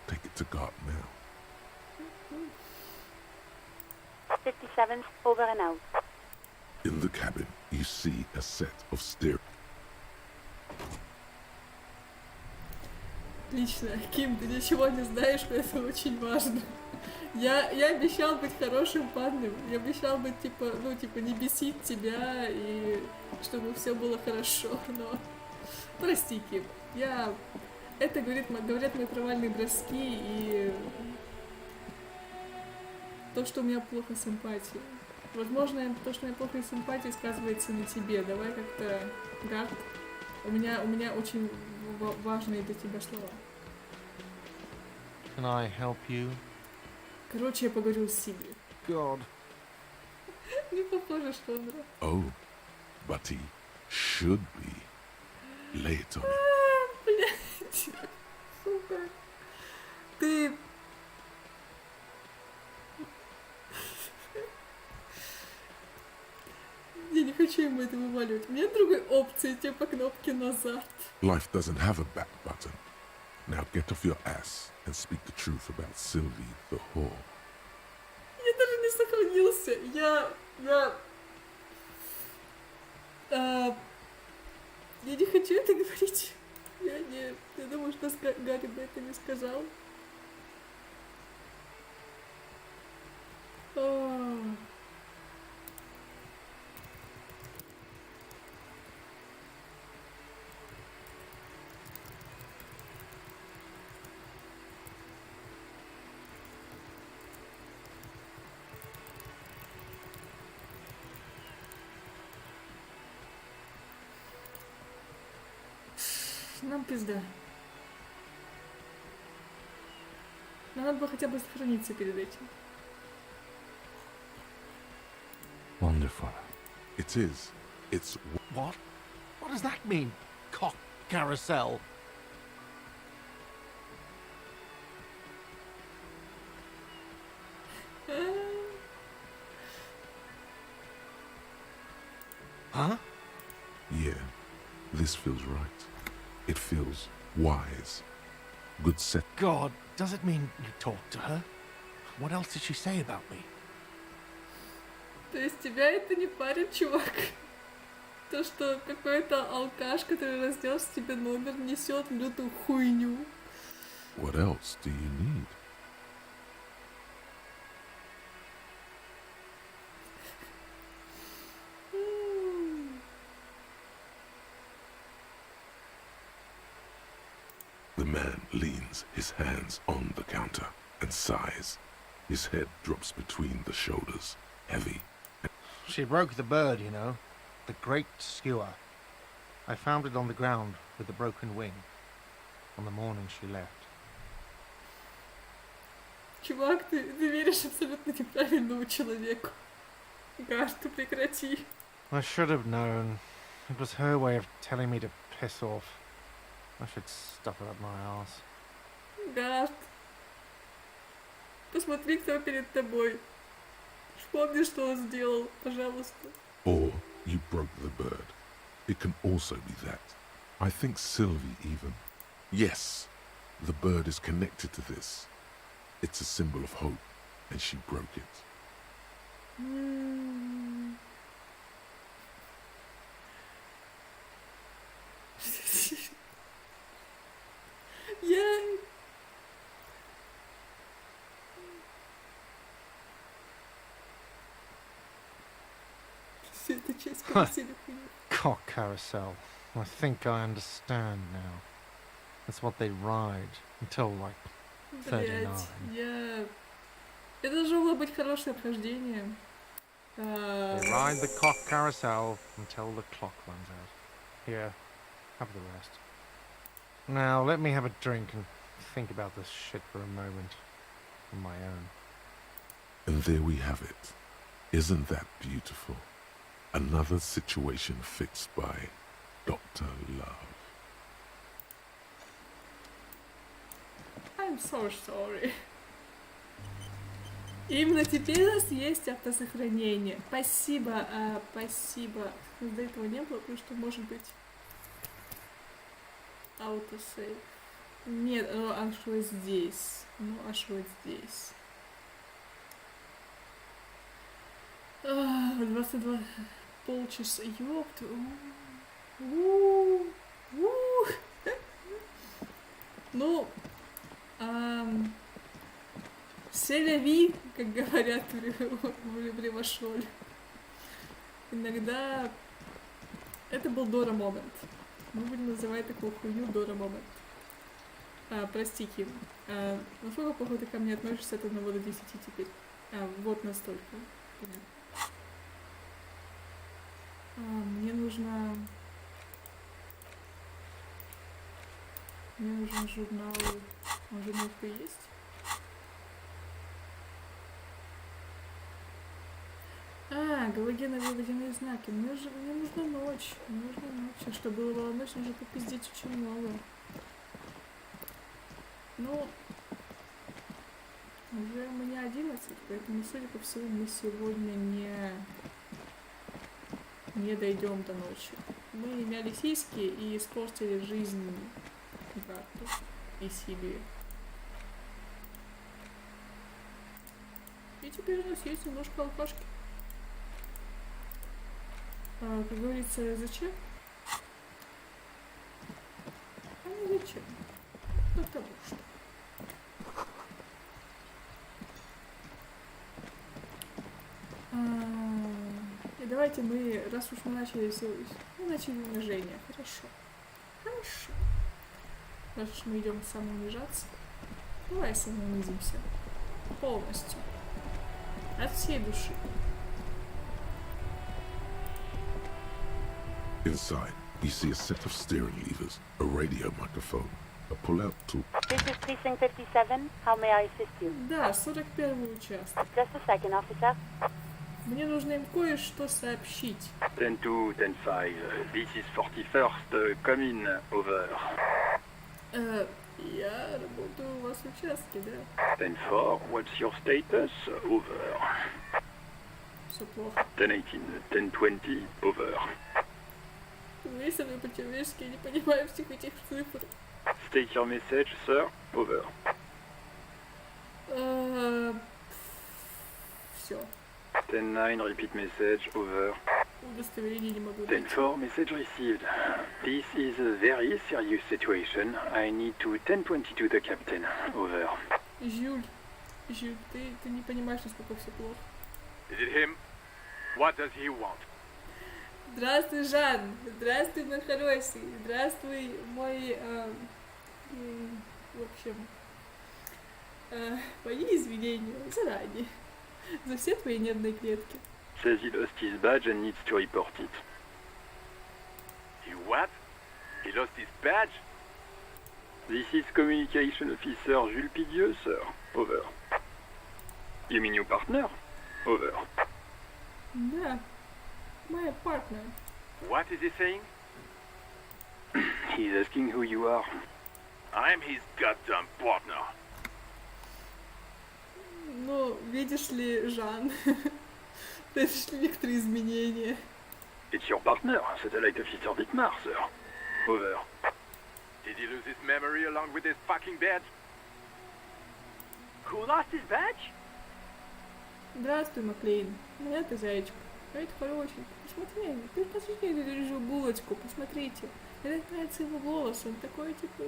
Take it to God now.
57, over and out.
In the cabin, you see a set of steering.
Отлично. Ким, ты ничего не знаешь, но это очень важно. Я обещал быть хорошим парнем. Я обещал быть, не бесить тебя, и чтобы все было хорошо, но... Прости, Ким. Я Это говорят мои провальные броски и то, что у меня плохо с эмпатией. Возможно, то, что у меня плохо с эмпатией, сказывается на тебе. Давай как-то, Гард, у меня очень важные для тебя слова.
Can I help you?
Короче, я поговорил с Сигри.
God.
Не похоже, что он рад.
Oh, but he should be. Lay it on him.
Блядь. Сука. Ты... Я не хочу ему это вываливать. У меня другой опции, типа кнопки назад.
Life doesn't have a back button. Now get off your ass and speak the truth about Sylvie the whore.
Я даже не сохранился. Я не хочу это говорить. Я думаю, что Гарри бы это не сказал. Нам пизда. Но надо было хотя бы сохраниться перед этим.
Wonderful.
It is. It's...
What? What does that mean? Cock carousel. Huh?
Yeah, this feels right. It feels wise. Good set.
God, does it mean you talked to her? What else did she say about me?
То есть тебя это не парит, чувак? То, что какой-то алкаш, который разнес тебе номер, несет лютую хуйню.
What else do you need? The man leans his hands on the counter and sighs. His head drops between the shoulders, heavy.
She broke the bird, you know. The great skewer. I found it on the ground with a broken wing. On the morning she left.
Чувак, ты веришь абсолютно неправильному человеку. Гаш, ты прекрати.
I should have known. It was her way of telling me to piss off. I should stuff it up my ass.
Гард. Посмотри, кто перед тобой. Вспомни, что он сделал, пожалуйста.
Or you broke the bird. It can also be that. I think Sylvie even. Yes, the bird is connected to this. It's a symbol of hope, and she broke it.
Все это часть карусели хуйни.
Cock carousel. I think I understand now. That's what they ride until like 39.
Блять, это должно было быть хорошее обхождение.
They ride the cock carousel until the clock runs out. Here, have the rest. Now let me have a drink and think about this shit for a moment. On my own.
And there we have it. Isn't that beautiful? Another situation fixed by Dr. Love.
I'm so sorry. Именно теперь у нас есть автосохранение. Спасибо, спасибо. До этого не было, потому что может быть автосейв. Нет, а что здесь? Ну, а что здесь? 22 полчаса. Ёпта. Ну, селяви, как говорят в Ревашоле. Иногда это был Дора момент. Мы будем называть такую хуйню Дора момент. Прости, Ким. Насколько плохо ты ко мне относишься от 1 до 10 теперь? Вот настолько. Понятно. Мне нужен журнал. Он журналка есть? Галогеновые водяные знаки. Мне нужна ночь. А чтобы была ночь, нужно попиздеть очень много. Ну, уже у меня 11, поэтому, судя по всему, мы сегодня не дойдем до ночи. Мы имели сиськи и испортили жизнь брату и себе. И теперь у нас есть немножко алкашки. Как говорится, зачем? Не зачем. Потому что. И давайте мы, раз уж мы начали унижение. Хорошо. Раз уж мы идем самоунижаться, давай самоунизимся. Полностью. От всей души.
Inside, you see a set of steering levers, a radio microphone, a pull-out tool.
This is Precinct 57. How may I assist you?
Да, 41-й участок.
Just a second, officer.
Мне нужно им кое-что сообщить.
10-2, 10-5. This is 41st, come in, over.
Я работаю у вас в участке, да?
10-4, what's your status? Over.
Все плохо.
10-18, 10-20, over.
Вы со мной по-человечески, я не понимаю всех этих цифр.
State your message, sir. Over.
Все.
10-9, repeat message. Over.
Удостоверение не могу.
10-4, message received. This is a very serious situation. I need to 10-22 the captain. Over.
Жюль, ты не понимаешь, насколько все плохо.
Is it him? What does he want?
Здравствуй, Жан. Здравствуй, мой хороший. Здравствуй, мой... в общем... мои извинения заранее. За все твои нервные клетки.
Says he lost his badge and needs to report it.
He what? He lost his badge?
This is Communication Officer Jules Pidieux, sir. Over. You mean your partner? Over.
Да. My partner.
What is he saying?
He's asking who you are.
I'm his goddamn partner.
Ну, видишь ли, Жан, произошли некоторые изменения.
It's your partner, Satellite Officer Dietmar, sir. Over.
Did he lose his memory along with his fucking badge?
Who lost his badge?
Здравствуй, Маклейн. Моя ты зайчка. Это хороший. Посмотрите эту рыжую булочку, посмотрите. Мне нравится его голос, он такой, типа...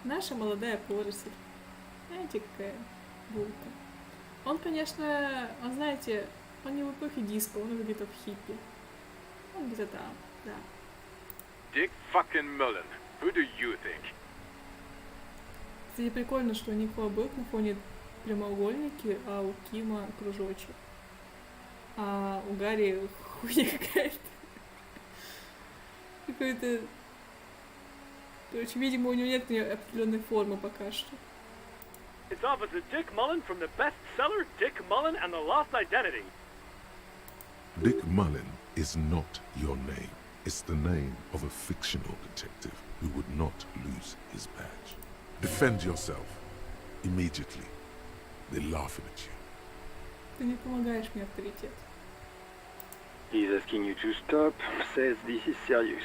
Наша молодая поросль. Знаете, какая булка. Он, конечно, он, знаете, он не в эпохе диска, он где-то в хиппи. Он где-то там, да.
Dick fucking Mullen. Who do you think?
Кстати, прикольно, что у них у обоих на фоне прямоугольники, а у Кима кружочек. А у Гарри хуйня какая-то. Какой-то... Короче, видимо, у него нет определенной формы пока что.
It's Officer Dick Mullen from the bestseller Dick Mullen and the Lost Identity.
Dick Mullen is not your name. It's the name of a fictional detective who would not lose his badge. Defend yourself. Immediately. They're laughing at you.
Ты не помогаешь мне, авторитет.
He's asking you to stop, says this is serious.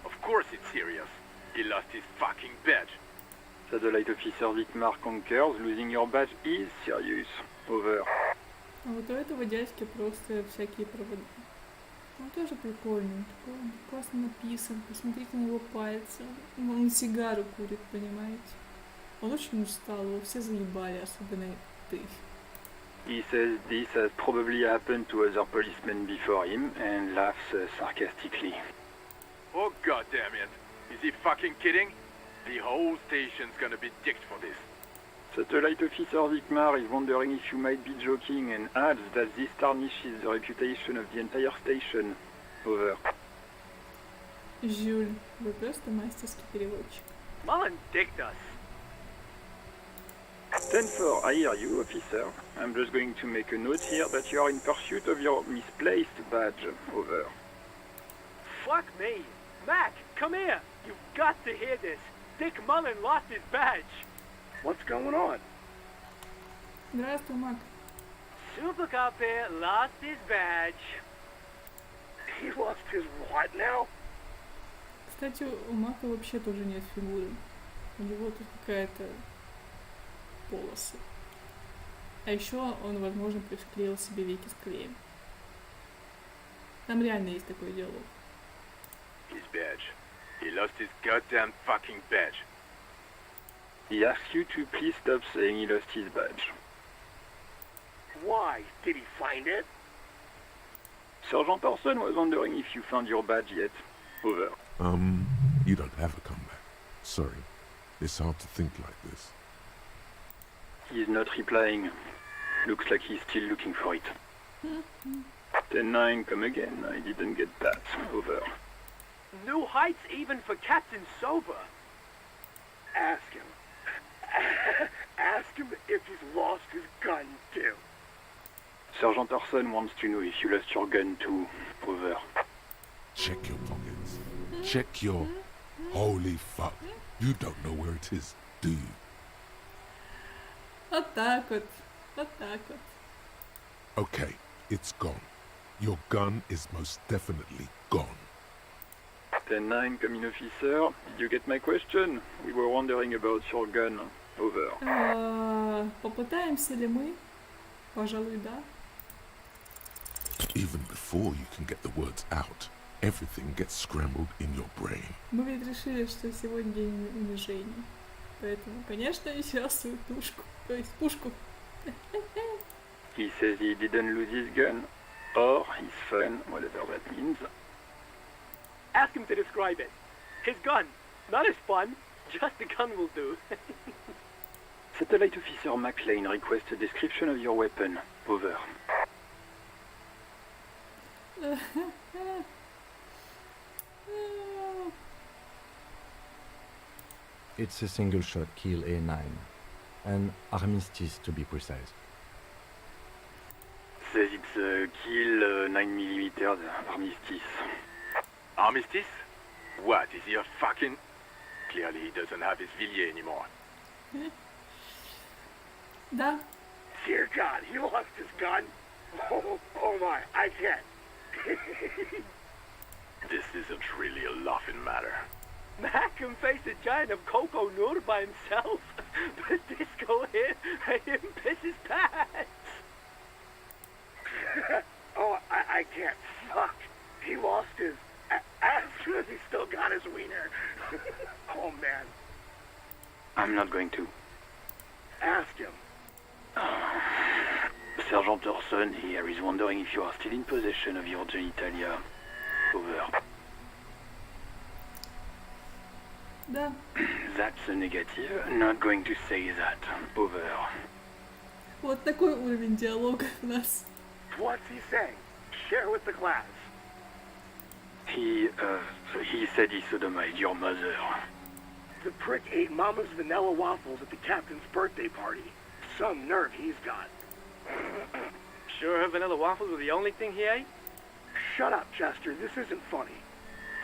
Of course it's serious. He lost his fucking badge.
Satellite Officer Dietmar concurs, losing your badge is serious. Over.
А вот у этого дядьки просто всякие провода. Он тоже прикольный, он такой, он классно написан. Посмотрите на его пальцы. Он сигару курит, понимаете? Он очень устал, его все заебали, особенно ты.
He says this has probably happened to other policemen before him and laughs sarcastically.
Oh goddamn it! Is he fucking kidding? The whole station's gonna be dicked for this.
Satellite Officer Vicmar is wondering if you might be joking and adds that this tarnishes the reputation of the entire station. Over.
Жюль, вы просто мастерский переводчик.
Mullen dicked us.
10-4, I hear you, officer. I'm just going to make a note here that you are in pursuit of your misplaced badge. Over.
Fuck me. Mac, come here. You've got to hear this. Dick Mullen lost his badge.
What's going on?
Здравствуй, Мак.
Super Cop here lost his badge.
He lost his what now?
Кстати, у Мака вообще тоже нет фигуры. У него тут какая-то полоса. А еще он, возможно, приклеил себе веки с клеем. Там реально есть такой диалог.
His badge. He lost his goddamn fucking badge.
He asks you to please stop saying he lost his badge.
Why? Did he find it?
Sergeant Orson was wondering if you found your badge yet. Over.
You don't have a comeback. Sorry. It's hard to think like this.
He's not replying. Looks like he's still looking for it. 10-9, come again. I didn't get that. Over.
New heights even for Captain Sober.
Ask him. Ask him if he's lost his gun too.
Sergeant Orson wants to know if you lost your gun too. Over.
Check your pockets. Check your... Holy fuck. You don't know where it is, do you?
Вот так вот. Вот так вот.
Okay, it's gone. Your gun is most definitely gone.
10-9, come in, officer. Did you get my question? We were wondering about your gun. Over.
Попытаемся ли мы? Пожалуй, да.
Even before you can get the words out, everything gets scrambled in your brain.
Мы ведь решили, что сегодня день унижения. Поэтому, конечно, ищу свою тушку. То есть пушку.
He says he didn't lose his gun. Or his phone, whatever that means.
Ask him to describe it. His gun. Not his fun. Just the gun will do.
Satellite Officer McLean requests a description of your weapon. Over.
It's a single-shot kill A9. An armistice, to be precise.
Says it's a kill 9mm armistice.
Armistice? What, is he a fucking... Clearly he doesn't have his Villiers anymore.
Да.
Dear God, he lost his gun. Oh my, I can't.
This isn't really a laughing matter.
Mac can face a giant of Coco Nur by himself, but Disco here made him piss his pants.
Oh, I can't. Fuck. He lost his... As soon as he still got his wiener. Oh, man.
I'm not going to.
Ask him.
Sergeant Orson here is wondering if you are still in possession of your genitalia. Over.
Да.
That's a negative. Not going to say that. Over.
Вот такой уровень диалога у нас.
What's he saying? Share with the class.
He said he sodomized your mother.
The prick ate Mama's vanilla waffles at the captain's birthday party. Some nerve he's got.
Sure her vanilla waffles were the only thing he ate?
Shut up, Chester. This isn't funny.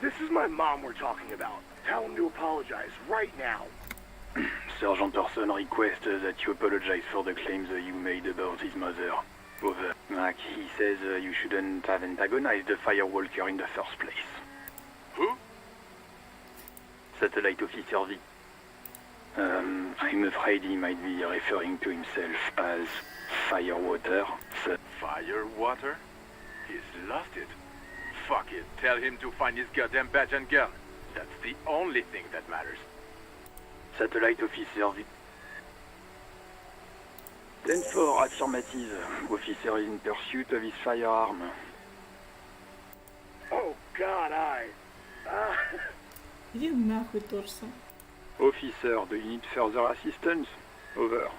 This is my mom we're talking about. Tell him to apologize right now.
Sergeant Orson requests that you apologize for the claims you made about his mother. Over. Mac, he says you shouldn't have antagonized the firewalker in the first place.
Who?
Satellite Officer V. I'm afraid he might be referring to himself as Firewater.
Firewater? He's lost it. Fuck it. Tell him to find his goddamn badge and gun. That's the only thing that matters.
Satellite Officer V. 10-4, affirmative. Officer is in pursuit of his firearm.
Oh, God,
Иди нахуй, Торсон.
Officer, do you need further assistance? Over.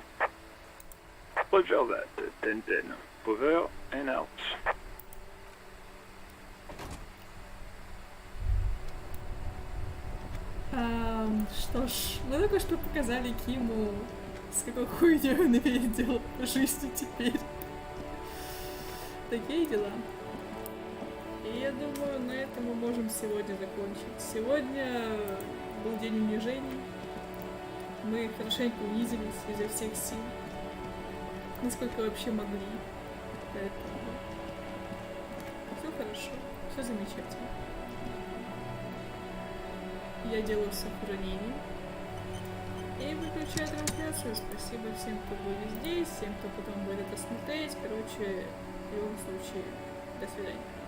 Roger that. 10-10. Over and out.
Что ж, мы только что показали Киму, с какой хуйней он имеет дело по жизни теперь. Такие дела. И я думаю, на этом мы можем сегодня закончить. Сегодня был день унижений. Мы хорошенько унизились изо всех сил. Насколько вообще могли. Поэтому все хорошо, все замечательно. Я делаю сохранение. И выключаю трансляцию. Спасибо всем, кто были здесь, всем, кто потом будет это смотреть. Короче, в любом случае, до свидания.